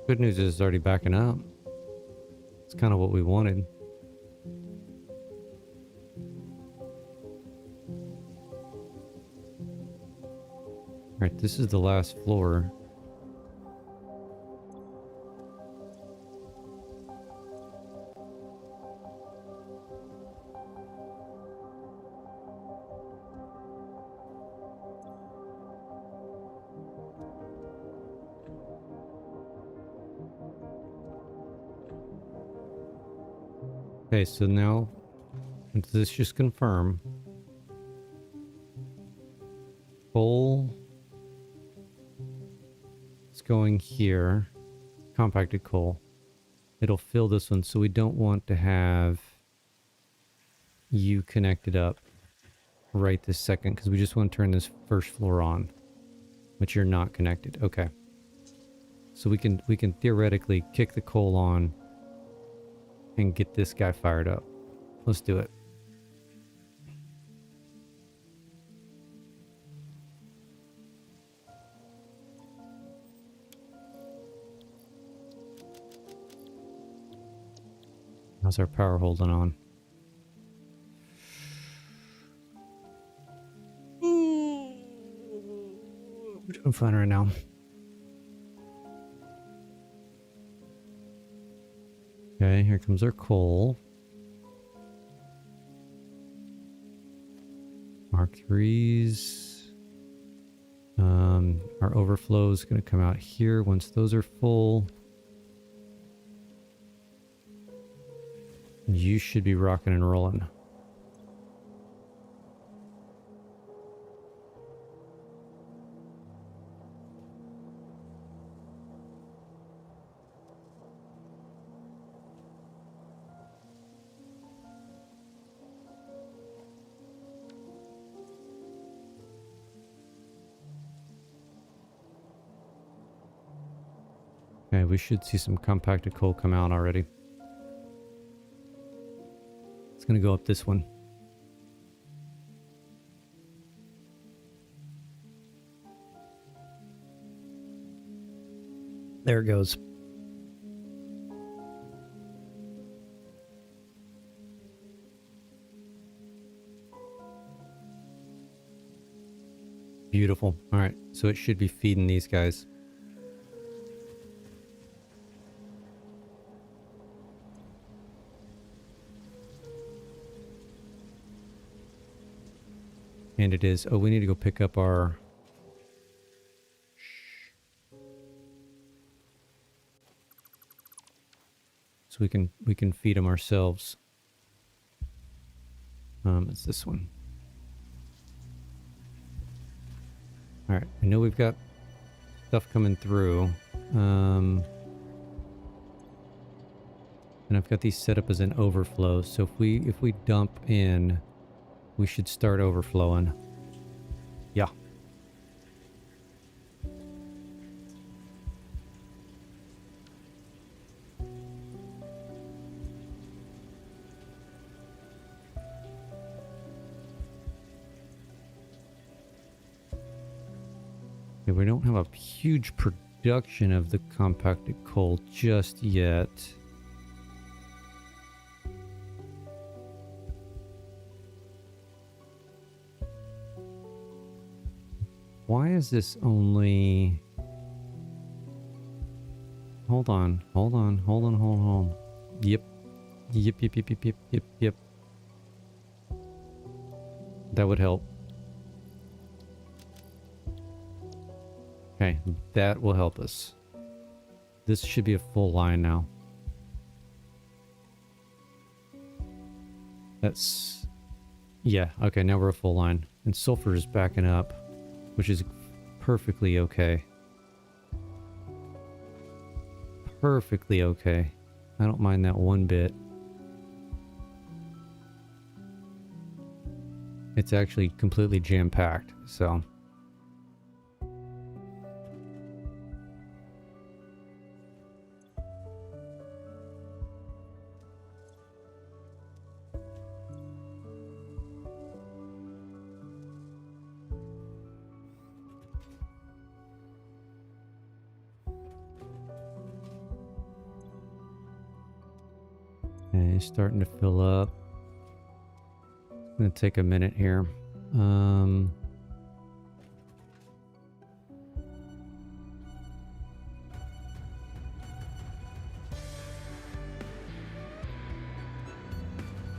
Good news is it's already backing up. It's kind of what we wanted. Alright, this is the last floor. Okay, so now, does this just confirm? Coal is going here. Compacted coal. It'll fill this one, so we don't want to have you connected up right this second, because we just want to turn this first floor on, but you're not connected. Okay. So we can theoretically kick the coal on and get this guy fired up. Let's do it. How's our power holding on? We're doing fine right now. Okay, here comes our coal. Mark 3s. Our overflow is going to come out here once those are full. You should be rocking and rolling. Okay, we should see some compacted coal come out already. It's going to go up this one. There it goes. Beautiful. All right, so it should be feeding these guys. And it is. Oh, we need to go pick up our... So we can feed them ourselves. It's this one. All right, I know we've got stuff coming through. And I've got these set up as an overflow. So if we dump in, we should start overflowing. Yeah, we don't have a huge production of the compacted coal just yet. Why is this only... Hold on. Yep. Yep. That would help. Okay, that will help us. This should be a full line now. That's... Yeah, okay, now we're a full line. And sulfur is backing up, which is perfectly okay. Perfectly okay. I don't mind that one bit. It's actually completely jam-packed, so... Okay, starting to fill up. It's gonna take a minute here.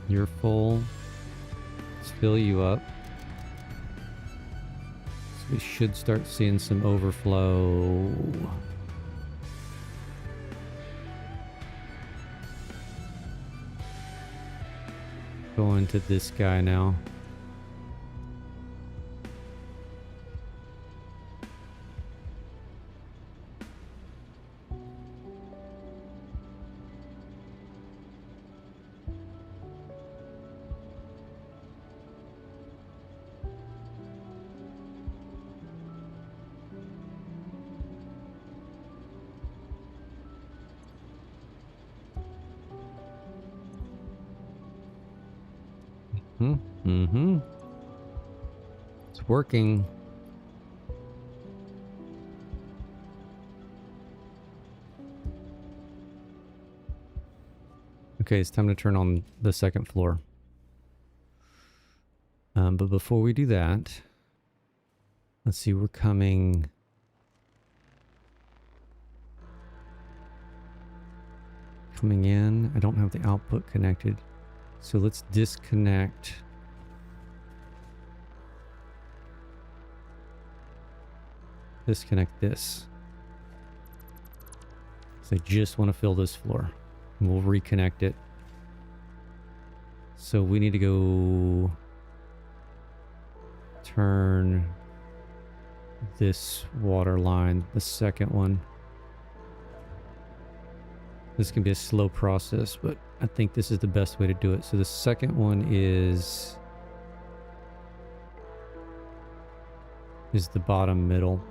You're full. Let's fill you up. So we should start seeing some overflow. Going to this guy now. It's working. Okay, it's time to turn on the second floor. But before we do that, let's see, we're coming... Coming in. I don't have the output connected. So let's disconnect. Disconnect this. So I just want to fill this floor. And we'll reconnect it. So we need to go turn this water line, the second one. This can be a slow process, but I think this is the best way to do it. So the second one is the bottom middle.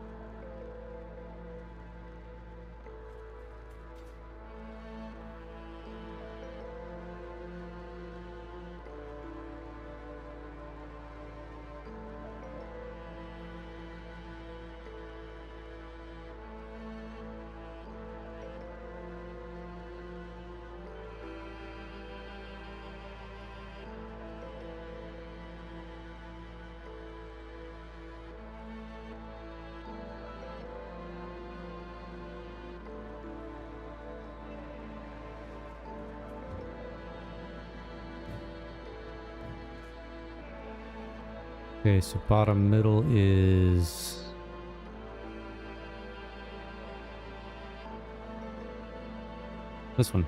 Okay, so bottom middle is this one.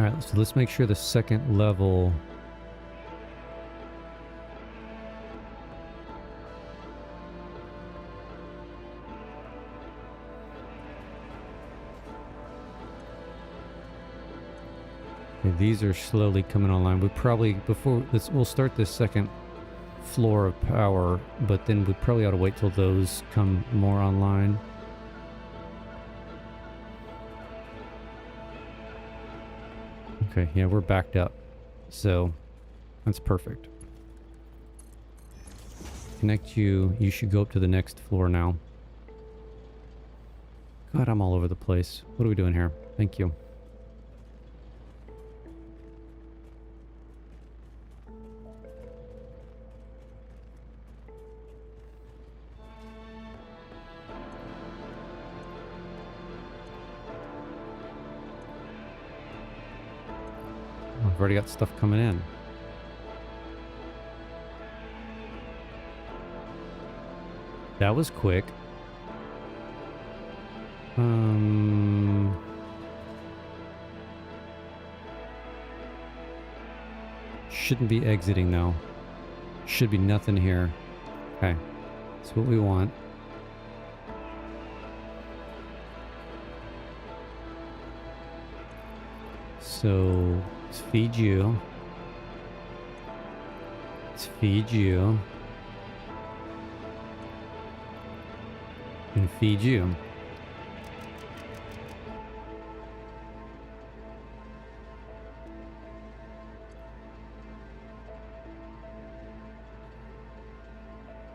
All right, so let's make sure the second level. Okay, these are slowly coming online. We probably, we'll start this second floor of power, but then we probably ought to wait till those come more online. Okay, yeah, we're backed up. So that's perfect. Connect you. You should go up to the next floor now. God, I'm all over the place. What are we doing here? Thank you. I've already got stuff coming in. That was quick. Shouldn't be exiting though. Should be nothing here. Okay. That's what we want. So let's feed you. Let's feed you. And feed you.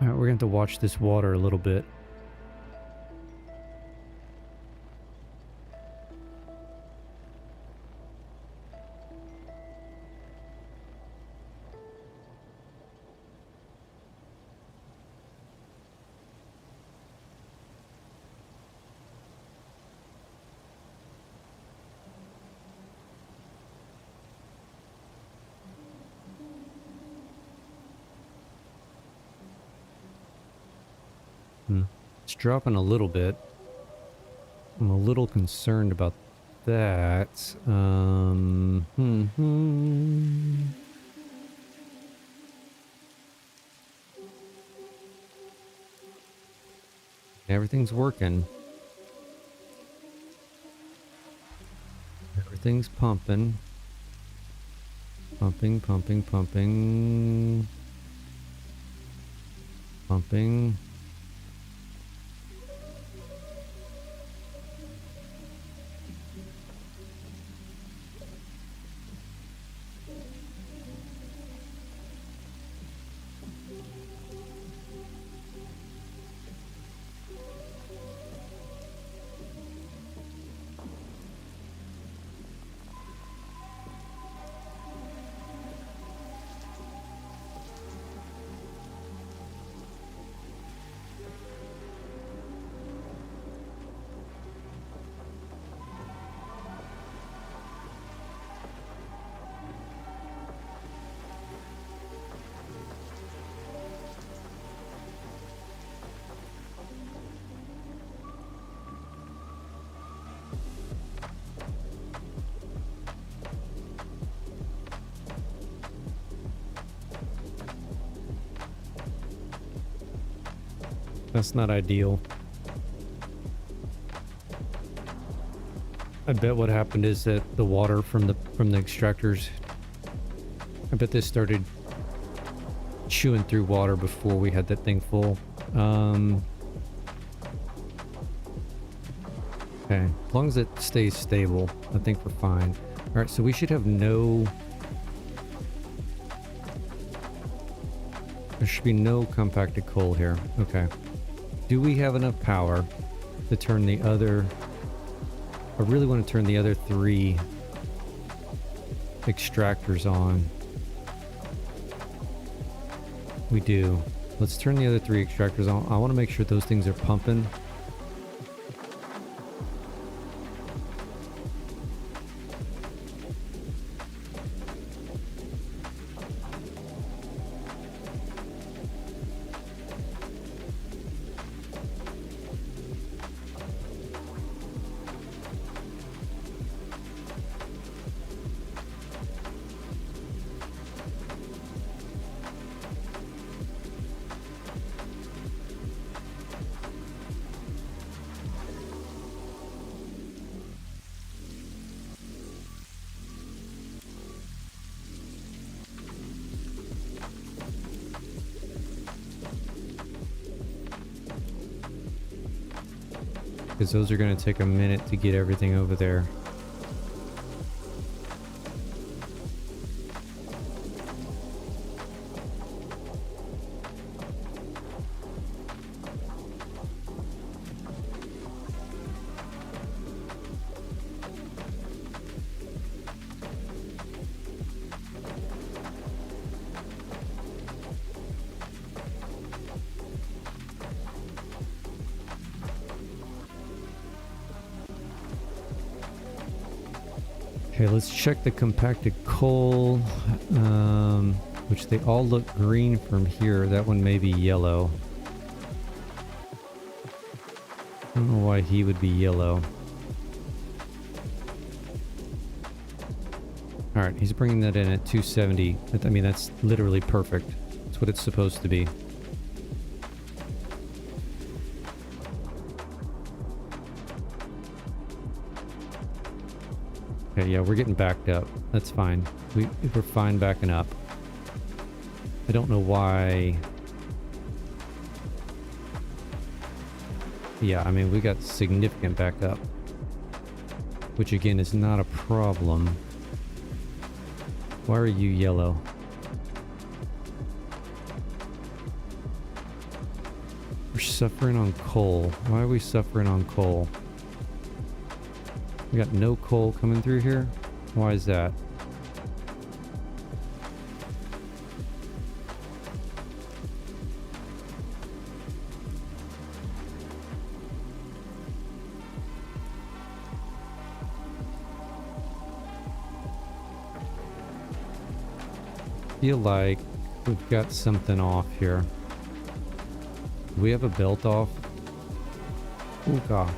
All right, we're going to have to watch this water a little bit. It's dropping a little bit. I'm a little concerned about that. Everything's working. Everything's pumping. Pumping, pumping, pumping. Pumping. That's not ideal. I bet what happened is that the water from the extractors, I bet they started chewing through water before we had that thing full. Okay, as long as it stays stable, I think we're fine. All right, so we should have no... There should be no compacted coal here. Okay. Do we have enough power to turn the other... I really want to turn the other 3 extractors on. We do. Let's turn the other 3 extractors on. I want to make sure those things are pumping. because those are going to take a minute to get everything over there. Okay, let's check the compacted coal, which they all look green from here. That one may be yellow. I don't know why he would be yellow. Alright, he's bringing that in at 270. I mean, that's literally perfect. That's what it's supposed to be. Okay, yeah, we're getting backed up. That's fine. We're fine backing up. I don't know why. Yeah, I mean, we got significant backup, which again is not a problem. Why are you yellow? We're suffering on coal. Why are we suffering on coal? We got no coal coming through here. Why is that? Feel like we've got something off here. Do we have a belt off? Oh gosh.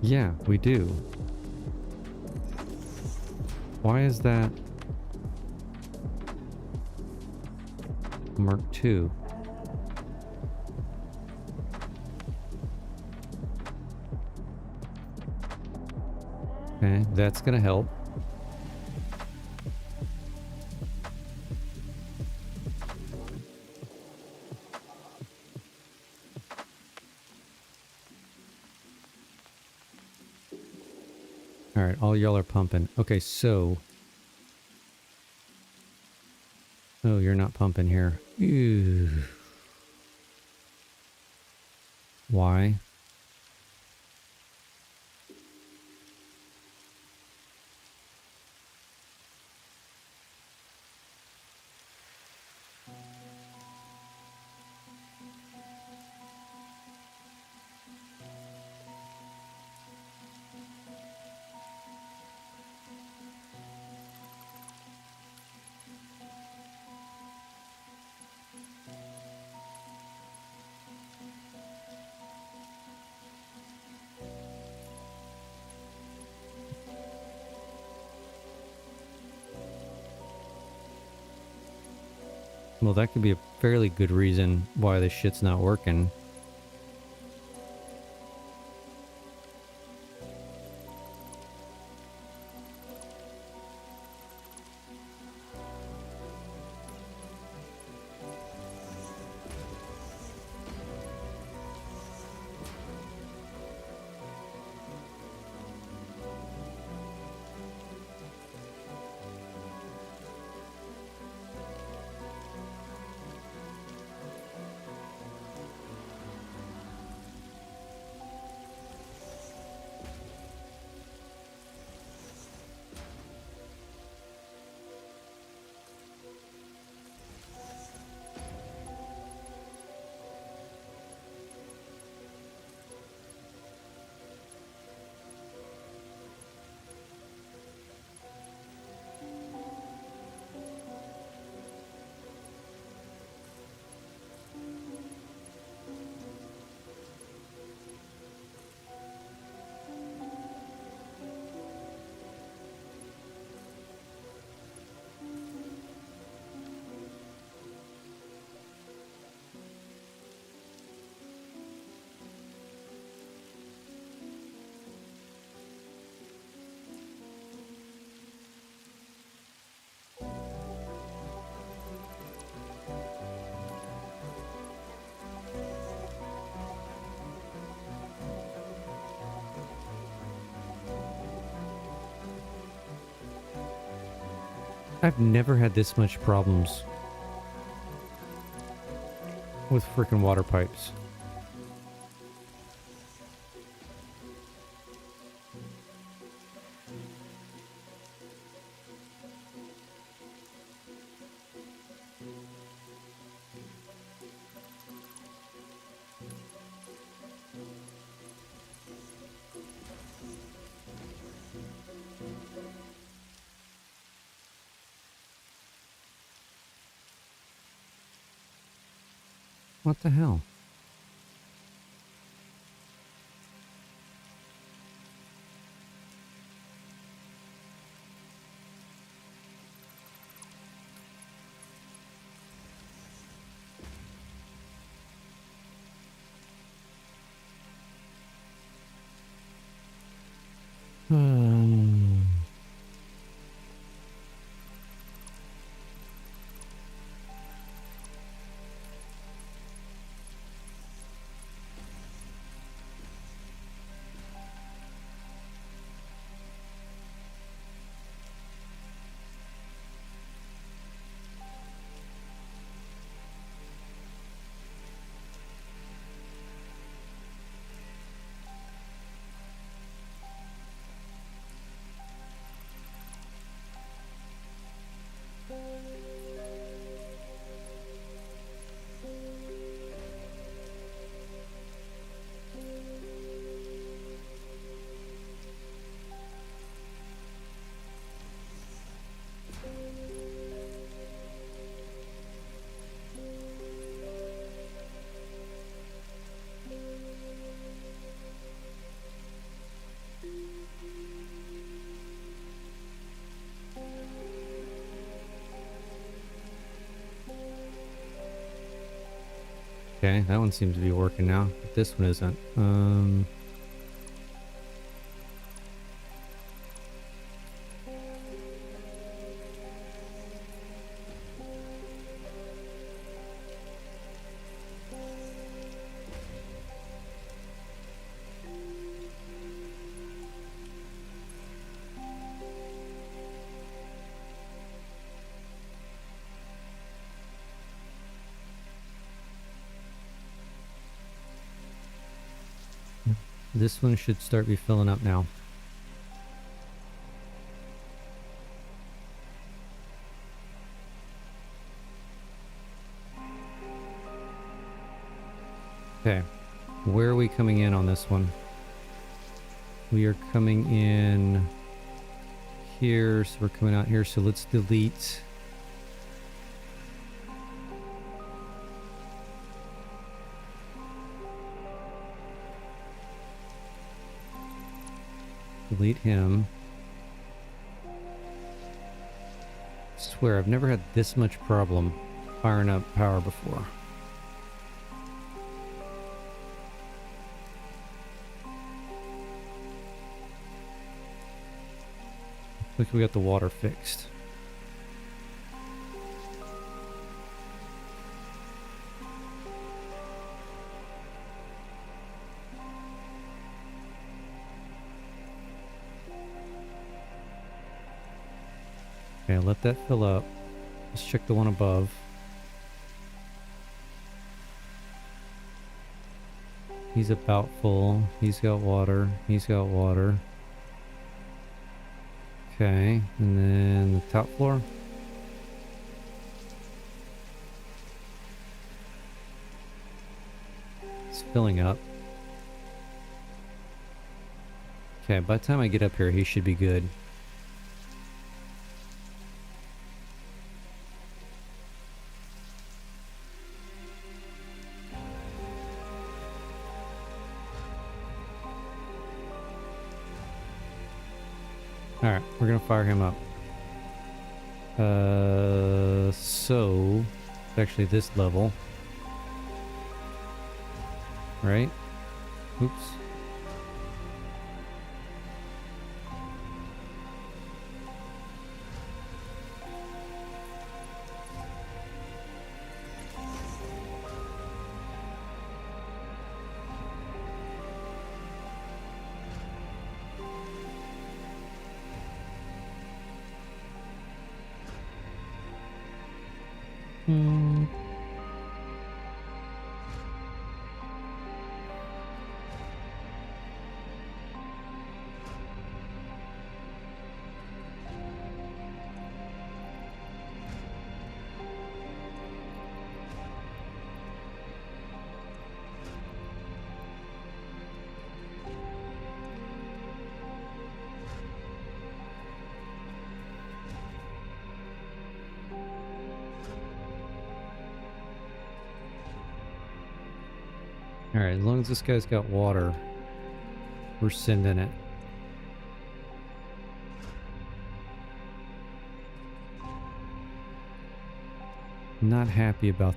Yeah, we do. Why is that Mark II? Okay, that's gonna help. Alright, all y'all are pumping. Okay, so... Oh, you're not pumping here. Ew. Why? Well, that could be a fairly good reason why this shit's not working. I've never had this much problems with freaking water pipes. What the hell? Um, okay, that one seems to be working now, but this one isn't. This one should start be filling up now. Okay, where are we coming in on this one? We are coming in here, so we're coming out here, so let's delete. Delete him. I swear, I've never had this much problem firing up power before. Look, we got the water fixed. Okay, let that fill up. Let's check the one above. He's about full. He's got water. He's got water. Okay, and then the top floor. It's filling up. Okay, by the time I get up here, he should be good. Alright, we're gonna fire him up. So it's actually this level. Right? Oops. Alright, as long as this guy's got water, we're sending it. Not happy about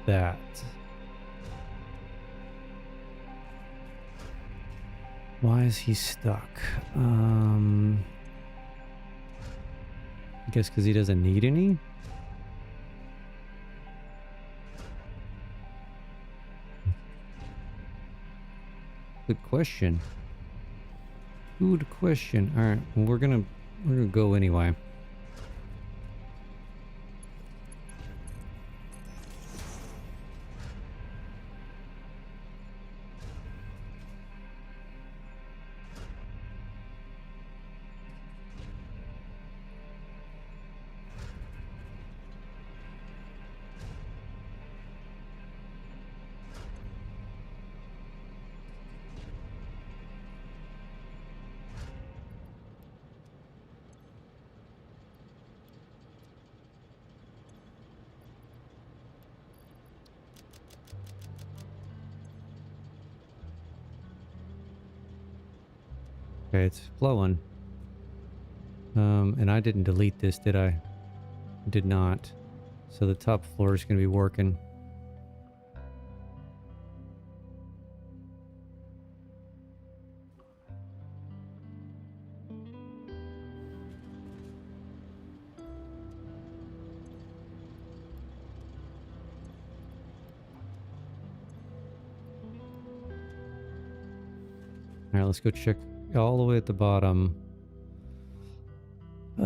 that. Why is he stuck? I guess because he doesn't need any? Good question. Good question. Alright, well we're gonna go anyway. Okay, it's flowing. And I didn't delete this, did I? Did not. So the top floor is going to be working. All right, let's go check all the way at the bottom. The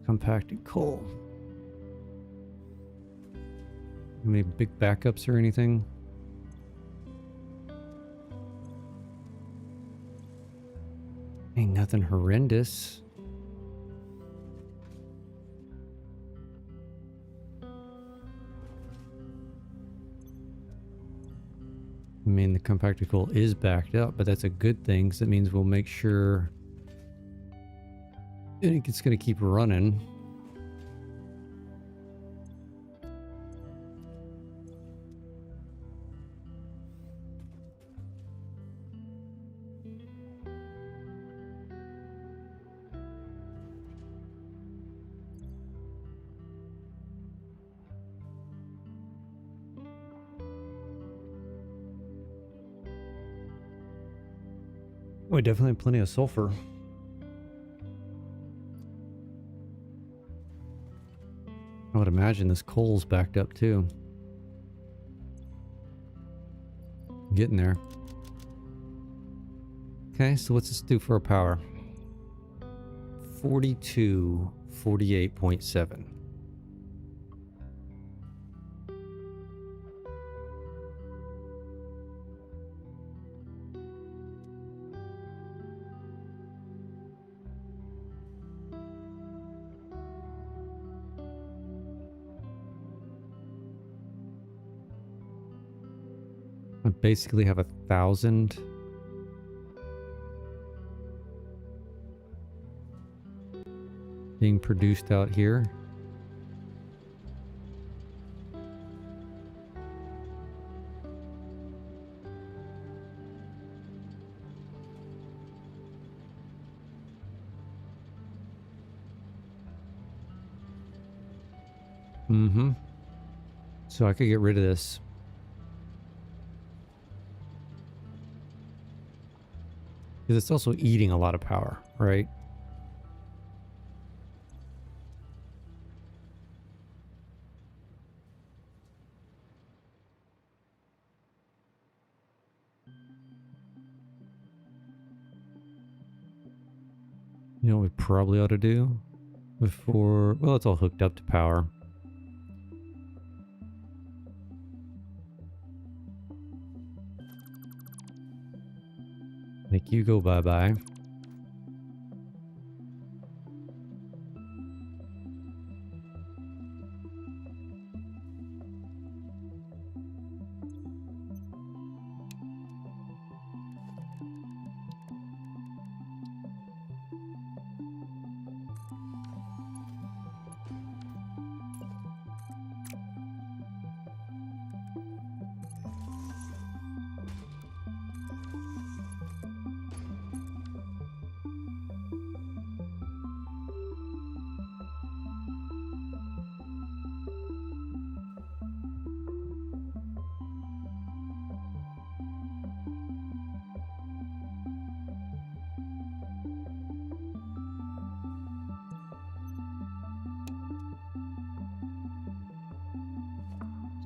compacted coal. Any big backups or anything? Ain't nothing horrendous. I mean, the compacted coal is backed up, but that's a good thing, because that means we'll make sure it's going to keep running. We definitely have plenty of sulfur. I would imagine this coal's backed up too. Getting there. Okay, so what's this do for our power? 42, 48.7. I basically have 1,000. Being produced out here. Mm-hmm. So I could get rid of this. Because it's also eating a lot of power, right? You know what we probably ought to do? before... Well, it's all hooked up to power. Make you go bye-bye.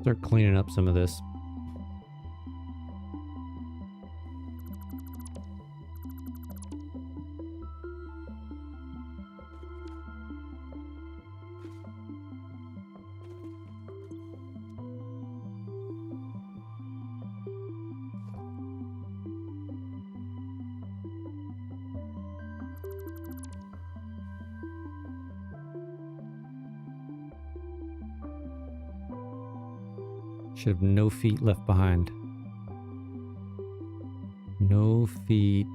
Start cleaning up some of this. Should have no feet left behind. No feet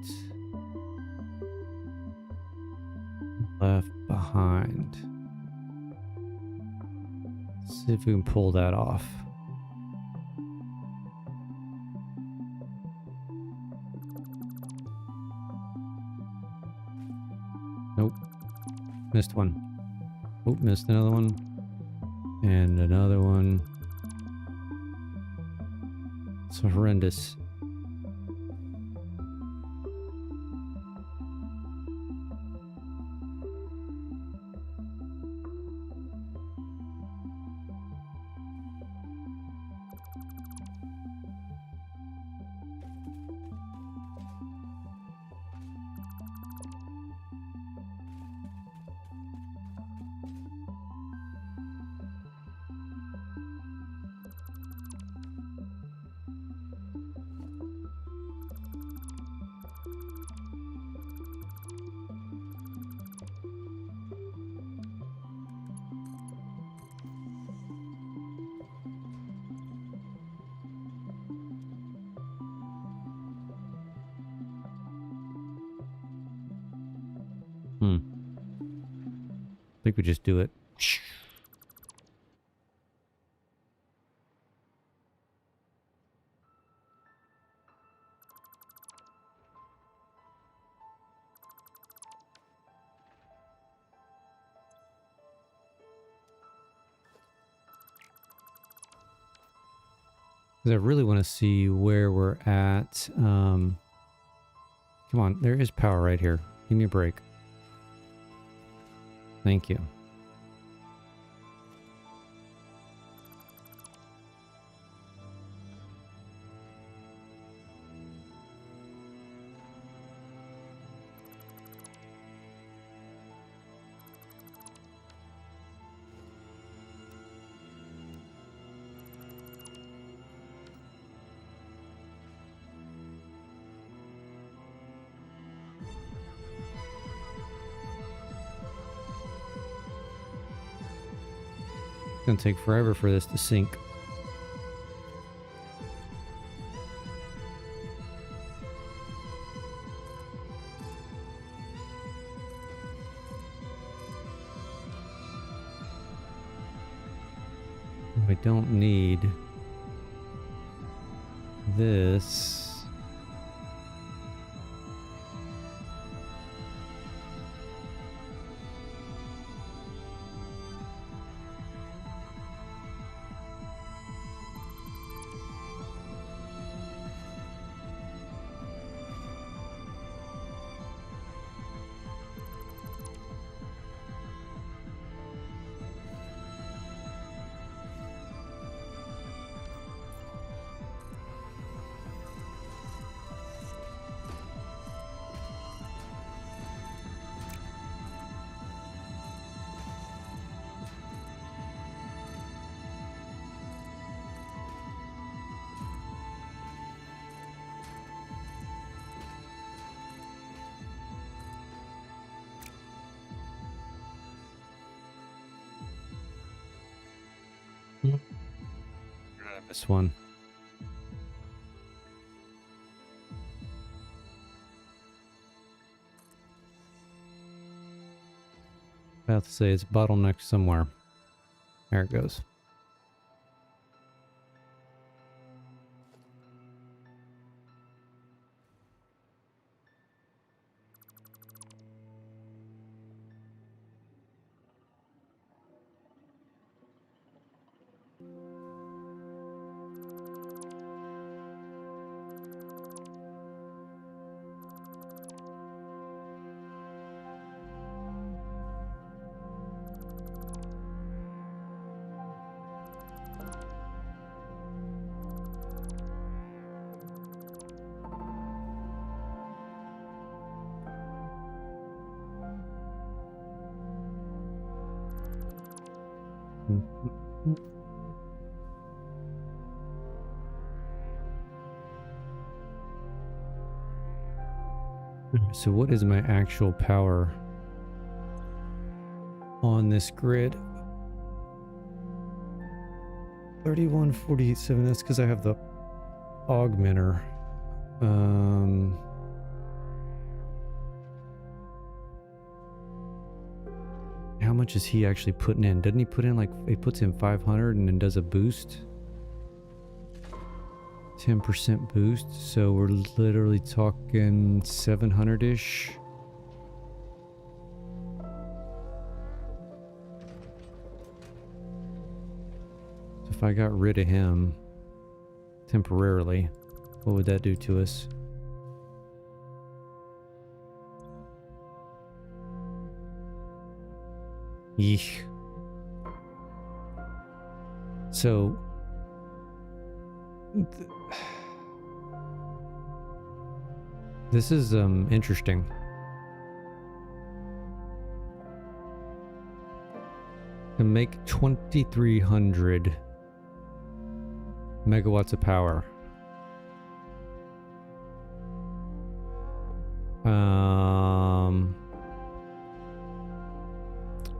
left behind. Let's see if we can pull that off. Nope. Missed one. Oh, missed another one. And another one. It's horrendous. I think we just do it. Because I really want to see where we're at. Come on, there is power right here. Give me a break. Thank you. It's gonna take forever for this to sink. We don't need this. I missed one. I have to say it's bottlenecked somewhere. There it goes. So what is my actual power on this grid? 3147. That's because I have the augmenter. How much is he actually putting in? Doesn't he put in like, he puts in 500 and then does a boost? 10% boost, so we're literally talking 700-ish. So if I got rid of him temporarily, what would that do to us? Yeesh. So this is interesting. To make 2,300 megawatts of power.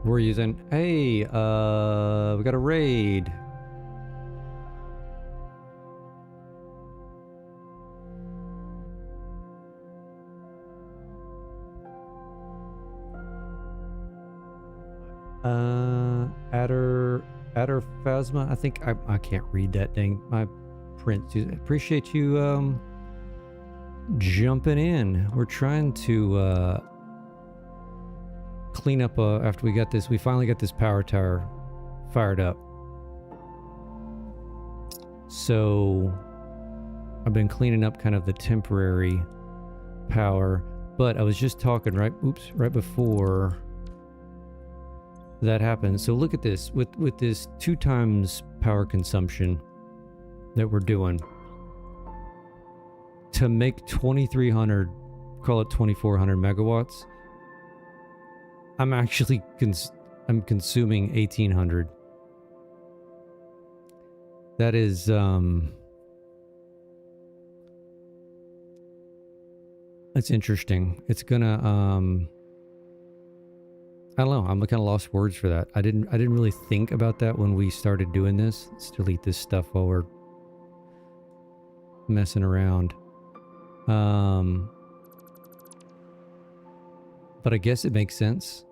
We're using, hey, we got a raid. Adder Phasma. I think I can't read that thing. My print. Appreciate you jumping in. We're trying to clean up after we got this. We finally got this power tower fired up. So I've been cleaning up kind of the temporary power, but I was just talking right before that happened. So look at this with this 2 times power consumption that we're doing to make 2,300, call it 2,400 megawatts. I'm actually I'm consuming 1,800. That is that's interesting. It's gonna I don't know. I'm kind of lost words for that. I didn't really think about that when we started doing this. Let's delete this stuff while we're messing around. But I guess it makes sense.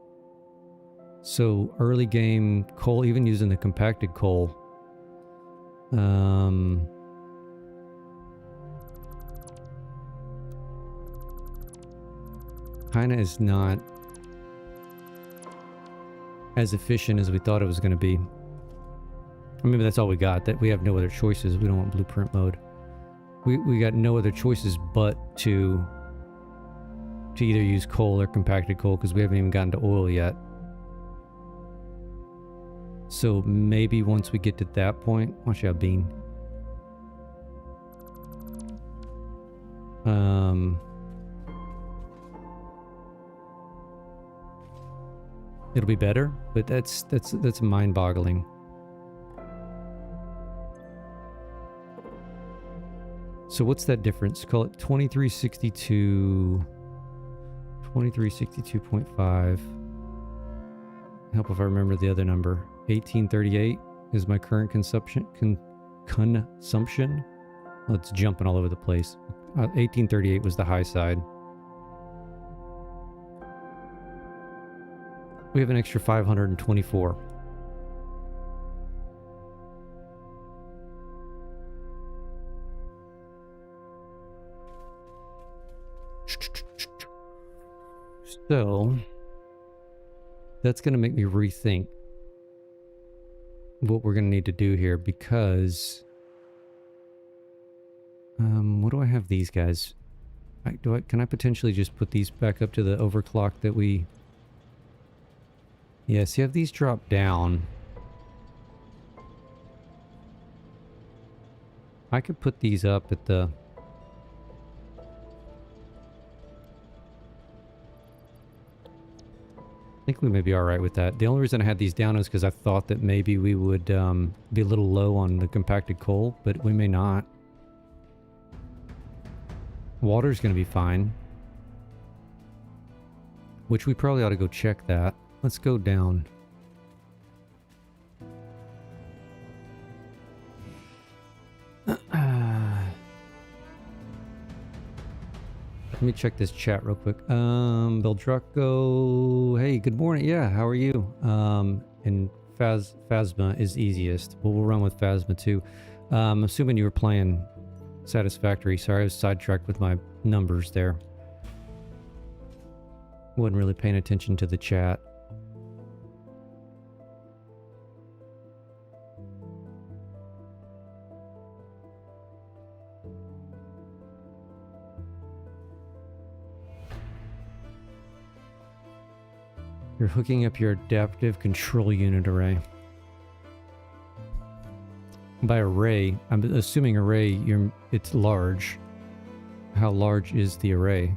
So early game coal, even using the compacted coal, kind of is not as efficient as we thought it was going to be. I mean, that's all we got. That we have no other choices. We don't want blueprint mode. We got no other choices but to either use coal or compacted coal because we haven't even gotten to oil yet. So maybe once we get to that point, watch out, Bean. It'll be better, but that's mind-boggling. So what's that difference? Call it 2362, 2362.5. Help if I remember the other number. 1838 is my current consumption. Consumption. Oh, it's jumping all over the place. 1838 was the high side. We have an extra 524. So that's going to make me rethink what we're going to need to do here, because what do I have these guys? Can I potentially just put these back up to the overclock that we... Yes, you have these drop down. I could put these up at the... I think we may be alright with that. The only reason I had these down is because I thought that maybe we would be a little low on the compacted coal, but we may not. Water's going to be fine. Which we probably ought to go check that. Let's go down. Let me check this chat real quick. Beldraco, hey, good morning. Yeah, how are you? And Phasma is easiest. Well, we'll run with Phasma too. I'm assuming you were playing Satisfactory. Sorry, I was sidetracked with my numbers there. Wasn't really paying attention to the chat. You're hooking up your adaptive control unit array. By array, I'm assuming array, it's large. How large is the array?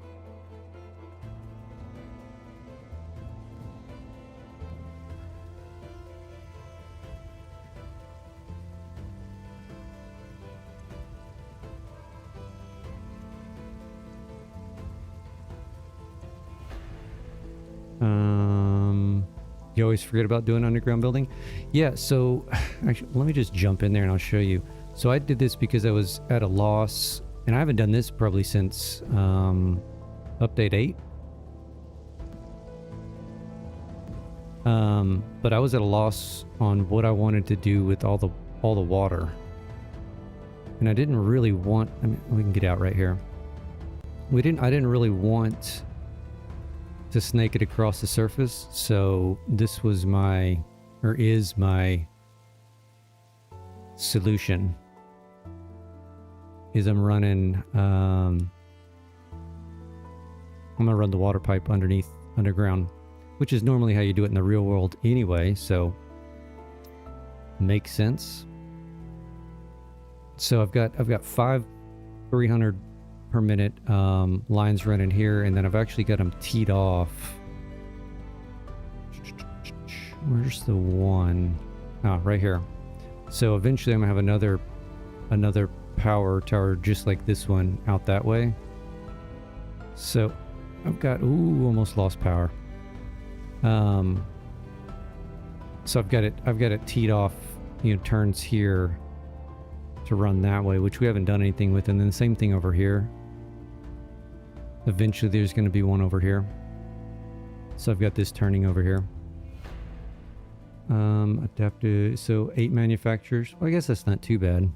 You always forget about doing underground building. Yeah, so actually, let me just jump in there and I'll show you. So I did this because I was at a loss, and I haven't done this probably since update 8. But I was at a loss on what I wanted to do with all the water, and I didn't really want. I mean, we can get out right here. I didn't really want to snake it across the surface, so this was is my solution. Is I'm running I'm gonna run the water pipe underground, which is normally how you do it in the real world anyway, so makes sense. So I've got 5 300 per minute lines running here, and then I've actually got them teed off. Where's the one? Ah, right here. So eventually I'm gonna have another power tower just like this one out that way. So I've got almost lost power. So I've got it teed off, turns here to run that way, which we haven't done anything with, and then the same thing over here. Eventually there's going to be one over here. So I've got this turning over here. Adaptive, so 8 manufacturers. Well, I guess that's not too bad.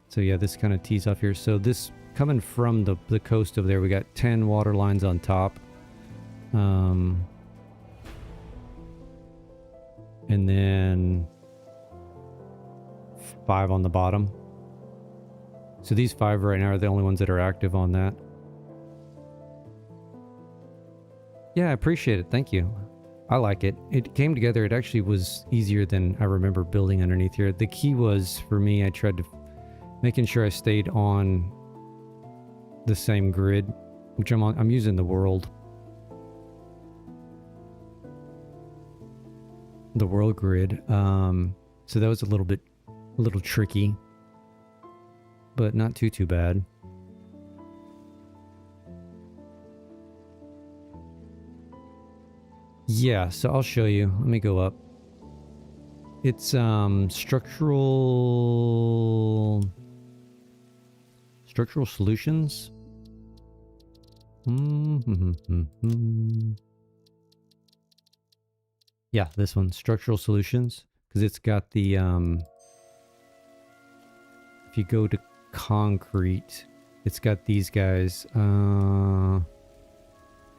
So yeah, this kind of tees off here. So this coming from the coast over there, we got 10 water lines on top. And then 5 on the bottom. So these 5 right now are the only ones that are active on that. Yeah, I appreciate it. Thank you. I like it. It came together. It actually was easier than I remember building underneath here. The key was, for me, I tried to making sure I stayed on the same grid, which I'm on. I'm using the world grid. So that was a little tricky, but not too bad. Yeah, so I'll show you. Let me go up. It's structural solutions. Yeah, this one, structural solutions, because it's got the if you go to concrete, it's got these guys.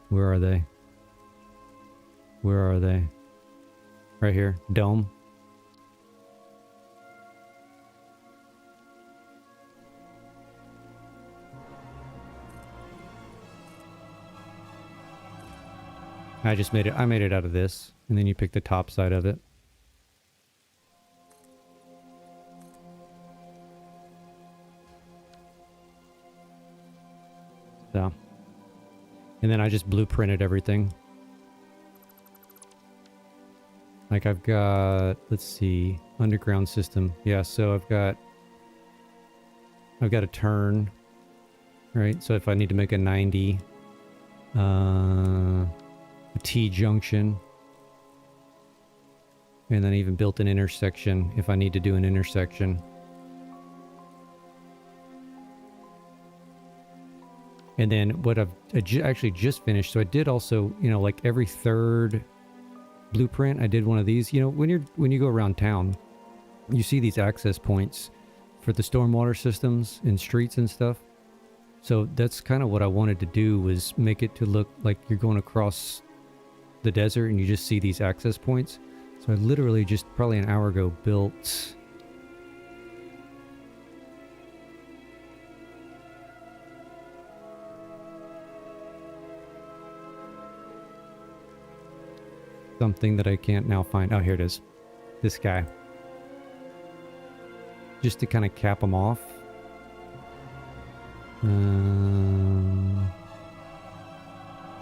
Where are they? Where are they? Right here, dome. I just made it. I made it out of this, and then you pick the top side of it. So, and then I just blueprinted everything. Like I've got, let's see, underground system. Yeah, so I've got a turn, right? So if I need to make a 90, a T-junction, and then I even built an intersection if I need to do an intersection. And then what I actually just finished, so I did also, you know, like every third blueprint, I did one of these. You know, when you go around town, you see these access points for the stormwater systems and streets and stuff. So that's kind of what I wanted to do, was make it to look like you're going across the desert and you just see these access points. So I literally just probably an hour ago built something that I can't now find. Oh, here it is. This guy. Just to kind of cap them off.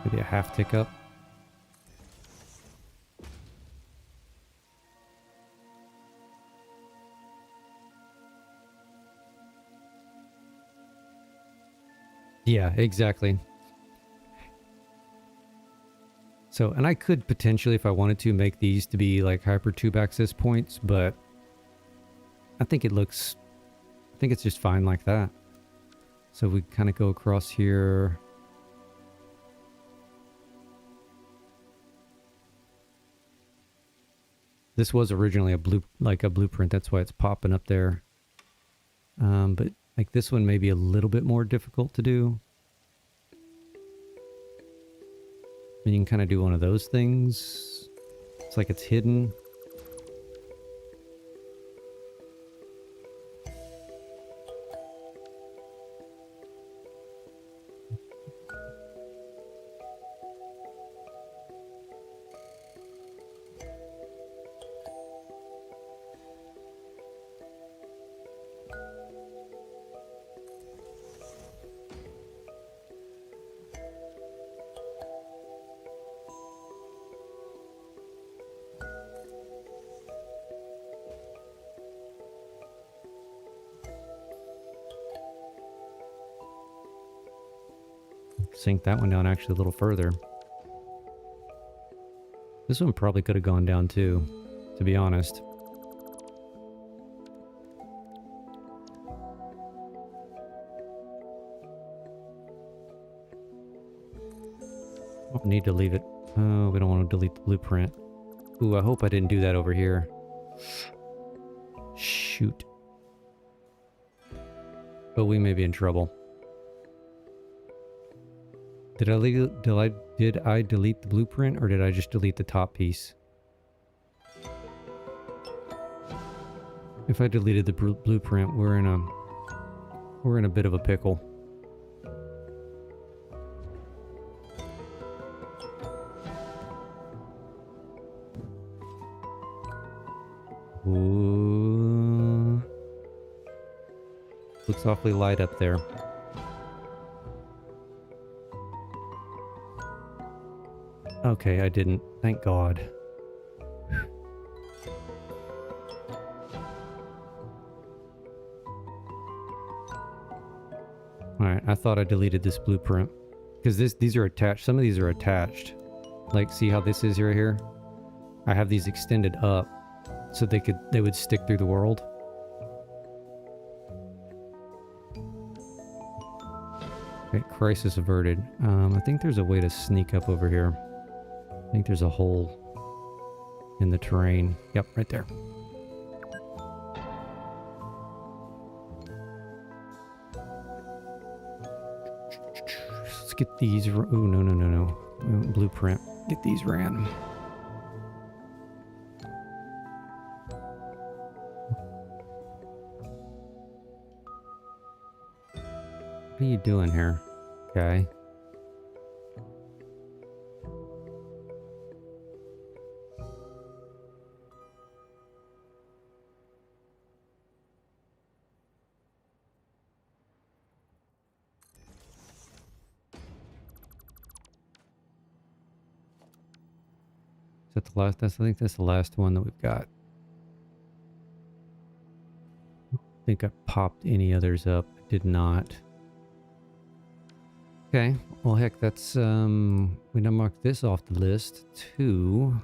Maybe a half tick up. Yeah, exactly. So, and I could potentially, if I wanted to, make these to be like hypertube access points, but I think it's just fine like that. So we kind of go across here. This was originally a blueprint, that's why it's popping up there. But like this one may be a little bit more difficult to do. And you can kind of do one of those things. It's like it's hidden. Sink that one down actually a little further. This one probably could have gone down too, to be honest. Don't need to leave it. Oh, we don't want to delete the blueprint. Ooh, I hope I didn't do that over here. Shoot. But we may be in trouble. Did I delete the blueprint, or did I just delete the top piece? If I deleted the blueprint, we're in a bit of a pickle. Ooh. Looks awfully light up there. Okay, I didn't. Thank God. Alright, I thought I deleted this blueprint. Because these are attached. Some of these are attached. Like, see how this is right here? I have these extended up. so they would stick through the world. Okay, crisis averted. I think there's a way to sneak up over here. I think there's a hole in the terrain. Yep, right there. Let's get these. Oh, no. Blueprint. Get these ran. What are you doing here, guy? Is that the last? I think that's the last one that we've got. I think I popped any others up. I did not. Okay, well heck, that's we now mark this off the list too.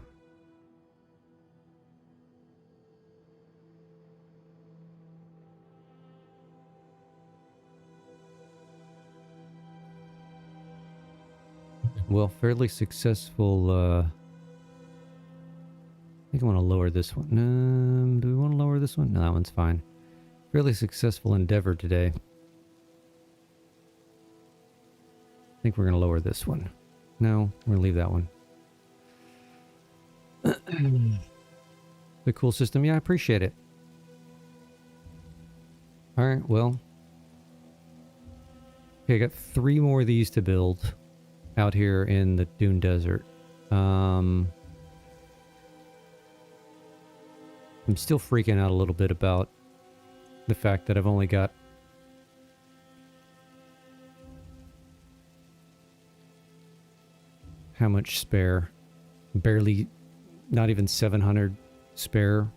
Well, fairly successful. I think I want to lower this one. Do we want to lower this one? No, that one's fine. Fairly successful endeavor today. I think we're going to lower this one. No, we're going to leave that one. The cool system. Yeah, I appreciate it. All right, well. Okay, I got 3 more of these to build out here in the Dune Desert. I'm still freaking out a little bit about the fact that I've only got how much spare? Barely, not even 700 spare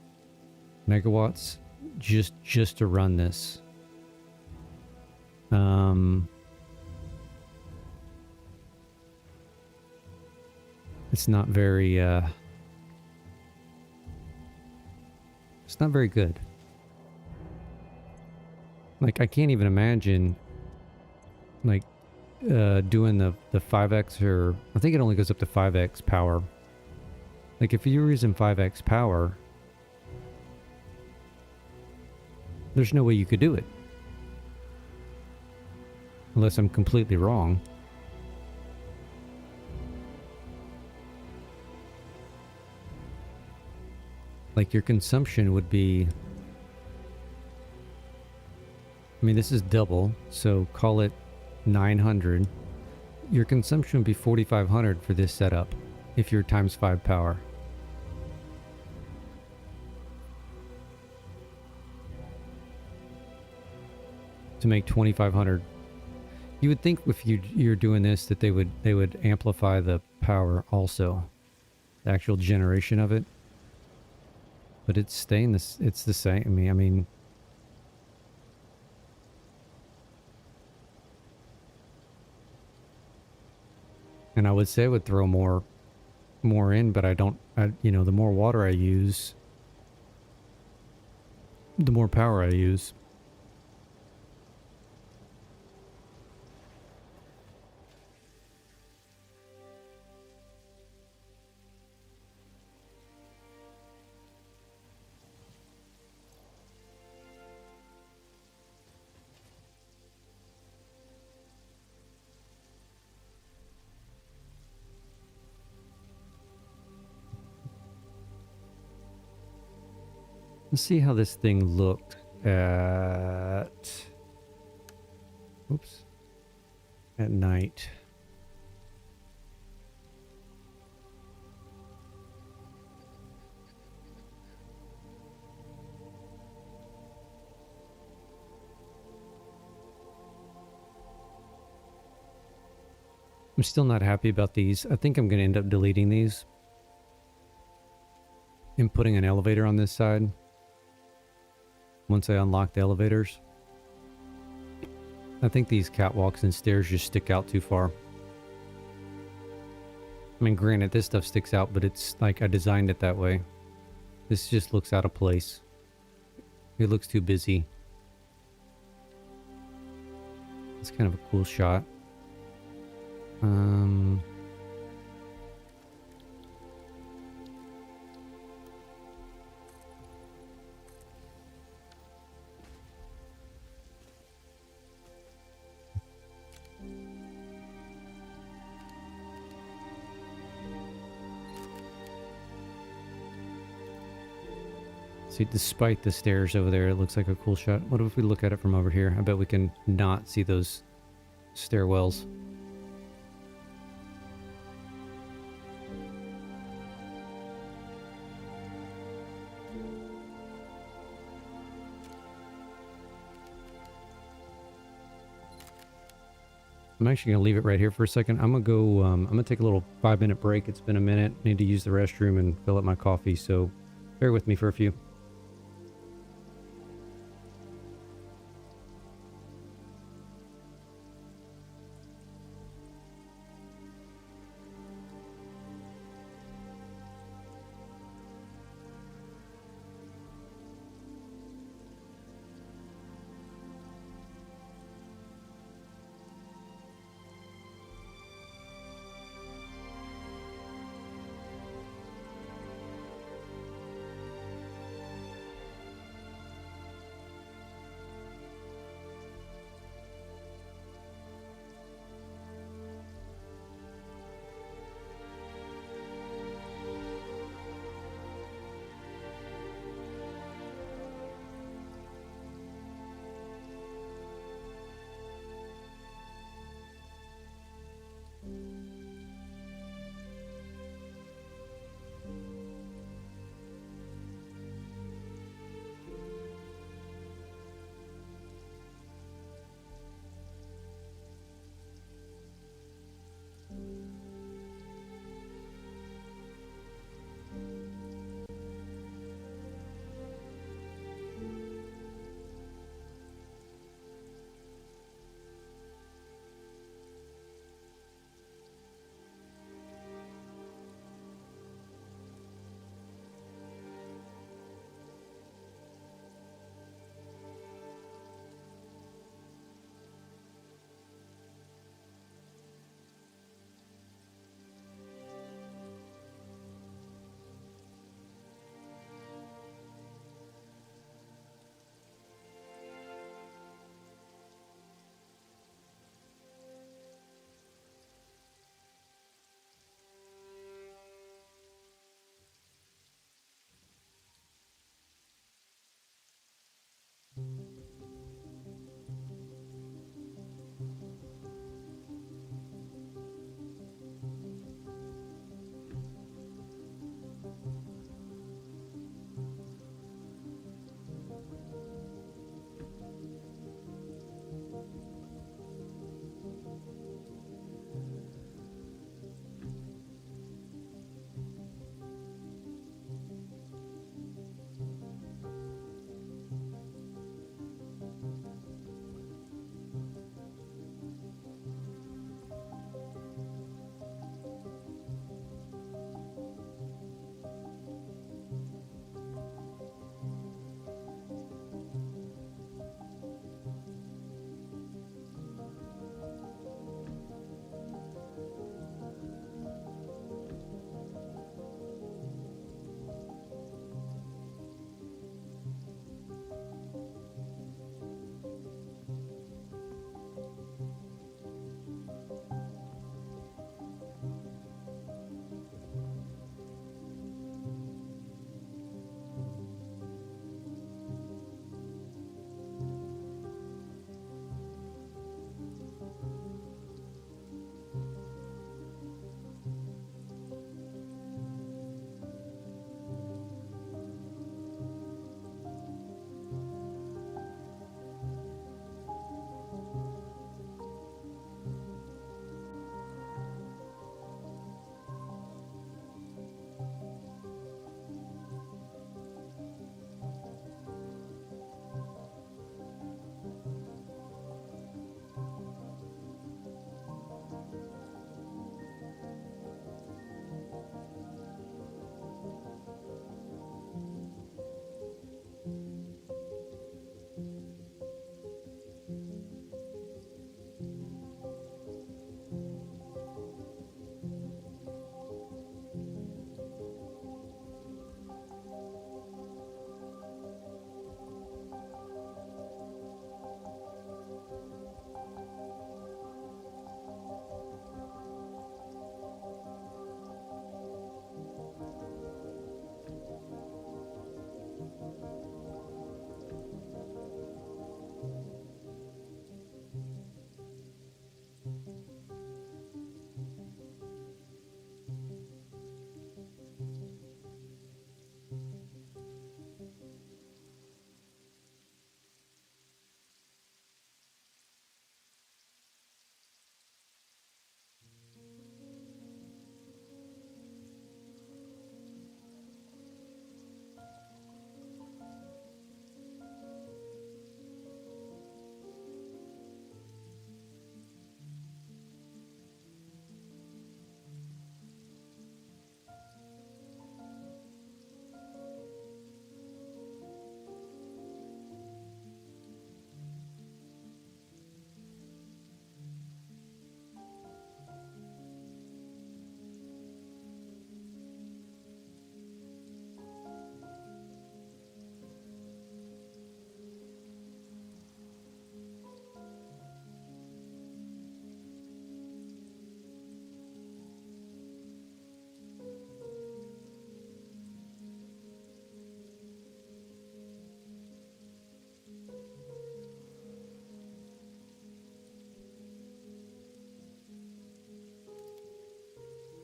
megawatts just to run this. It's not very it's not very good. Like, I can't even imagine like doing the 5x, or I think it only goes up to 5x power. Like, if you're using 5x power, there's no way you could do it. Unless I'm completely wrong. Like, your consumption would be... I mean, this is double, so call it 900. Your consumption would be 4,500 for this setup, if you're times 5 power. To make 2,500. You would think if you're doing this that they would amplify the power also, the actual generation of it. But it's staying this. It's the same. I mean. And I would say I would throw more in, but I don't. You know, the more water I use, the more power I use. Let's see how this thing looked at... Oops. At night. I'm still not happy about these. I think I'm going to end up deleting these and putting an elevator on this side. Once I unlock the elevators. I think these catwalks and stairs just stick out too far. I mean, granted, this stuff sticks out, but it's like I designed it that way. This just looks out of place. It looks too busy. It's kind of a cool shot. See, despite the stairs over there, it looks like a cool shot. What if we look at it from over here? I bet we can not see those stairwells. I'm actually going to leave it right here for a second. I'm going to go, I'm going to take a little 5-minute break. It's been a minute. I need to use the restroom and fill up my coffee, so bear with me for a few.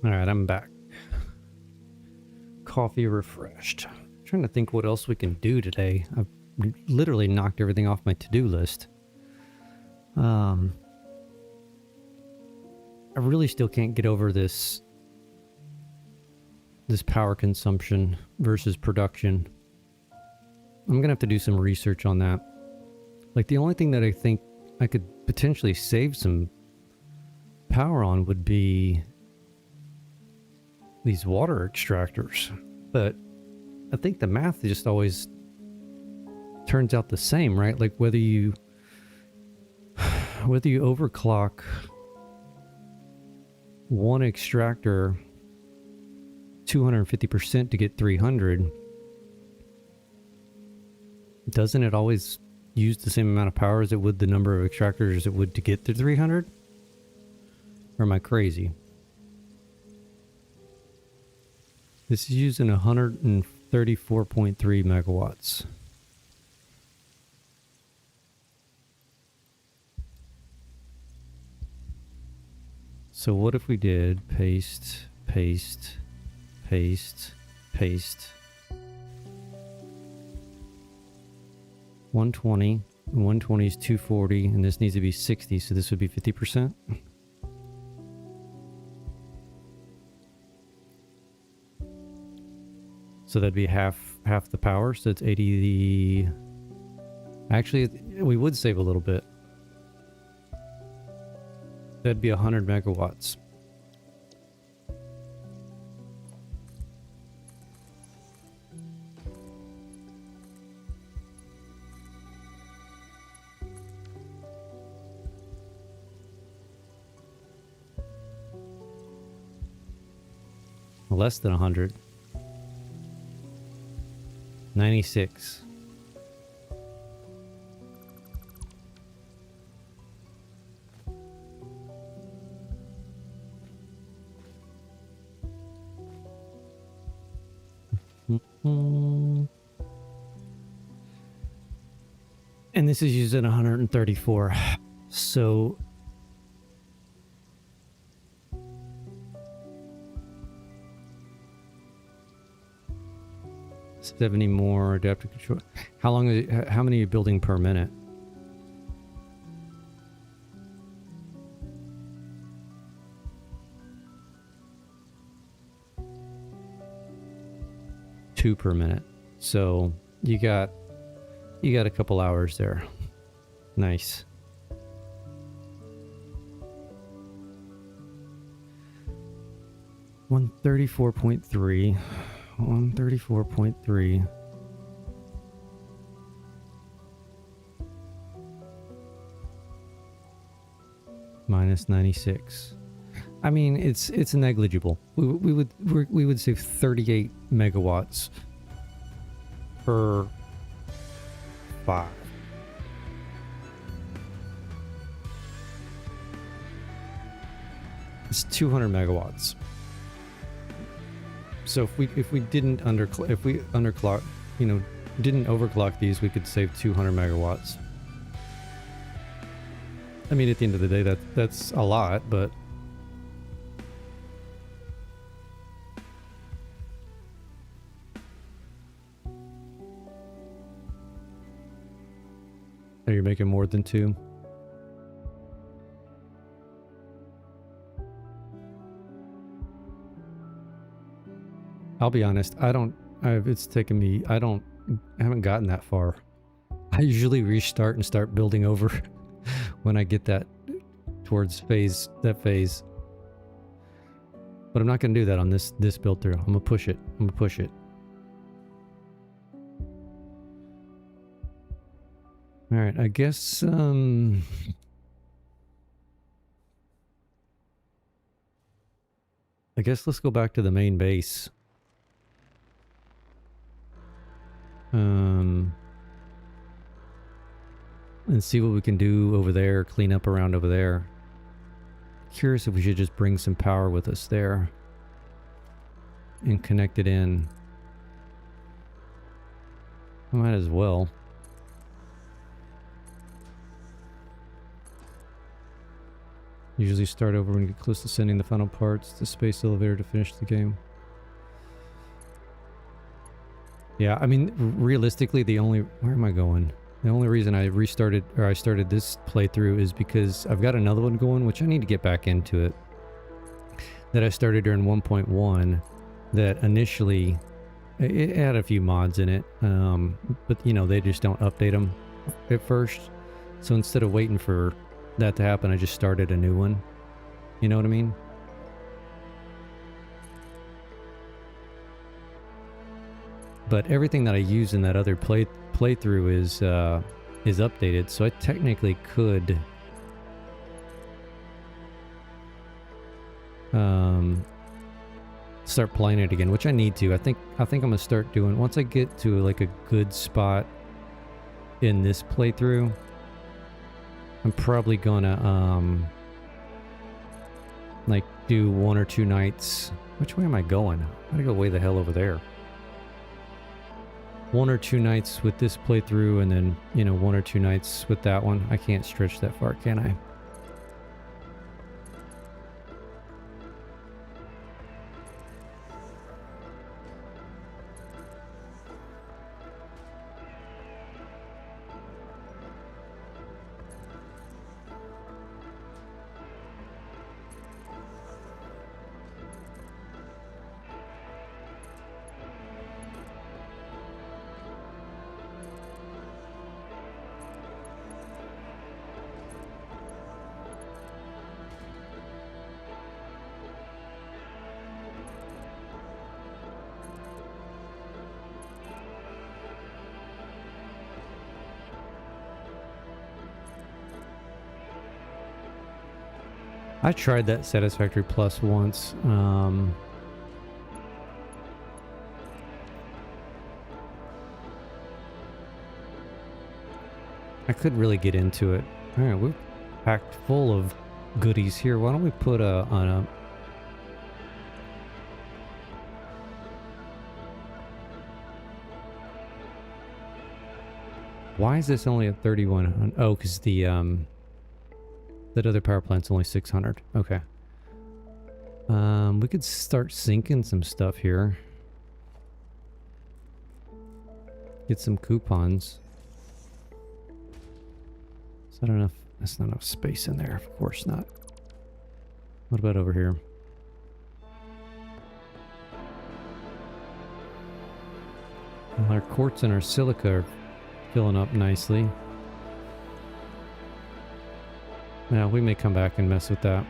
All right, I'm back. Coffee refreshed. Trying to think what else we can do today. I've literally knocked everything off my to-do list. I really still can't get over this power consumption versus production. I'm gonna have to do some research on that. Like, the only thing that I think I could potentially save some power on would be these water extractors, but I think the math just always turns out the same, right? Like, whether you overclock one extractor 250% to get 300, doesn't it always use the same amount of power as it would the number of extractors it would to get to 300? Or am I crazy? This is using 134.3 megawatts. So what if we did paste, paste, paste, paste. 120, 120 is 240, and this needs to be 60, so this would be 50%. So that'd be half the power, so it's 80. Actually, we would save a little bit. That'd be 100 megawatts. Less than 100. 96. And this is using 134. So $70 more adaptive control. How long is it, how many are you building per minute? Two per minute. So you got a couple hours there. Nice. $134.3. 134.3 minus 96. I mean, it's negligible. We would save 38 megawatts per 5. It's 200 megawatts. So if we didn't underclock, you know, didn't overclock these, we could save 200 megawatts. I mean, at the end of the day, that's a lot, but are you making more than 2? I'll be honest, it's taken me, I haven't gotten that far. I usually restart and start building over when I get that towards that phase. But I'm not going to do that on this build through. I'm going to push it. All right, I guess let's go back to the main base. And see what we can do over there, clean up around over there. Curious if we should just bring some power with us there and connect it in. Might as well. Usually start over when you get close to sending the final parts. The space elevator to finish the game. Yeah, I mean, realistically, where am I going? The only reason I started this playthrough is because I've got another one going, which I need to get back into it. That I started during 1.1 that initially, it had a few mods in it, but you know, they just don't update them at first. So instead of waiting for that to happen, I just started a new one. You know what I mean? But everything that I use in that other playthrough is updated, so I technically could start playing it again, which I need to. I think I'm gonna start doing once I get to like a good spot in this playthrough. I'm probably gonna like do 1 or 2 nights. Which way am I going? I gotta go way the hell over there. 1 or 2 nights with this playthrough, and then, you know, 1 or 2 nights with that one. I can't stretch that far, can I? I tried that Satisfactory Plus once. I couldn't really get into it. All right, we're packed full of goodies here. Why don't we put on a... Why is this only at 3100? Oh, because the that other power plant's only 600. Okay. We could start sinking some stuff here. Get some coupons. Is that enough? That's not enough space in there. Of course not. What about over here? Well, our quartz and our silica are filling up nicely. Now, we may come back and mess with that.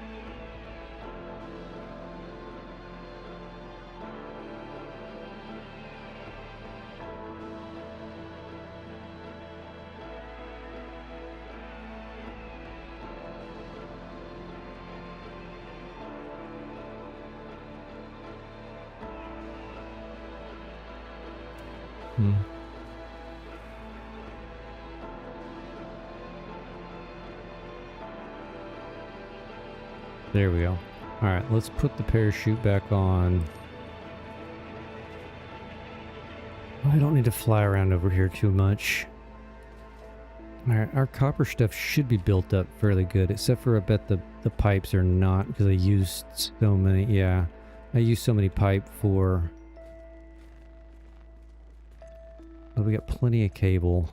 There we go. Alright, let's put the parachute back on. I don't need to fly around over here too much. Alright, our copper stuff should be built up fairly good, except for I bet the pipes are not, because I used so many. Yeah, I used so many pipe for... But we got plenty of cable.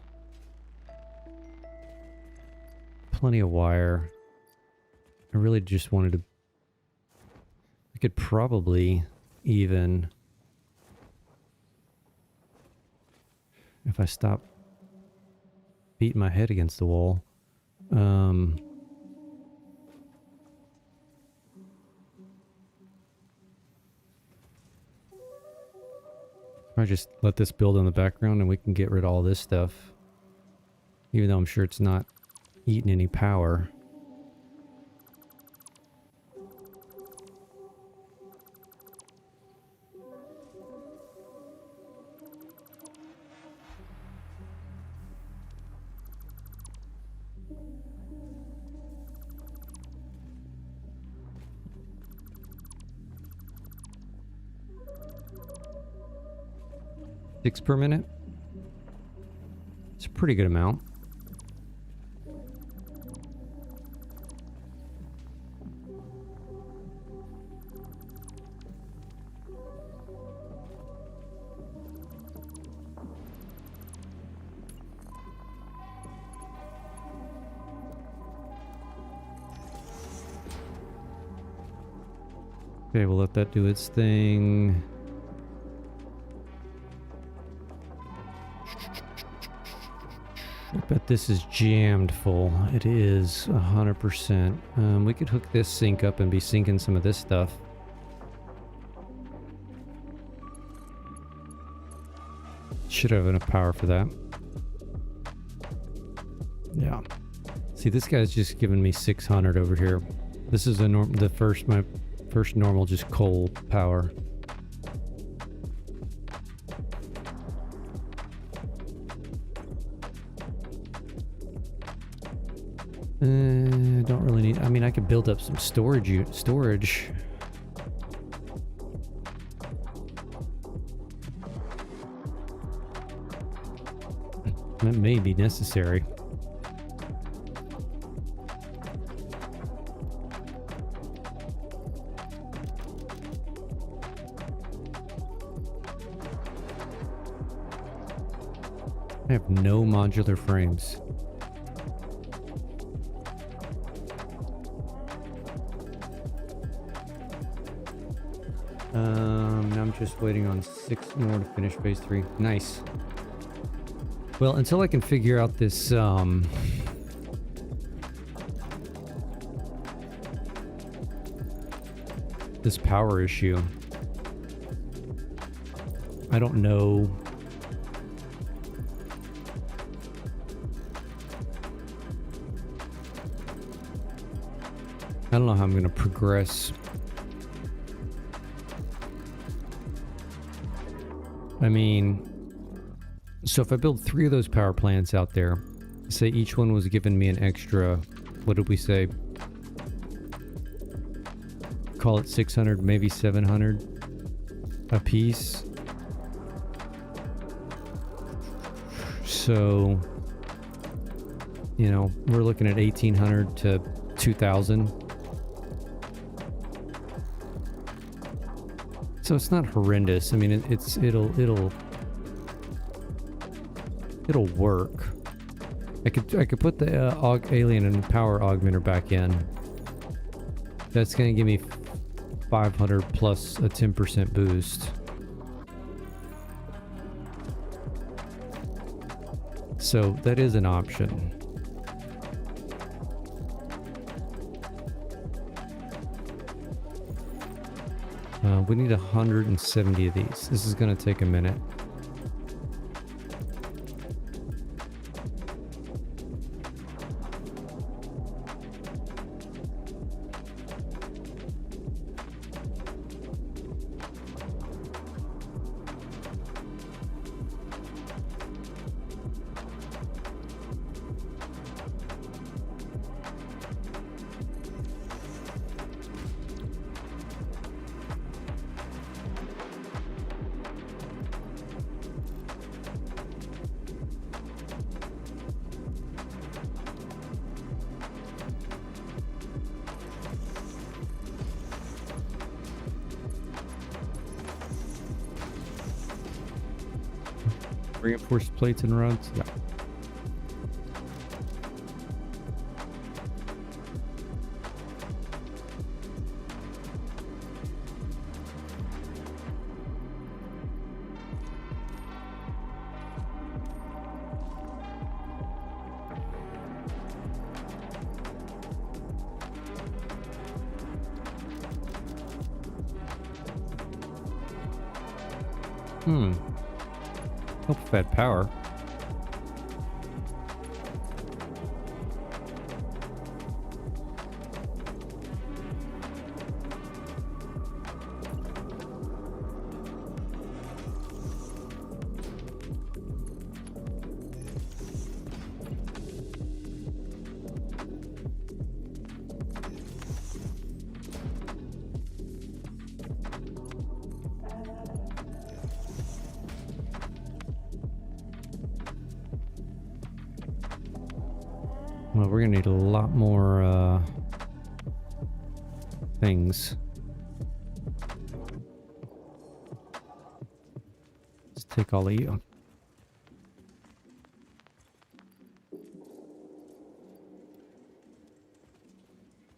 Plenty of wire. I really just wanted to... I could probably even... If I stop beating my head against the wall. I just let this build in the background and we can get rid of all this stuff. Even though I'm sure it's not eating any power. Six per minute. It's a pretty good amount. Okay, we'll let that do its thing. I bet this is jammed full. It is 100%. We could hook this sink up and be sinking some of this stuff. Should have enough power for that. Yeah. See, this guy's just giving me 600 over here. This is my first normal just coal power. Don't really need. I mean, I could build up some storage. That may be necessary. I have no modular frames. Now I'm just waiting on 6 more to finish phase 3. Nice. Well, until I can figure out this, this power issue, I don't know. I don't know how I'm going to progress. I mean, so if I build 3 of those power plants out there, say each one was giving me an extra, what did we say? Call it 600, maybe 700 a piece. So, you know, we're looking at 1800 to 2000. So it's not horrendous. I mean, it'll work. I could put the alien and power augmenter back in. That's gonna give me 500 plus a 10% boost. So that is an option. We need 170 of these. This is going to take a minute. Reinforced plates and rods? Yeah. Help with that power. Well, we're gonna need a lot more things. Let's take all of you.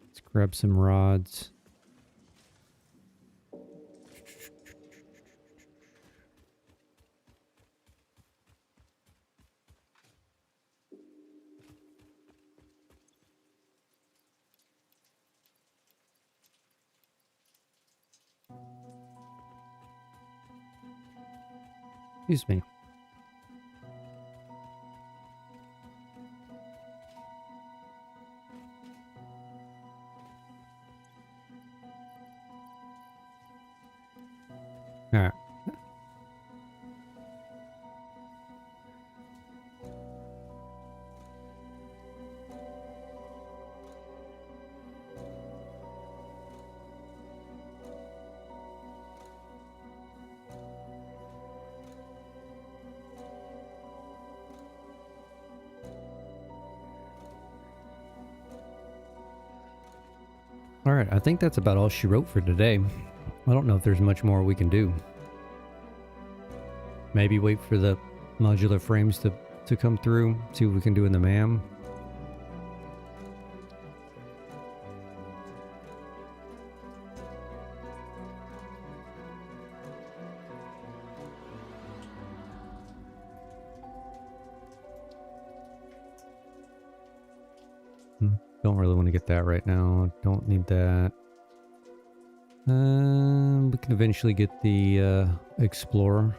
Let's grab some rods. Excuse me. All right. All right, I think that's about all she wrote for today. I don't know if there's much more we can do. Maybe wait for the modular frames to come through, see what we can do in the MAM. Don't really want to get that right now. Don't need that. We can eventually get the Explorer.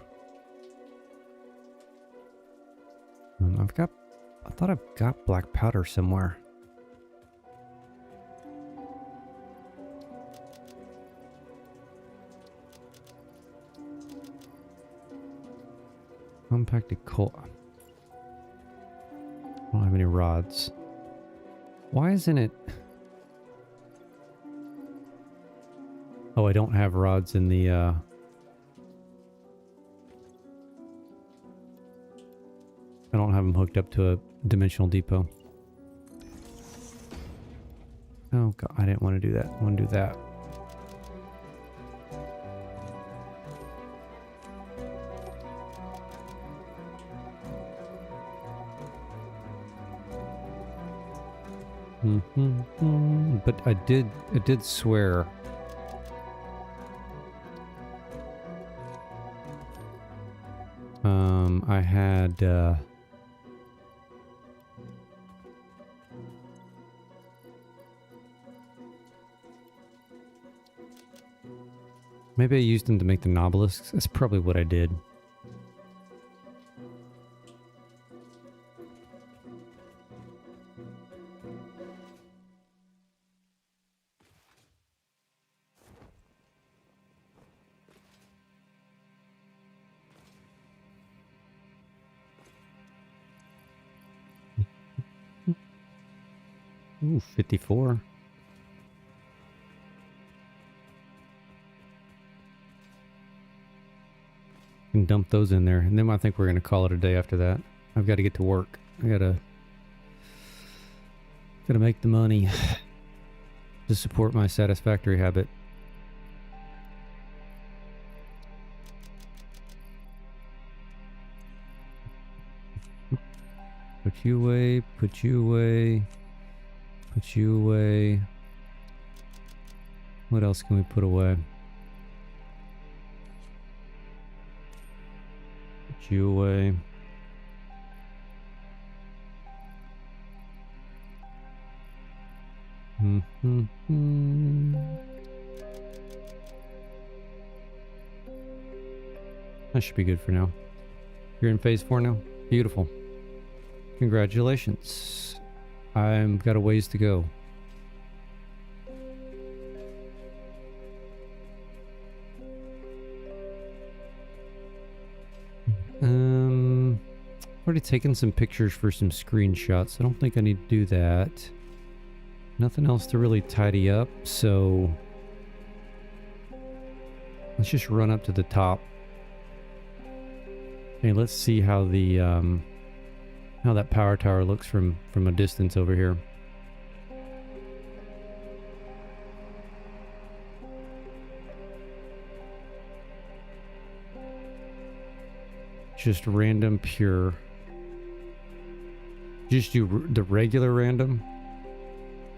I thought I've got black powder somewhere. Compacted coal. I don't have any rods. Why isn't it? Oh, I don't have rods in the I don't have them hooked up to a dimensional depot. Oh god, I didn't want to do that. I want to do that. But I did swear. I had maybe I used them to make the nobelisks. That's probably what I did. Ooh, 54. Can dump those in there, and then I think we're going to call it a day after that. I've got to get to work. I gotta make the money to support my satisfactory habit. Put you away, put you away, put you away. What else can we put away? Put you away. That should be good for now. You're in phase 4 now? Beautiful. Congratulations. I've got a ways to go. Already taken some pictures for some screenshots. I don't think I need to do that. Nothing else to really tidy up, so let's just run up to the top. Okay, let's see how the how that power tower looks from a distance over here. Just random pure. Just do the regular random.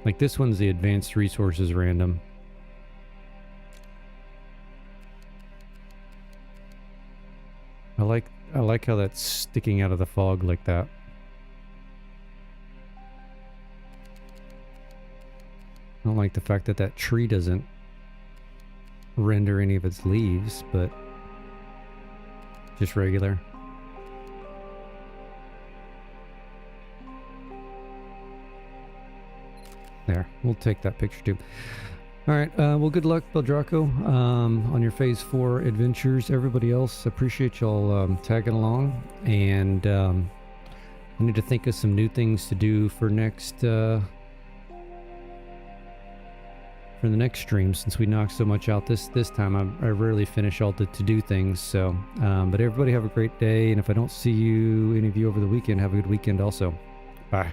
Like this one's the advanced resources random. I like how that's sticking out of the fog like that. I don't like the fact that that tree doesn't render any of its leaves, but Just regular. There, we'll take that picture too. All right, well, good luck, Beldraco, on your Phase 4 adventures. Everybody else, appreciate y'all tagging along, and I need to think of some new things to do for next for the next stream, since we knocked so much out this time. I rarely finish all the to-do things. So, but everybody have a great day, and if I don't see you, any of you over the weekend, have a good weekend also. Bye.